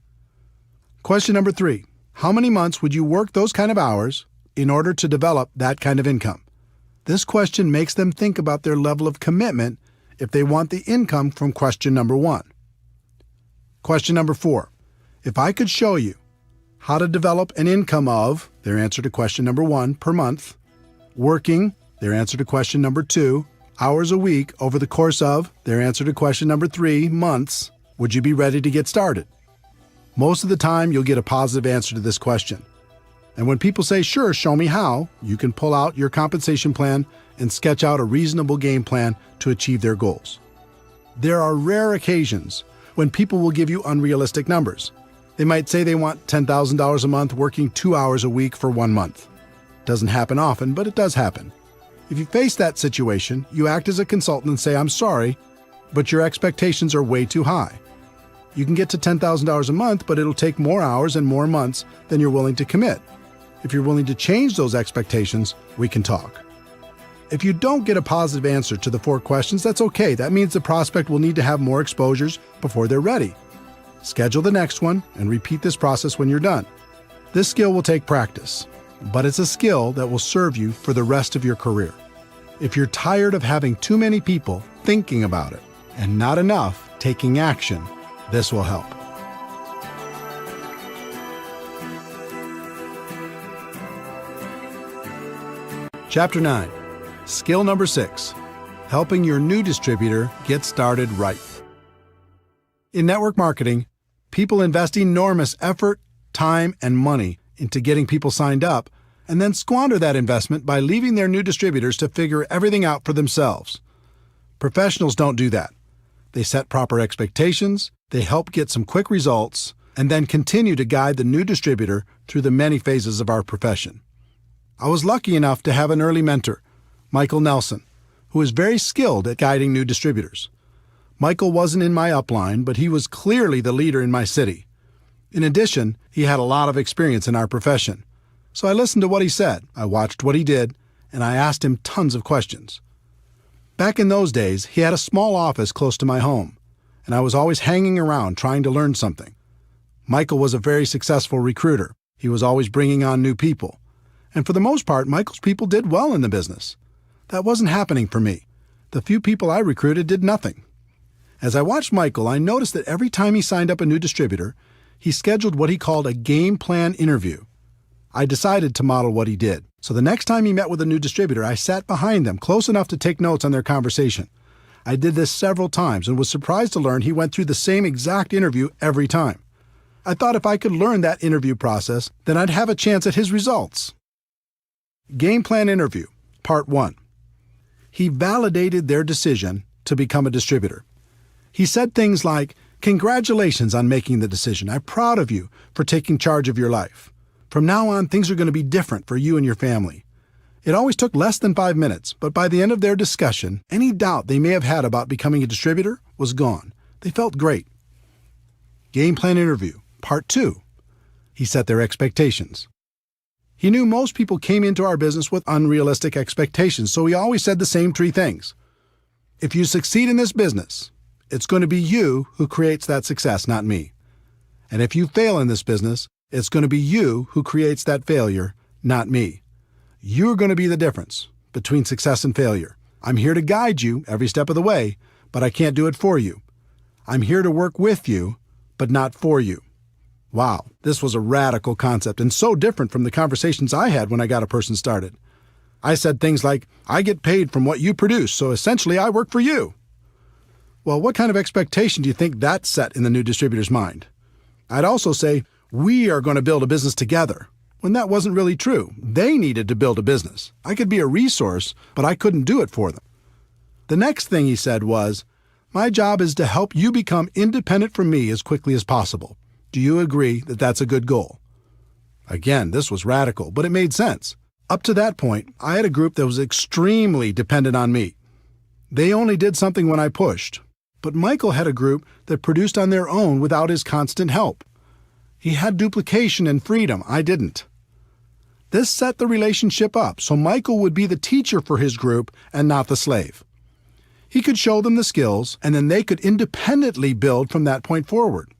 Question number 3. How many months would you work those kind of hours in order to develop that kind of income? This question makes them think about their level of commitment if they want the income from question number 1. Question number 4. If I could show you how to develop an income of, their answer to question number 1, per month, working, their answer to question number 2, hours a week over the course of, their answer to question number 3, months, would you be ready to get started? Most of the time, you'll get a positive answer to this question. And when people say, "Sure, show me how," you can pull out your compensation plan and sketch out a reasonable game plan to achieve their goals. There are rare occasions when people will give you unrealistic numbers. They might say they want $10,000 a month working 2 hours a week for 1 month. Doesn't happen often, but it does happen. If you face that situation, you act as a consultant and say, "I'm sorry, but your expectations are way too high. You can get to $10,000 a month, but it'll take more hours and more months than you're willing to commit. If you're willing to change those expectations, we can talk." If you don't get a positive answer to the 4 questions, that's okay. That means the prospect will need to have more exposures before they're ready. Schedule the next one and repeat this process when you're done. This skill will take practice, but it's a skill that will serve you for the rest of your career. If you're tired of having too many people thinking about it and not enough taking action, this will help. Chapter 9. Skill number 6. Helping your new distributor get started right. In network marketing, people invest enormous effort, time, and money into getting people signed up, and then squander that investment by leaving their new distributors to figure everything out for themselves. Professionals don't do that. They set proper expectations, they help get some quick results, and then continue to guide the new distributor through the many phases of our profession. I was lucky enough to have an early mentor, Michael Nelson, who is very skilled at guiding new distributors. Michael wasn't in my upline, but he was clearly the leader in my city. In addition, he had a lot of experience in our profession. So I listened to what he said, I watched what he did, and I asked him tons of questions. Back in those days, he had a small office close to my home, and I was always hanging around trying to learn something. Michael was a very successful recruiter. He was always bringing on new people, And for the most part, Michael's people did well in the business. That wasn't happening for me. The few people I recruited did nothing. As I watched Michael, I noticed that every time he signed up a new distributor, he scheduled what he called a game plan interview. I decided to model what he did. So the next time he met with a new distributor, I sat behind them close enough to take notes on their conversation. I did this several times and was surprised to learn he went through the same exact interview every time. I thought if I could learn that interview process, then I'd have a chance at his results. Game plan interview, part 1. He validated their decision to become a distributor. He said things like, "Congratulations on making the decision. I'm proud of you for taking charge of your life. From now on, things are going to be different for you and your family." It always took less than 5 minutes, but by the end of their discussion, any doubt they may have had about becoming a distributor was gone. They felt great. Game plan interview, part 2. He set their expectations. He knew most people came into our business with unrealistic expectations, so he always said the same 3 things. If you succeed in this business, it's going to be you who creates that success, not me. And if you fail in this business, it's going to be you who creates that failure, not me. You're going to be the difference between success and failure. I'm here to guide you every step of the way, but I can't do it for you. I'm here to work with you, but not for you. Wow, this was a radical concept and so different from the conversations I had when I got a person started. I said things like, "I get paid from what you produce, so essentially I work for you." Well, what kind of expectation do you think that set in the new distributor's mind? I'd also say, "We are going to build a business together," when that wasn't really true. They needed to build a business. I could be a resource, but I couldn't do it for them. The next thing he said was, "My job is to help you become independent from me as quickly as possible. Do you agree that that's a good goal?" Again, this was radical, but it made sense. Up to that point, I had a group that was extremely dependent on me. They only did something when I pushed. But Michael had a group that produced on their own without his constant help. He had duplication and freedom. I didn't. This set the relationship up, so Michael would be the teacher for his group and not the slave. He could show them the skills, and then they could independently build from that point forward.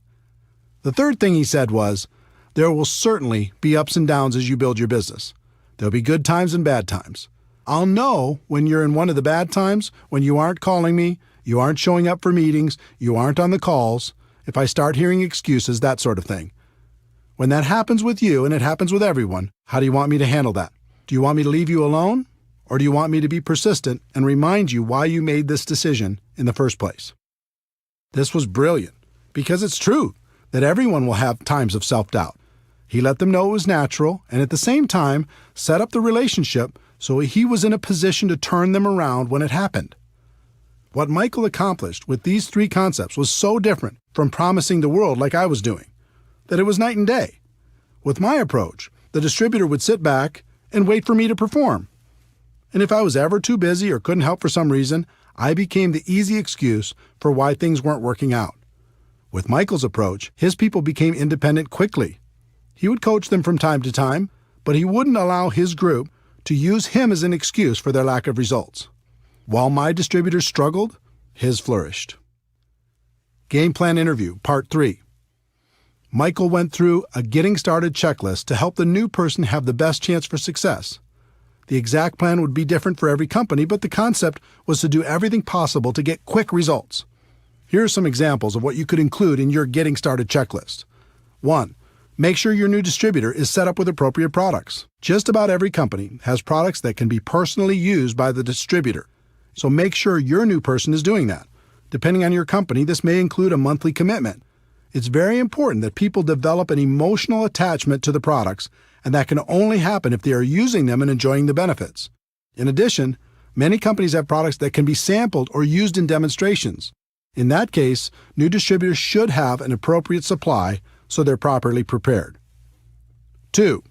The third thing he said was, "There will certainly be ups and downs as you build your business. There'll be good times and bad times. I'll know when you're in one of the bad times, when you aren't calling me, you aren't showing up for meetings, you aren't on the calls, if I start hearing excuses, that sort of thing. When that happens with you, and it happens with everyone, how do you want me to handle that? Do you want me to leave you alone? Or do you want me to be persistent and remind you why you made this decision in the first place?" This was brilliant, because it's true that everyone will have times of self-doubt. He let them know it was natural, and at the same time, set up the relationship so he was in a position to turn them around when it happened. What Michael accomplished with these 3 concepts was so different from promising the world like I was doing, that it was night and day. With my approach, the distributor would sit back and wait for me to perform. And if I was ever too busy or couldn't help for some reason, I became the easy excuse for why things weren't working out. With Michael's approach, his people became independent quickly. He would coach them from time to time, but he wouldn't allow his group to use him as an excuse for their lack of results. While my distributors struggled, his flourished. Game plan interview, part 3. Michael went through a getting started checklist to help the new person have the best chance for success. The exact plan would be different for every company, but the concept was to do everything possible to get quick results. Here are some examples of what you could include in your getting started checklist. 1. Make sure your new distributor is set up with appropriate products. Just about every company has products that can be personally used by the distributor, so make sure your new person is doing that. Depending on your company, this may include a monthly commitment. It's very important that people develop an emotional attachment to the products, and that can only happen if they are using them and enjoying the benefits. In addition, many companies have products that can be sampled or used in demonstrations. In that case, new distributors should have an appropriate supply so they're properly prepared. 2.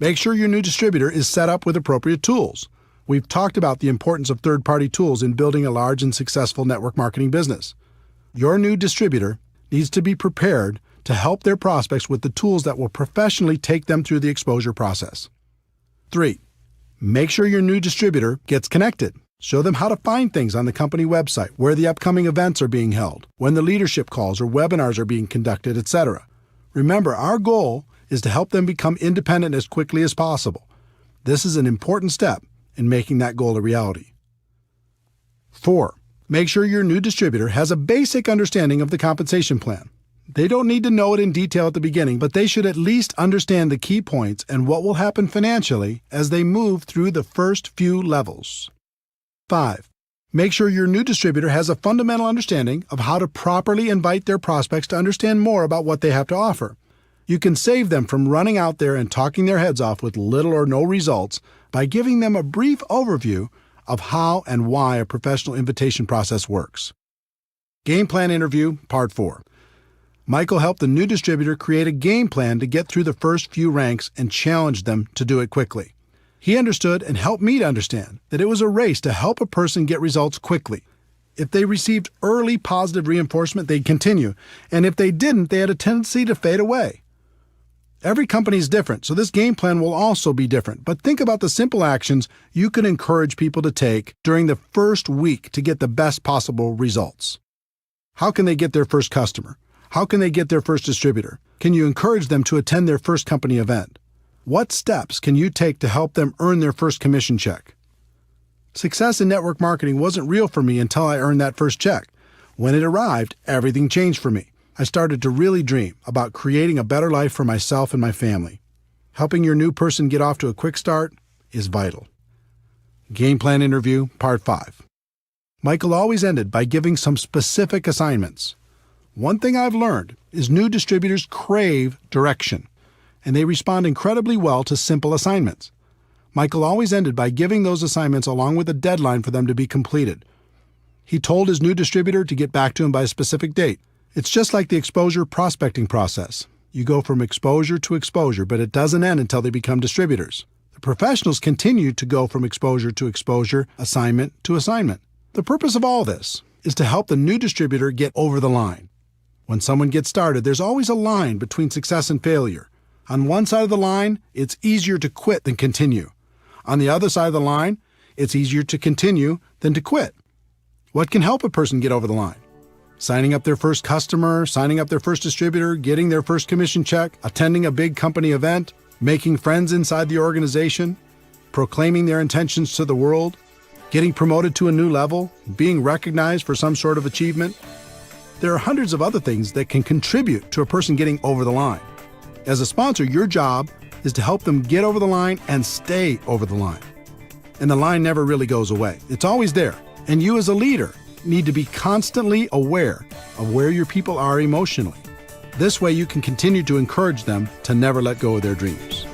Make sure your new distributor is set up with appropriate tools. We've talked about the importance of third-party tools in building a large and successful network marketing business. Your new distributor needs to be prepared to help their prospects with the tools that will professionally take them through the exposure process. 3. Make sure your new distributor gets connected. Show them how to find things on the company website, where the upcoming events are being held, when the leadership calls or webinars are being conducted, etc. Remember, our goal is to help them become independent as quickly as possible. This is an important step in making that goal a reality. 4. Make sure your new distributor has a basic understanding of the compensation plan. They don't need to know it in detail at the beginning, but they should at least understand the key points and what will happen financially as they move through the first few levels. 5. Make sure your new distributor has a fundamental understanding of how to properly invite their prospects to understand more about what they have to offer. You can save them from running out there and talking their heads off with little or no results by giving them a brief overview of how and why a professional invitation process works. Game Plan Interview, Part 4. Michael helped the new distributor create a game plan to get through the first few ranks and challenged them to do it quickly. He understood and helped me to understand that it was a race to help a person get results quickly. If they received early positive reinforcement, they'd continue, and if they didn't, they had a tendency to fade away. Every company is different, so this game plan will also be different, but think about the simple actions you can encourage people to take during the first week to get the best possible results. How can they get their first customer? How can they get their first distributor? Can you encourage them to attend their first company event? What steps can you take to help them earn their first commission check? Success in network marketing wasn't real for me until I earned that first check. When it arrived, everything changed for me. I started to really dream about creating a better life for myself and my family. Helping your new person get off to a quick start is vital. Game Plan Interview, Part 5. Michael always ended by giving some specific assignments. One thing I've learned is new distributors crave direction, and they respond incredibly well to simple assignments. Michael always ended by giving those assignments along with a deadline for them to be completed. He told his new distributor to get back to him by a specific date. It's just like the exposure prospecting process. You go from exposure to exposure, but it doesn't end until they become distributors. The professionals continue to go from exposure to exposure, assignment to assignment. The purpose of all this is to help the new distributor get over the line. When someone gets started, there's always a line between success and failure. On one side of the line, it's easier to quit than continue. On the other side of the line, it's easier to continue than to quit. What can help a person get over the line? Signing up their first customer, signing up their first distributor, getting their first commission check, attending a big company event, making friends inside the organization, proclaiming their intentions to the world, getting promoted to a new level, being recognized for some sort of achievement. There are hundreds of other things that can contribute to a person getting over the line. As a sponsor, your job is to help them get over the line and stay over the line. And the line never really goes away. It's always there. And you as a leader need to be constantly aware of where your people are emotionally. This way you can continue to encourage them to never let go of their dreams.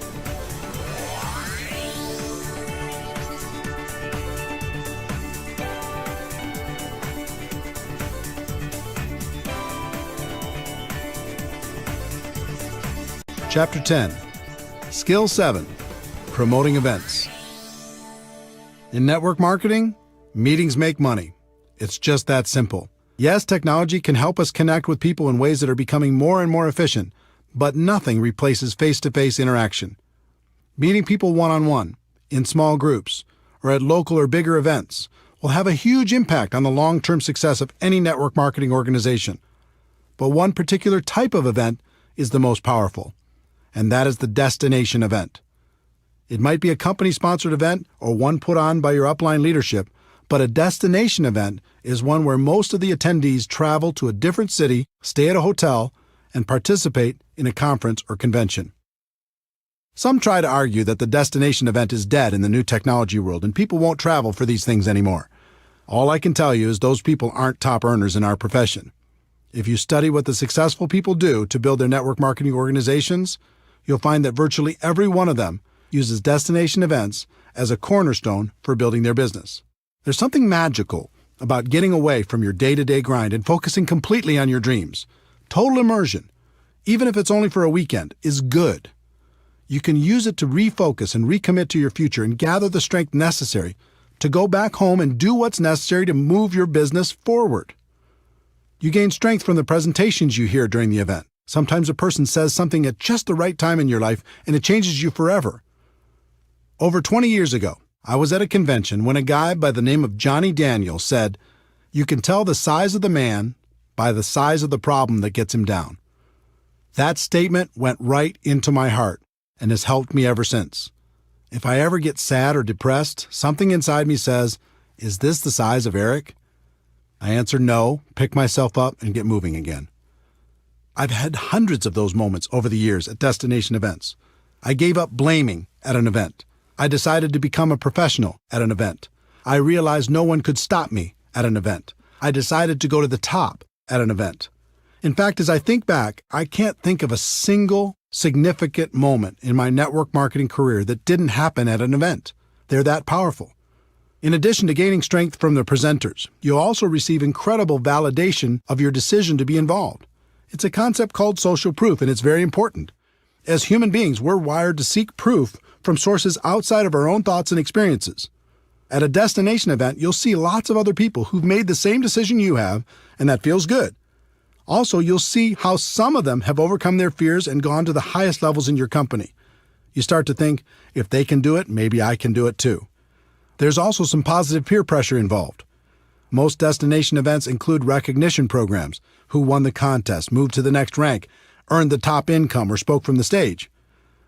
Chapter 10. Skill 7. Promoting events. In network marketing, meetings make money. It's just that simple. Yes, technology can help us connect with people in ways that are becoming more and more efficient, but nothing replaces face-to-face interaction. Meeting people one-on-one, in small groups, or at local or bigger events will have a huge impact on the long-term success of any network marketing organization. But one particular type of event is the most powerful, and that is the destination event. It might be a company-sponsored event or one put on by your upline leadership, but a destination event is one where most of the attendees travel to a different city, stay at a hotel, and participate in a conference or convention. Some try to argue that the destination event is dead in the new technology world and people won't travel for these things anymore. All I can tell you is those people aren't top earners in our profession. If you study what the successful people do to build their network marketing organizations, you'll find that virtually every one of them uses destination events as a cornerstone for building their business. There's something magical about getting away from your day-to-day grind and focusing completely on your dreams. Total immersion, even if it's only for a weekend, is good. You can use it to refocus and recommit to your future and gather the strength necessary to go back home and do what's necessary to move your business forward. You gain strength from the presentations you hear during the event. Sometimes a person says something at just the right time in your life and it changes you forever. Over 20 years ago, I was at a convention when a guy by the name of Johnny Daniel said, "You can tell the size of the man by the size of the problem that gets him down." That statement went right into my heart and has helped me ever since. If I ever get sad or depressed, something inside me says, "Is this the size of Eric?" I answer no, pick myself up, and get moving again. I've had hundreds of those moments over the years at destination events. I gave up blaming at an event. I decided to become a professional at an event. I realized no one could stop me at an event. I decided to go to the top at an event. In fact, as I think back, I can't think of a single significant moment in my network marketing career that didn't happen at an event. They're that powerful. In addition to gaining strength from the presenters, you'll also receive incredible validation of your decision to be involved. It's a concept called social proof, and it's very important. As human beings, we're wired to seek proof from sources outside of our own thoughts and experiences. At a destination event, you'll see lots of other people who've made the same decision you have, and that feels good. Also, you'll see how some of them have overcome their fears and gone to the highest levels in your company. You start to think, if they can do it, maybe I can do it too. There's also some positive peer pressure involved. Most destination events include recognition programs: who won the contest, moved to the next rank, earned the top income, or spoke from the stage.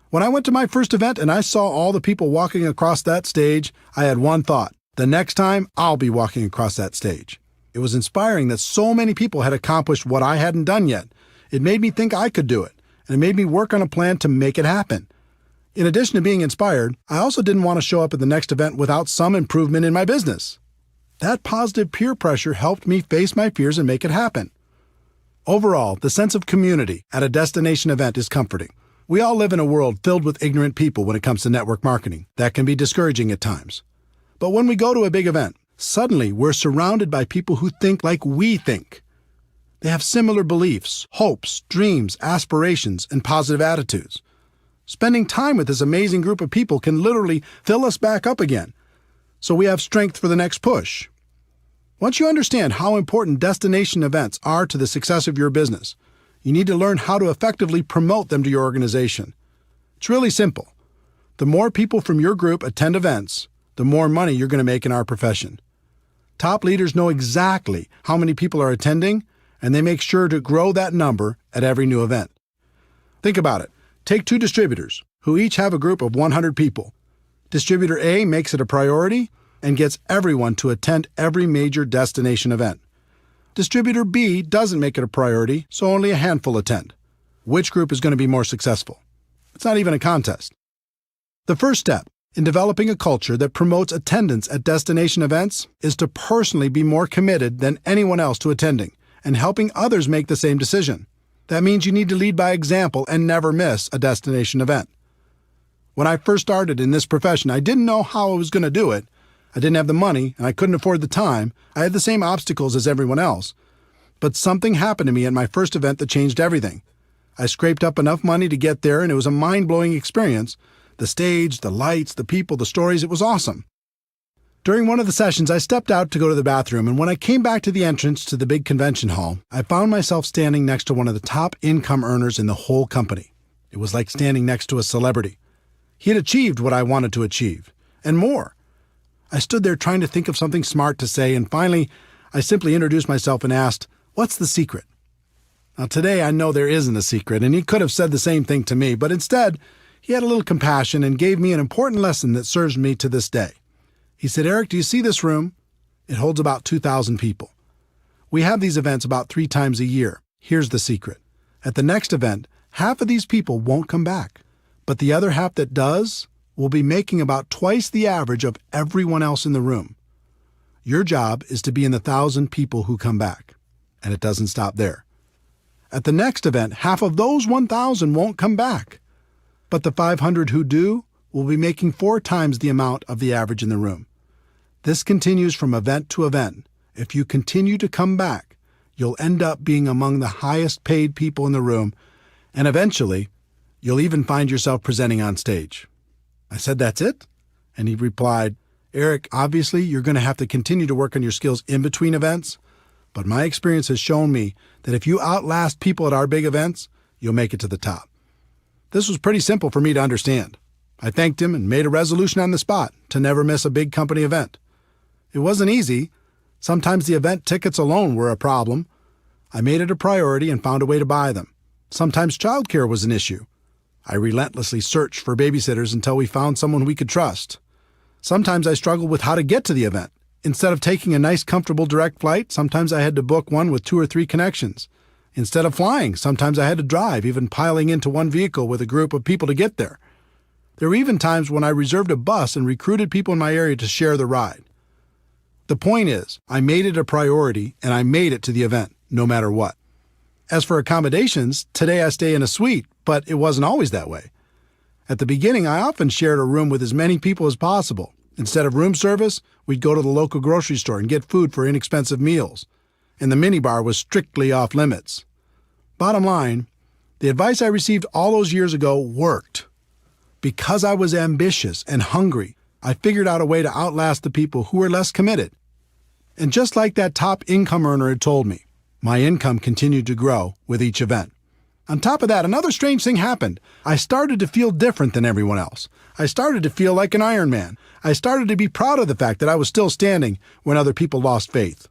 When I went to my first event and I saw all the people walking across that stage, I had one thought: the next time I'll be walking across that stage. It was inspiring that so many people had accomplished what I hadn't done yet. It made me think I could do it, and it made me work on a plan to make it happen. In addition to being inspired, I also didn't want to show up at the next event without some improvement in my business. That positive peer pressure helped me face my fears and make it happen. Overall, the sense of community at a destination event is comforting. We all live in a world filled with ignorant people when it comes to network marketing. That can be discouraging at times. But when we go to a big event, suddenly we're surrounded by people who think like we think. They have similar beliefs, hopes, dreams, aspirations, and positive attitudes. Spending time with this amazing group of people can literally fill us back up again, so we have strength for the next push. Once you understand how important destination events are to the success of your business, you need to learn how to effectively promote them to your organization. It's really simple. The more people from your group attend events, the more money you're going to make in our profession. Top leaders know exactly how many people are attending, and they make sure to grow that number at every new event. Think about it. Take two distributors, who each have a group of 100 people. Distributor A makes it a priority and gets everyone to attend every major destination event. Distributor B doesn't make it a priority, so only a handful attend. Which group is going to be more successful? It's not even a contest. The first step in developing a culture that promotes attendance at destination events is to personally be more committed than anyone else to attending and helping others make the same decision. That means you need to lead by example and never miss a destination event. When I first started in this profession, I didn't know how I was going to do it. I didn't have the money, and I couldn't afford the time. I had the same obstacles as everyone else. But something happened to me at my first event that changed everything. I scraped up enough money to get there, and it was a mind-blowing experience. The stage, the lights, the people, the stories, it was awesome. During one of the sessions, I stepped out to go to the bathroom, and when I came back to the entrance to the big convention hall, I found myself standing next to one of the top income earners in the whole company. It was like standing next to a celebrity. He had achieved what I wanted to achieve, and more. I stood there trying to think of something smart to say, and finally, I simply introduced myself and asked, "What's the secret?" Now, today I know there isn't a secret, and he could have said the same thing to me, but instead, he had a little compassion and gave me an important lesson that serves me to this day. He said, "Eric, do you see this room? It holds about 2,000 people. We have these events about 3 times a year. Here's the secret. At the next event, half of these people won't come back, but the other half that does will be making about twice the average of everyone else in the room. Your job is to be in the 1,000 people who come back." And it doesn't stop there. At the next event, half of those 1,000 won't come back, but the 500 who do will be making 4 times the amount of the average in the room. This continues from event to event. If you continue to come back, you'll end up being among the highest paid people in the room, and eventually, you'll even find yourself presenting on stage. I said, "That's it?" And he replied, "Eric, obviously you're going to have to continue to work on your skills in between events, but my experience has shown me that if you outlast people at our big events, you'll make it to the top." This was pretty simple for me to understand. I thanked him and made a resolution on the spot to never miss a big company event. It wasn't easy. Sometimes the event tickets alone were a problem. I made it a priority and found a way to buy them. Sometimes childcare was an issue. I relentlessly searched for babysitters until we found someone we could trust. Sometimes I struggled with how to get to the event. Instead of taking a nice, comfortable direct flight, sometimes I had to book one with 2 or 3 connections. Instead of flying, sometimes I had to drive, even piling into one vehicle with a group of people to get there. There were even times when I reserved a bus and recruited people in my area to share the ride. The point is, I made it a priority and I made it to the event, no matter what. As for accommodations, today I stay in a suite, but it wasn't always that way. At the beginning, I often shared a room with as many people as possible. Instead of room service, we'd go to the local grocery store and get food for inexpensive meals. And the minibar was strictly off limits. Bottom line, the advice I received all those years ago worked. Because I was ambitious and hungry, I figured out a way to outlast the people who were less committed. And just like that top income earner had told me, my income continued to grow with each event. On top of that, another strange thing happened. I started to feel different than everyone else. I started to feel like an Iron Man. I started to be proud of the fact that I was still standing when other people lost faith.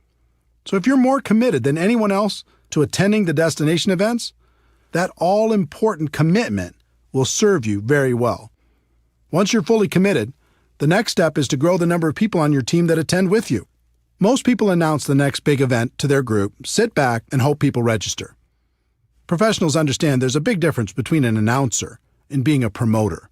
So if you're more committed than anyone else to attending the destination events, that all-important commitment will serve you very well. Once you're fully committed, the next step is to grow the number of people on your team that attend with you. Most people announce the next big event to their group, sit back, and hope people register. Professionals understand there's a big difference between an announcer and being a promoter.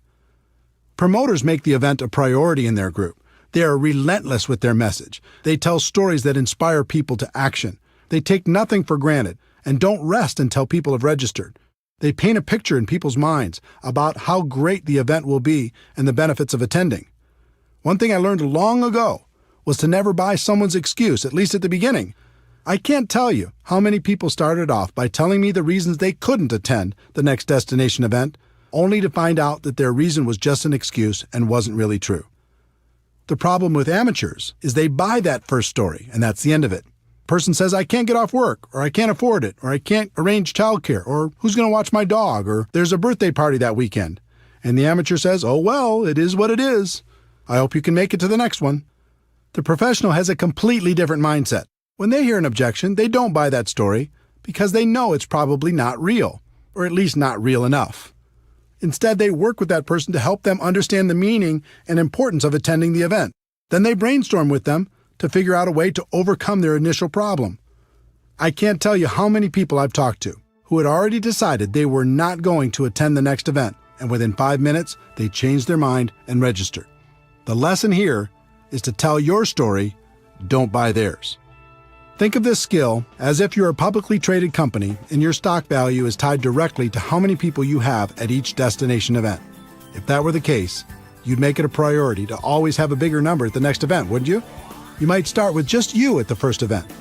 Promoters make the event a priority in their group. They are relentless with their message. They tell stories that inspire people to action. They take nothing for granted and don't rest until people have registered. They paint a picture in people's minds about how great the event will be and the benefits of attending. One thing I learned long ago was to never buy someone's excuse, at least at the beginning. I can't tell you how many people started off by telling me the reasons they couldn't attend the next destination event, only to find out that their reason was just an excuse and wasn't really true. The problem with amateurs is they buy that first story, and that's the end of it. Person says, I can't get off work, or I can't afford it, or I can't arrange childcare, or who's going to watch my dog, or there's a birthday party that weekend. And the amateur says, oh well, it is what it is. I hope you can make it to the next one. The professional has a completely different mindset. When they hear an objection, they don't buy that story because they know it's probably not real, or at least not real enough. Instead, they work with that person to help them understand the meaning and importance of attending the event. Then they brainstorm with them to figure out a way to overcome their initial problem. I can't tell you how many people I've talked to who had already decided they were not going to attend the next event, and within 5 minutes, they changed their mind and registered. The lesson here is to tell your story, don't buy theirs. Think of this skill as if you're a publicly traded company and your stock value is tied directly to how many people you have at each destination event. If that were the case, you'd make it a priority to always have a bigger number at the next event, wouldn't you? You might start with just you at the first event,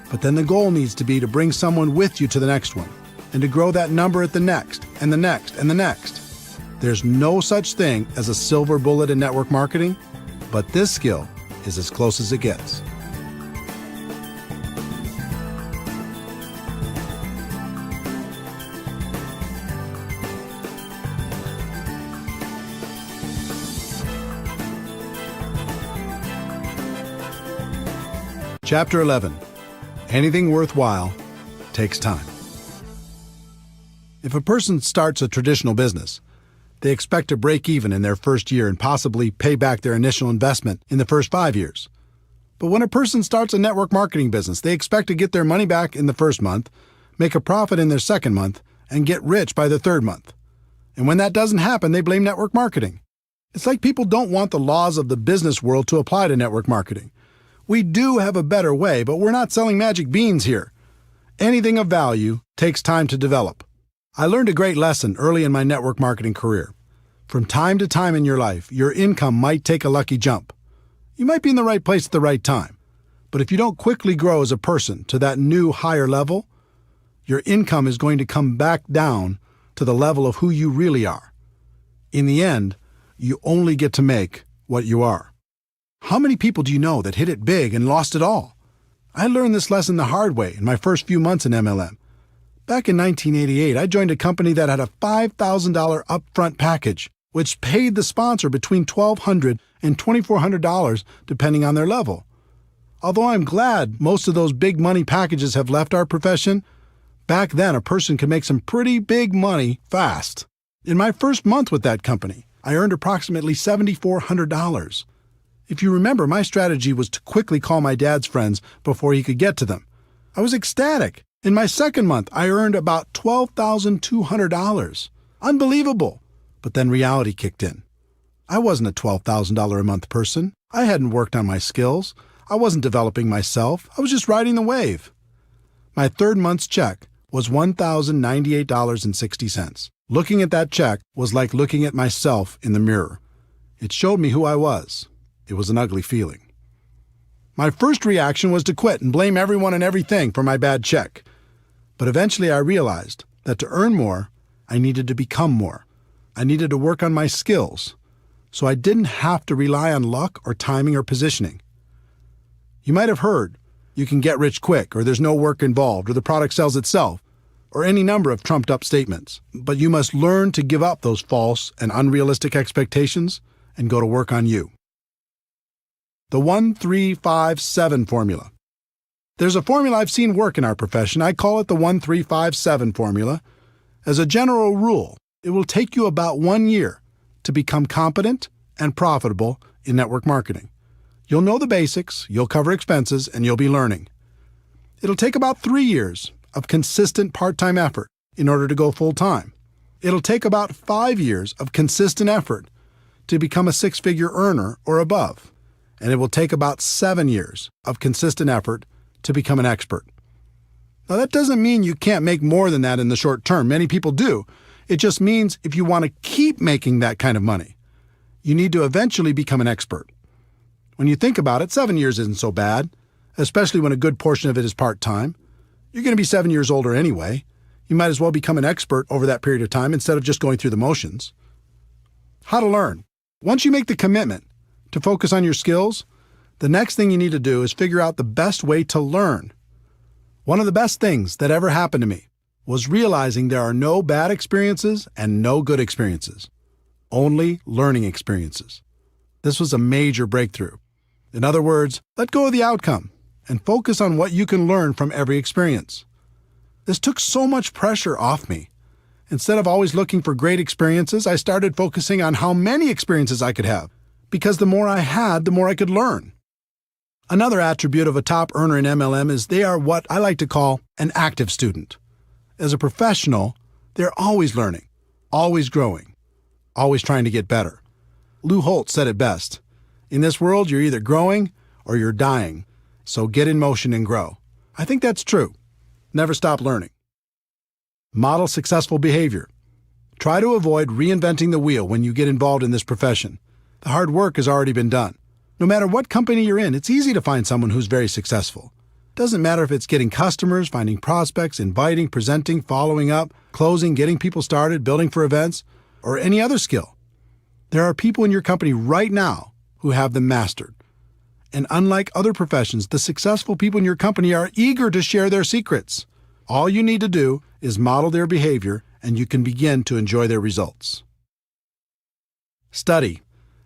but then the goal needs to be to bring someone with you to the next one and to grow that number at the next and the next and the next. There's no such thing as a silver bullet in network marketing, but this skill is as close as it gets. Chapter 11. Anything worthwhile takes time. If a person starts a traditional business, they expect to break even in their first year and possibly pay back their initial investment in the first 5 years. But when a person starts a network marketing business, they expect to get their money back in the first month, make a profit in their second month, and get rich by the third month. And when that doesn't happen, they blame network marketing. It's like people don't want the laws of the business world to apply to network marketing. We do have a better way, but we're not selling magic beans here. Anything of value takes time to develop. I learned a great lesson early in my network marketing career. From time to time in your life, your income might take a lucky jump. You might be in the right place at the right time. But if you don't quickly grow as a person to that new higher level, your income is going to come back down to the level of who you really are. In the end, you only get to make what you are. How many people do you know that hit it big and lost it all? I learned this lesson the hard way in my first few months in MLM. Back in 1988, I joined a company that had a $5,000 upfront package, which paid the sponsor between $1,200 and $2,400 depending on their level. Although I'm glad most of those big money packages have left our profession, back then a person could make some pretty big money fast. In my first month with that company, I earned approximately $7,400. If you remember, my strategy was to quickly call my dad's friends before he could get to them. I was ecstatic. In my second month, I earned about $12,200. Unbelievable. But then reality kicked in. I wasn't a $12,000 a month person. I hadn't worked on my skills. I wasn't developing myself. I was just riding the wave. My third month's check was $1,098.60. Looking at that check was like looking at myself in the mirror. It showed me who I was. It was an ugly feeling. My first reaction was to quit and blame everyone and everything for my bad check. But eventually I realized that to earn more, I needed to become more. I needed to work on my skills, so I didn't have to rely on luck or timing or positioning. You might have heard, you can get rich quick, or there's no work involved, or the product sells itself, or any number of trumped-up statements. But you must learn to give up those false and unrealistic expectations and go to work on you. The 1-3-5-7 formula. There's a formula I've seen work in our profession. I call it the 1-3-5-7 formula. As a general rule, it will take you about 1 year to become competent and profitable in network marketing. You'll know the basics, you'll cover expenses, and you'll be learning. It'll take about 3 years of consistent part-time effort in order to go full-time. It'll take about 5 years of consistent effort to become a six-figure earner or above. And it will take about 7 years of consistent effort to become an expert. Now, that doesn't mean you can't make more than that in the short term. Many people do. It just means if you want to keep making that kind of money, you need to eventually become an expert. When you think about it, 7 years isn't so bad, especially when a good portion of it is part-time. You're going to be 7 years older anyway. You might as well become an expert over that period of time instead of just going through the motions. How to learn. Once you make the commitment to focus on your skills, the next thing you need to do is figure out the best way to learn. One of the best things that ever happened to me was realizing there are no bad experiences and no good experiences, only learning experiences. This was a major breakthrough. In other words, let go of the outcome and focus on what you can learn from every experience. This took so much pressure off me. Instead of always looking for great experiences, I started focusing on how many experiences I could have, because the more I had, the more I could learn. Another attribute of a top earner in MLM is they are what I like to call an active student. As a professional, they're always learning, always growing, always trying to get better. Lou Holtz said it best. In this world, you're either growing or you're dying, so get in motion and grow. I think that's true. Never stop learning. Model successful behavior. Try to avoid reinventing the wheel when you get involved in this profession. The hard work has already been done. No matter what company you're in, it's easy to find someone who's very successful. Doesn't matter if it's getting customers, finding prospects, inviting, presenting, following up, closing, getting people started, building for events, or any other skill. There are people in your company right now who have them mastered. And unlike other professions, the successful people in your company are eager to share their secrets. All you need to do is model their behavior, and you can begin to enjoy their results. Study.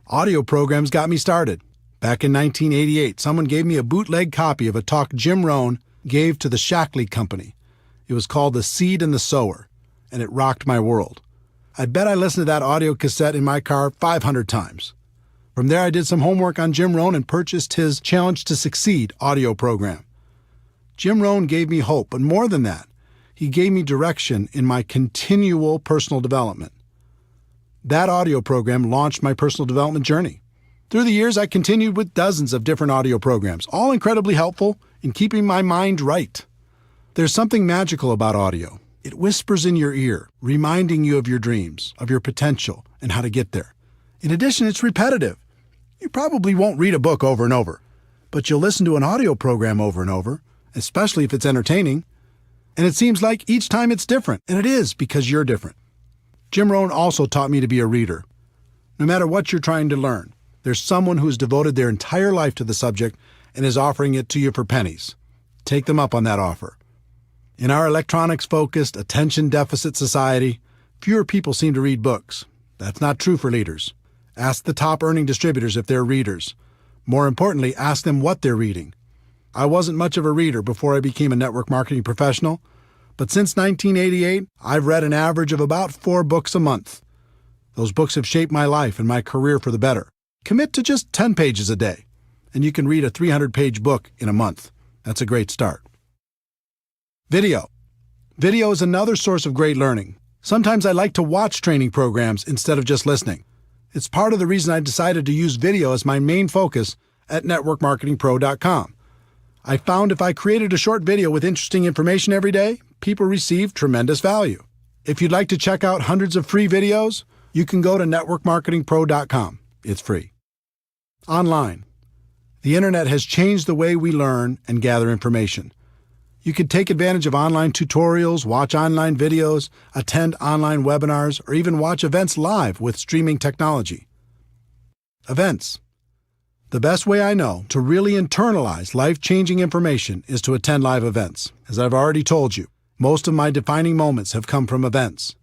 Audio programs got me started. Back in 1988, someone gave me a bootleg copy of a talk Jim Rohn gave to the Shackley Company. It was called The Seed and the Sower, and it rocked my world. I bet I listened to that audio cassette in my car 500 times. From there, I did some homework on Jim Rohn and purchased his Challenge to Succeed audio program. Jim Rohn gave me hope, but more than that, he gave me direction in my continual personal development. That audio program launched my personal development journey. Through the years, I continued with dozens of different audio programs, all incredibly helpful in keeping my mind right. There's something magical about audio. It whispers in your ear, reminding you of your dreams, of your potential, and how to get there. In addition, it's repetitive. You probably won't read a book over and over, but you'll listen to an audio program over and over, especially if it's entertaining. And it seems like each time it's different, and it is because you're different. Jim Rohn also taught me to be a reader. No matter what you're trying to learn, there's someone who's devoted their entire life to the subject and is offering it to you for pennies. Take them up on that offer. In our electronics-focused, attention-deficit society, fewer people seem to read books. That's not true for leaders. Ask the top-earning distributors if they're readers. More importantly, ask them what they're reading. I wasn't much of a reader before I became a network marketing professional, but since 1988, I've read an average of about 4 books a month. Those books have shaped my life and my career for the better. Commit to just 10 pages a day, and you can read a 300-page book in a month. That's a great start. Video. Video is another source of great learning. Sometimes I like to watch training programs instead of just listening. It's part of the reason I decided to use video as my main focus at networkmarketingpro.com. I found if I created a short video with interesting information every day, people receive tremendous value. If you'd like to check out hundreds of free videos, you can go to networkmarketingpro.com. It's free. Online. The internet has changed the way we learn and gather information. You can take advantage of online tutorials, watch online videos, attend online webinars, or even watch events live with streaming technology. Events. The best way I know to really internalize life-changing information is to attend live events. As I've already told you, most of my defining moments have come from events.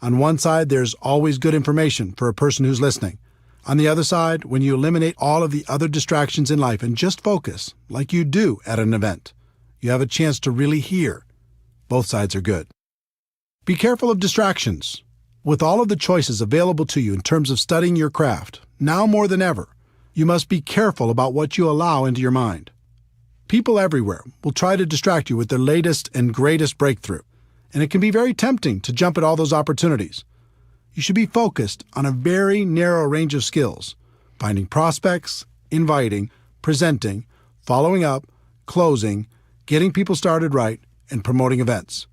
On one side, there's always good information for a person who's listening. On the other side, when you eliminate all of the other distractions in life and just focus, like you do at an event, you have a chance to really hear. Both sides are good. Be careful of distractions. With all of the choices available to you in terms of studying your craft, now more than ever, you must be careful about what you allow into your mind. People everywhere will try to distract you with their latest and greatest breakthrough, and it can be very tempting to jump at all those opportunities. You should be focused on a very narrow range of skills: finding prospects, inviting, presenting, following up, closing, getting people started right, and promoting events.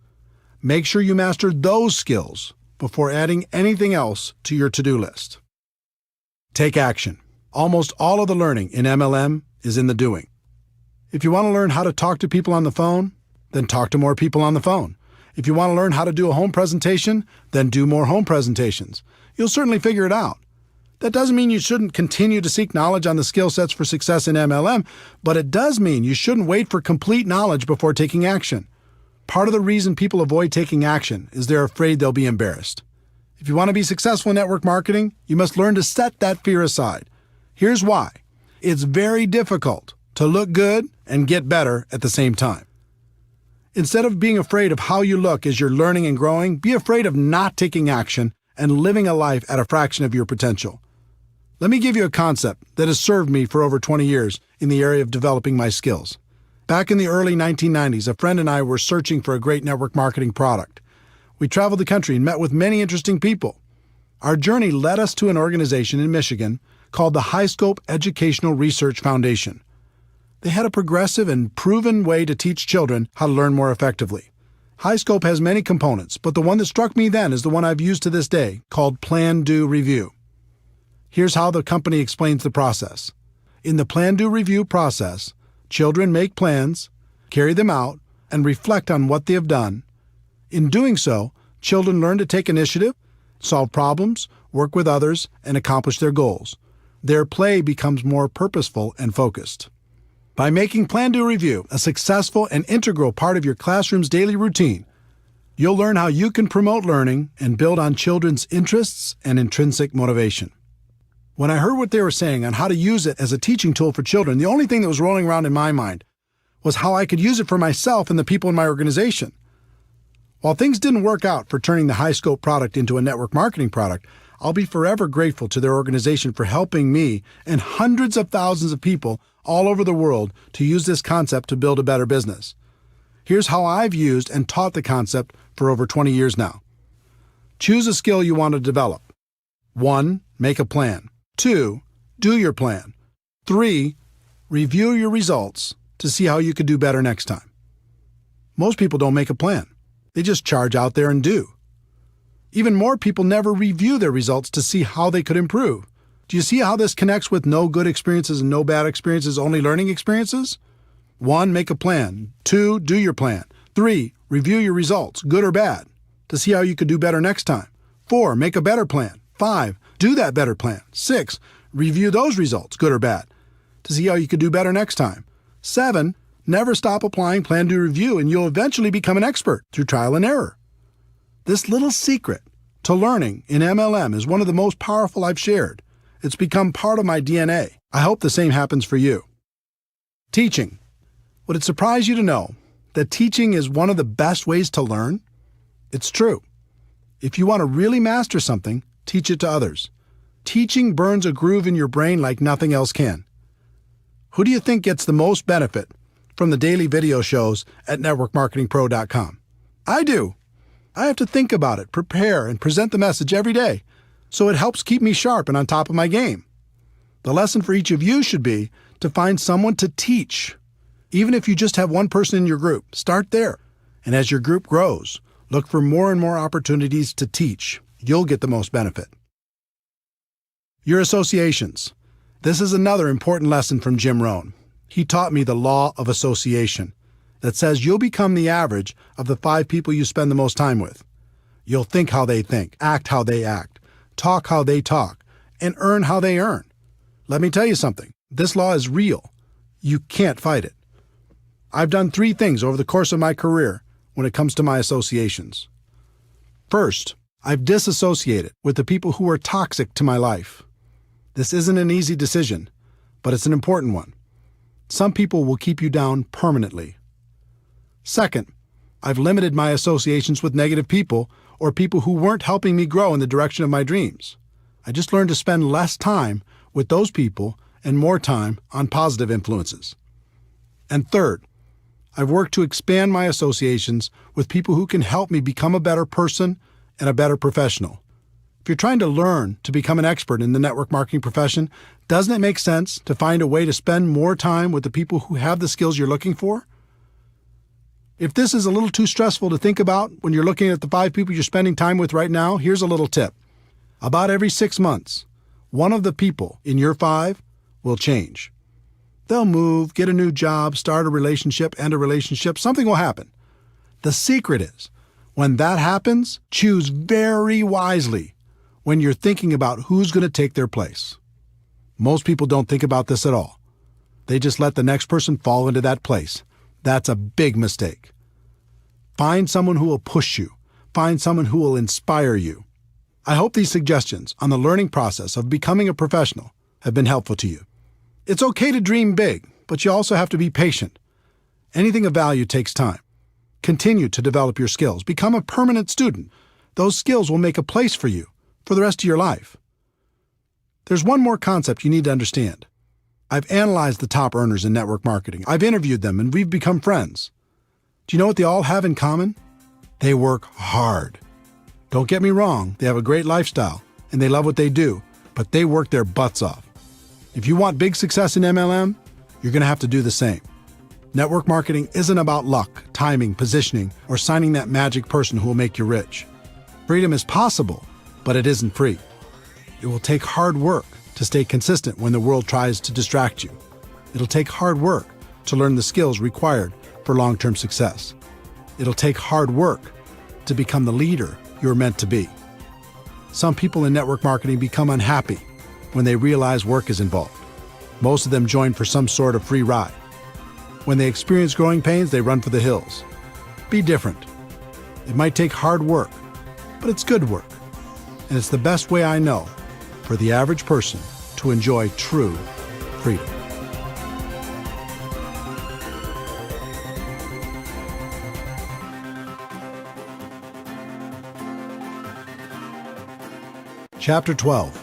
Make sure you master those skills before adding anything else to your to-do list. Take action. Almost all of the learning in MLM is in the doing. If you want to learn how to talk to people on the phone, then talk to more people on the phone. If you want to learn how to do a home presentation, then do more home presentations. You'll certainly figure it out. That doesn't mean you shouldn't continue to seek knowledge on the skill sets for success in MLM, but it does mean you shouldn't wait for complete knowledge before taking action. Part of the reason people avoid taking action is they're afraid they'll be embarrassed. If you want to be successful in network marketing, you must learn to set that fear aside. Here's why. It's very difficult to look good and get better at the same time. Instead of being afraid of how you look as you're learning and growing, be afraid of not taking action and living a life at a fraction of your potential. Let me give you a concept that has served me for over 20 years in the area of developing my skills. Back in the early 1990s, a friend and I were searching for a great network marketing product. We traveled the country and met with many interesting people. Our journey led us to an organization in Michigan called the High Scope Educational Research Foundation. They had a progressive and proven way to teach children how to learn more effectively. High Scope has many components, but the one that struck me then is the one I've used to this day, called Plan, Do, Review. Here's how the company explains the process. In the Plan, Do, Review process, children make plans, carry them out, and reflect on what they have done. In doing so, children learn to take initiative, solve problems, work with others, and accomplish their goals. Their play becomes more purposeful and focused. By making Plan, Do, Review a successful and integral part of your classroom's daily routine, you'll learn how you can promote learning and build on children's interests and intrinsic motivation. When I heard what they were saying on how to use it as a teaching tool for children, the only thing that was rolling around in my mind was how I could use it for myself and the people in my organization. While things didn't work out for turning the High Scope product into a network marketing product, I'll be forever grateful to their organization for helping me and hundreds of thousands of people all over the world to use this concept to build a better business. Here's how I've used and taught the concept for over 20 years now. Choose a skill you want to develop. 1. Make a plan. 2. Do your plan. 3. Review your results to see how you could do better next time. Most people don't make a plan. They just charge out there and do. Even more people never review their results to see how they could improve. Do you see how this connects with no good experiences and no bad experiences, only learning experiences? 1. Make a plan. 2. Do your plan. 3. Review your results, good or bad, to see how you could do better next time. 4. Make a better plan. 5. Do that better plan. 6. Review those results, good or bad, to see how you could do better next time. 7. Never stop applying Plan, Do, Review, and you'll eventually become an expert through trial and error. This little secret to learning in MLM is one of the most powerful I've shared. It's become part of my DNA. I hope the same happens for you. Teaching. Would it surprise you to know that teaching is one of the best ways to learn? It's true. If you want to really master something, teach it to others. Teaching burns a groove in your brain like nothing else can. Who do you think gets the most benefit from the daily video shows at networkmarketingpro.com? I do. I have to think about it, prepare, and present the message every day, so it helps keep me sharp and on top of my game. The lesson for each of you should be to find someone to teach. Even if you just have one person in your group, start there. And as your group grows, look for more and more opportunities to teach. You'll get the most benefit. Your associations. This is another important lesson from Jim Rohn. He taught me the law of association that says you'll become the average of the 5 people you spend the most time with. You'll think how they think, act how they act, talk how they talk, and earn how they earn. Let me tell you something. This law is real. You can't fight it. I've done 3 things over the course of my career when it comes to my associations. First, I've disassociated with the people who are toxic to my life. This isn't an easy decision, but it's an important one. Some people will keep you down permanently. Second, I've limited my associations with negative people or people who weren't helping me grow in the direction of my dreams. I just learned to spend less time with those people and more time on positive influences. And third, I've worked to expand my associations with people who can help me become a better person and a better professional. If you're trying to learn to become an expert in the network marketing profession, doesn't it make sense to find a way to spend more time with the people who have the skills you're looking for? If this is a little too stressful to think about when you're looking at the 5 people you're spending time with right now, here's a little tip. About every 6 months, one of the people in your 5 will change. They'll move, get a new job, start a relationship, end a relationship. Something will happen. The secret is, when that happens, choose very wisely when you're thinking about who's going to take their place. Most people don't think about this at all. They just let the next person fall into that place. That's a big mistake. Find someone who will push you. Find someone who will inspire you. I hope these suggestions on the learning process of becoming a professional have been helpful to you. It's okay to dream big, but you also have to be patient. Anything of value takes time. Continue to develop your skills. Become a permanent student. Those skills will make a place for you for the rest of your life. There's one more concept you need to understand. I've analyzed the top earners in network marketing. I've interviewed them, and we've become friends. Do you know what they all have in common? They work hard. Don't get me wrong, they have a great lifestyle, and they love what they do, but they work their butts off. If you want big success in MLM, you're going to have to do the same. Network marketing isn't about luck, timing, positioning, or signing that magic person who will make you rich. Freedom is possible, but it isn't free. It will take hard work to stay consistent when the world tries to distract you. It'll take hard work to learn the skills required for long-term success. It'll take hard work to become the leader you're meant to be. Some people in network marketing become unhappy when they realize work is involved. Most of them join for some sort of free ride. When they experience growing pains, they run for the hills. Be different. It might take hard work, but it's good work. And it's the best way I know for the average person to enjoy true freedom. Chapter 12.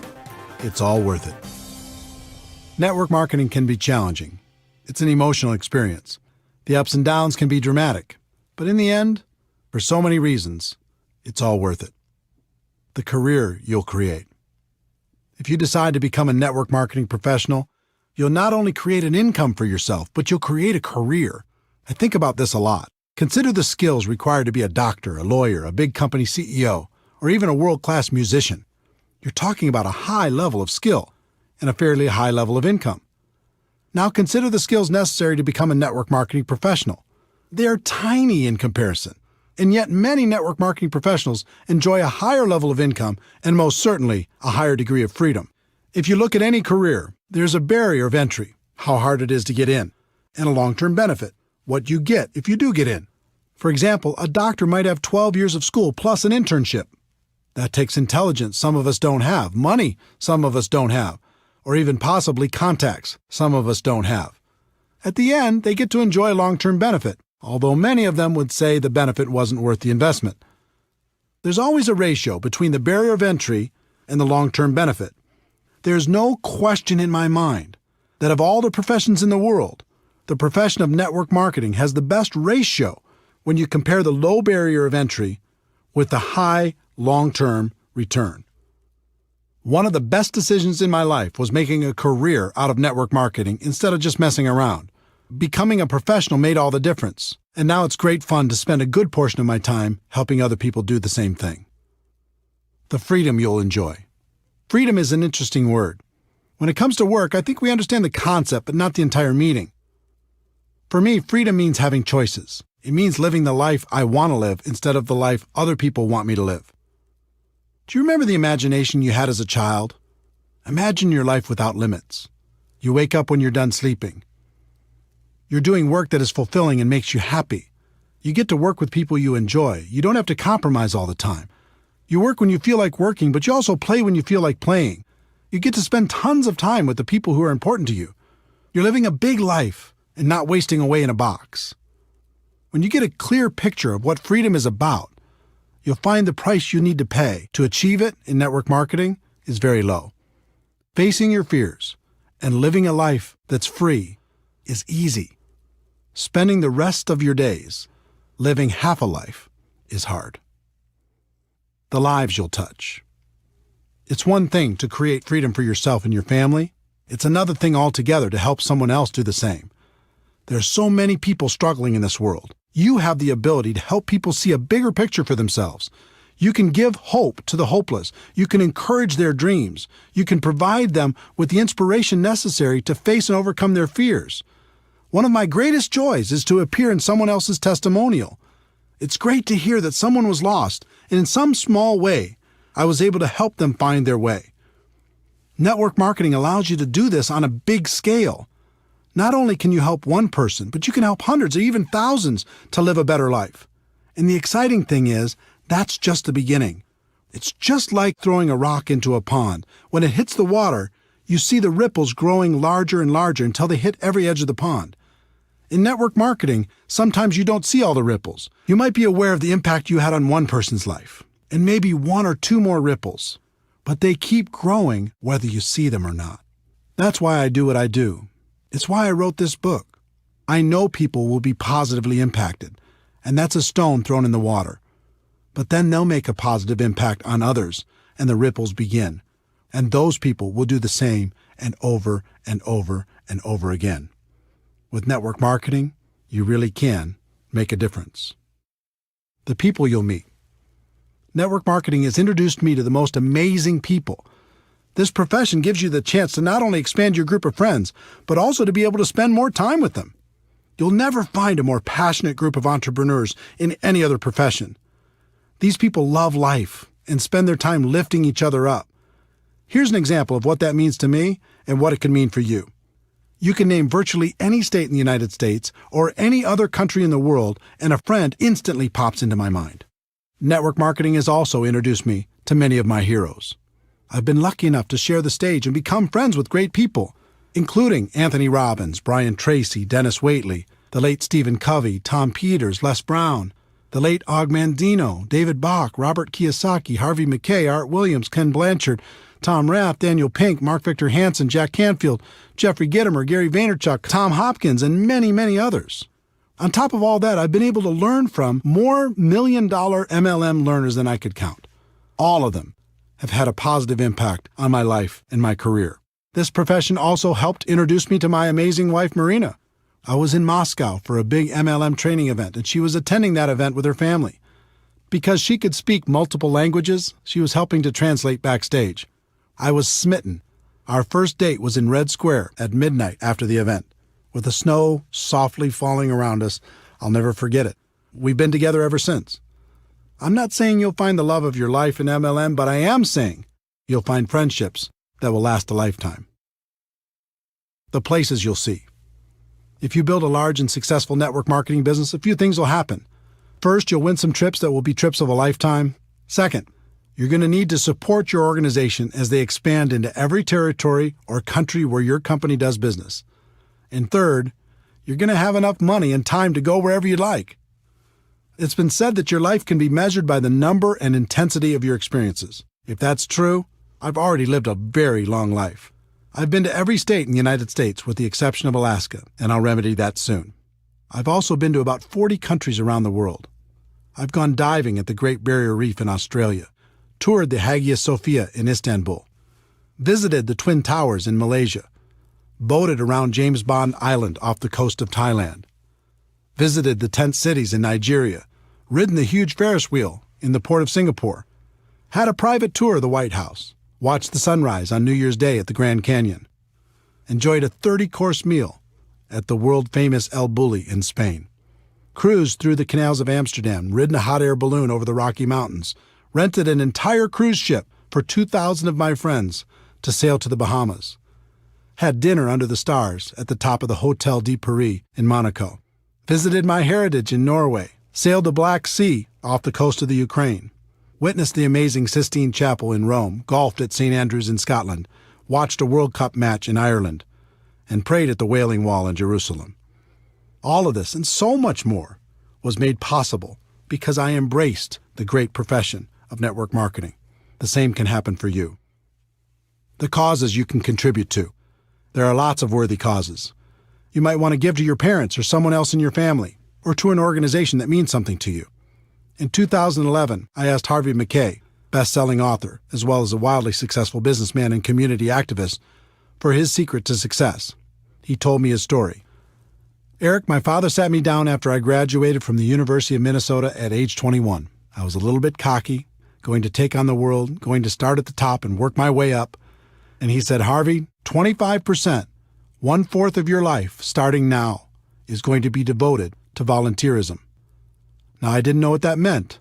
It's all worth it. Network marketing can be challenging. It's an emotional experience. The ups and downs can be dramatic. But in the end, for so many reasons, it's all worth it. The career you'll create. If you decide to become a network marketing professional, you'll not only create an income for yourself, but you'll create a career. I think about this a lot. Consider the skills required to be a doctor, a lawyer, a big company CEO, or even a world-class musician. You're talking about a high level of skill and a fairly high level of income. Now consider the skills necessary to become a network marketing professional. They're tiny in comparison. And yet many network marketing professionals enjoy a higher level of income and most certainly a higher degree of freedom. If you look at any career, there's a barrier of entry, how hard it is to get in, and a long-term benefit, what you get if you do get in. For example, a doctor might have 12 years of school plus an internship. That takes intelligence some of us don't have, money some of us don't have, or even possibly contacts some of us don't have. At the end, they get to enjoy a long-term benefit, although many of them would say the benefit wasn't worth the investment. There's always a ratio between the barrier of entry, and the long-term benefit. There's no question in my mind that of all the professions in the world, the profession of network marketing has the best ratio when you compare the low barrier of entry with the high long-term return. One of the best decisions in my life was making a career out of network marketing instead of just messing around. Becoming a professional made all the difference, and now it's great fun to spend a good portion of my time helping other people do the same thing. The freedom you'll enjoy. Freedom is an interesting word. When it comes to work, I think we understand the concept, but not the entire meaning. For me, freedom means having choices. It means living the life I want to live instead of the life other people want me to live. Do you remember the imagination you had as a child? Imagine your life without limits. You wake up when you're done sleeping. You're doing work that is fulfilling and makes you happy. You get to work with people you enjoy. You don't have to compromise all the time. You work when you feel like working, but you also play when you feel like playing. You get to spend tons of time with the people who are important to you. You're living a big life and not wasting away in a box. When you get a clear picture of what freedom is about, you'll find the price you need to pay to achieve it in network marketing is very low. Facing your fears and living a life that's free is easy. Spending the rest of your days living half a life is hard. The lives you'll touch. It's one thing to create freedom for yourself and your family. It's another thing altogether to help someone else do the same. There's so many people struggling in this world. You have the ability to help people see a bigger picture for themselves. You can give hope to the hopeless. You can encourage their dreams. You can provide them with the inspiration necessary to face and overcome their fears. One of my greatest joys is to appear in someone else's testimonial. It's great to hear that someone was lost, and in some small way, I was able to help them find their way. Network marketing allows you to do this on a big scale. Not only can you help one person, but you can help hundreds or even thousands to live a better life. And the exciting thing is, that's just the beginning. It's just like throwing a rock into a pond. When it hits the water, you see the ripples growing larger and larger until they hit every edge of the pond. In network marketing, sometimes you don't see all the ripples. You might be aware of the impact you had on one person's life, and maybe one or two more ripples, but they keep growing whether you see them or not. That's why I do what I do. It's why I wrote this book. I know people will be positively impacted, and that's a stone thrown in the water. But then they'll make a positive impact on others, and the ripples begin. And those people will do the same and over and over and over again. With network marketing, you really can make a difference. The people you'll meet. Network marketing has introduced me to the most amazing people. This profession gives you the chance to not only expand your group of friends, but also to be able to spend more time with them. You'll never find a more passionate group of entrepreneurs in any other profession. These people love life and spend their time lifting each other up. Here's an example of what that means to me and what it can mean for you. You can name virtually any state in the United States or any other country in the world, and a friend instantly pops into my mind. Network marketing has also introduced me to many of my heroes. I've been lucky enough to share the stage and become friends with great people, including Anthony Robbins, Brian Tracy, Dennis Waitley, the late Stephen Covey, Tom Peters, Les Brown, the late Og Mandino, David Bach, Robert Kiyosaki, Harvey Mackay, Art Williams, Ken Blanchard, Tom Rath, Daniel Pink, Mark Victor Hansen, Jack Canfield, Jeffrey Gitomer, Gary Vaynerchuk, Tom Hopkins, and many, many others. On top of all that, I've been able to learn from more million-dollar MLM learners than I could count. All of them have had a positive impact on my life and my career. This profession also helped introduce me to my amazing wife, Marina. I was in Moscow for a big MLM training event, and she was attending that event with her family. Because she could speak multiple languages, she was helping to translate backstage. I was smitten. Our first date was in Red Square at midnight after the event. With the snow softly falling around us, I'll never forget it. We've been together ever since. I'm not saying you'll find the love of your life in MLM, but I am saying you'll find friendships that will last a lifetime. The places you'll see. If you build a large and successful network marketing business, a few things will happen. First, you'll win some trips that will be trips of a lifetime. Second, you're going to need to support your organization as they expand into every territory or country where your company does business. And third, you're going to have enough money and time to go wherever you'd like. It's been said that your life can be measured by the number and intensity of your experiences. If that's true, I've already lived a very long life. I've been to every state in the United States with the exception of Alaska, and I'll remedy that soon. I've also been to about 40 countries around the world. I've gone diving at the Great Barrier Reef in Australia, toured the Hagia Sophia in Istanbul, visited the Twin Towers in Malaysia, boated around James Bond Island off the coast of Thailand, visited the tent cities in Nigeria, ridden the huge Ferris wheel in the port of Singapore, had a private tour of the White House, watched the sunrise on New Year's Day at the Grand Canyon, enjoyed a 30-course meal at the world-famous El Bulli in Spain, cruised through the canals of Amsterdam, ridden a hot air balloon over the Rocky Mountains, rented an entire cruise ship for 2,000 of my friends to sail to the Bahamas, had dinner under the stars at the top of the Hotel de Paris in Monaco, visited my heritage in Norway, sailed the Black Sea off the coast of the Ukraine, witnessed the amazing Sistine Chapel in Rome, golfed at St. Andrews in Scotland, watched a World Cup match in Ireland, and prayed at the Wailing Wall in Jerusalem. All of this and so much more was made possible because I embraced the great profession of network marketing. The same can happen for you. The causes you can contribute to. There are lots of worthy causes. You might want to give to your parents or someone else in your family, or to an organization that means something to you. In 2011, I asked Harvey Mackay, best-selling author, as well as a wildly successful businessman and community activist, for his secret to success. He told me his story. Eric, my father sat me down after I graduated from the University of Minnesota at age 21. I was a little bit cocky, going to take on the world, going to start at the top and work my way up. And he said, Harvey, 25%, 1/4 of your life, starting now, is going to be devoted to volunteerism. Now, I didn't know what that meant,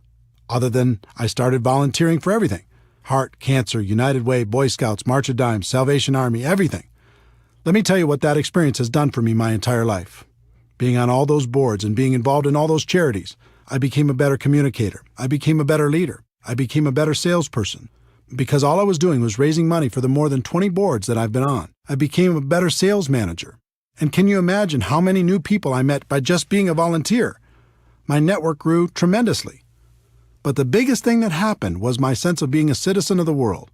other than I started volunteering for everything. Heart, Cancer, United Way, Boy Scouts, March of Dimes, Salvation Army, everything. Let me tell you what that experience has done for me my entire life. Being on all those boards and being involved in all those charities, I became a better communicator. I became a better leader. I became a better salesperson. Because all I was doing was raising money for the more than 20 boards that I've been on. I became a better sales manager. And can you imagine how many new people I met by just being a volunteer? My network grew tremendously. But the biggest thing that happened was my sense of being a citizen of the world.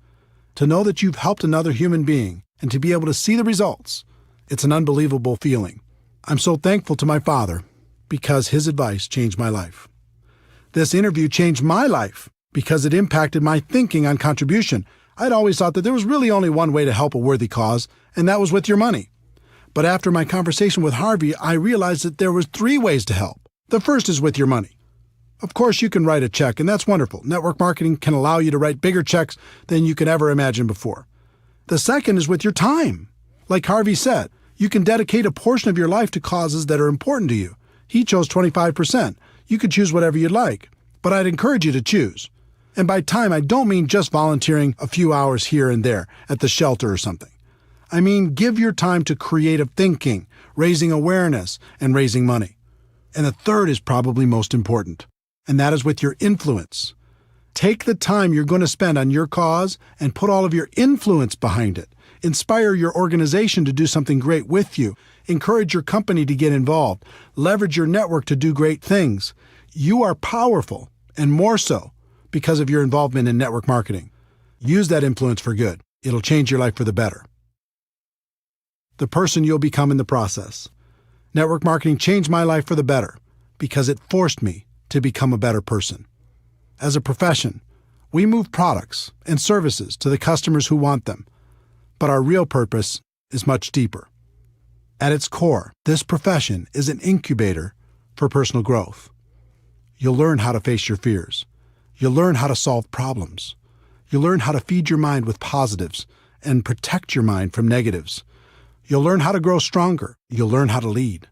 To know that you've helped another human being and to be able to see the results, it's an unbelievable feeling. I'm so thankful to my father because his advice changed my life. This interview changed my life because it impacted my thinking on contribution. I'd always thought that there was really only one way to help a worthy cause, and that was with your money. But after my conversation with Harvey, I realized that there was 3 ways to help. The first is with your money. Of course, you can write a check, and that's wonderful. Network marketing can allow you to write bigger checks than you could ever imagine before. The second is with your time. Like Harvey said, you can dedicate a portion of your life to causes that are important to you. He chose 25%. You could choose whatever you'd like, but I'd encourage you to choose. And by time, I don't mean just volunteering a few hours here and there at the shelter or something. I mean, give your time to creative thinking, raising awareness, and raising money. And the third is probably most important, and that is with your influence. Take the time you're going to spend on your cause and put all of your influence behind it. Inspire your organization to do something great with you. Encourage your company to get involved. Leverage your network to do great things. You are powerful, and more so because of your involvement in network marketing. Use that influence for good. It'll change your life for the better. The person you'll become in the process. Network marketing changed my life for the better because it forced me to become a better person. As a profession, we move products and services to the customers who want them, but our real purpose is much deeper. At its core, this profession is an incubator for personal growth. You'll learn how to face your fears. You'll learn how to solve problems. You'll learn how to feed your mind with positives and protect your mind from negatives. You'll learn how to grow stronger. You'll learn how to lead.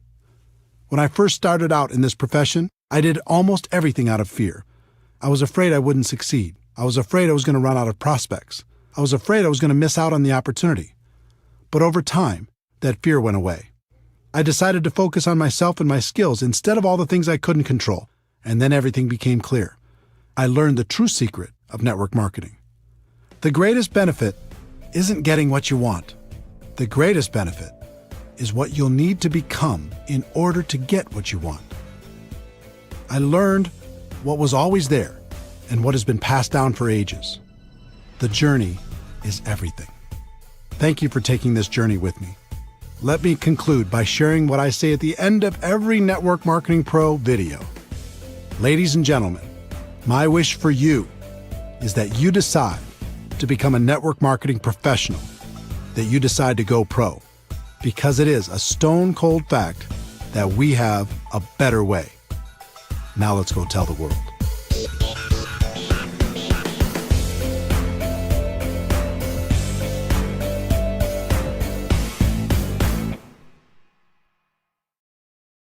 When I first started out in this profession, I did almost everything out of fear. I was afraid I wouldn't succeed. I was afraid I was going to run out of prospects. I was afraid I was going to miss out on the opportunity. But over time, that fear went away. I decided to focus on myself and my skills instead of all the things I couldn't control, and then everything became clear. I learned the true secret of network marketing. The greatest benefit isn't getting what you want. The greatest benefit is what you'll need to become in order to get what you want. I learned what was always there and what has been passed down for ages. The journey is everything. Thank you for taking this journey with me. Let me conclude by sharing what I say at the end of every Network Marketing Pro video. Ladies and gentlemen, my wish for you is that you decide to become a network marketing professional, that you decide to go pro, because it is a stone cold fact that we have a better way. Now let's go tell the world.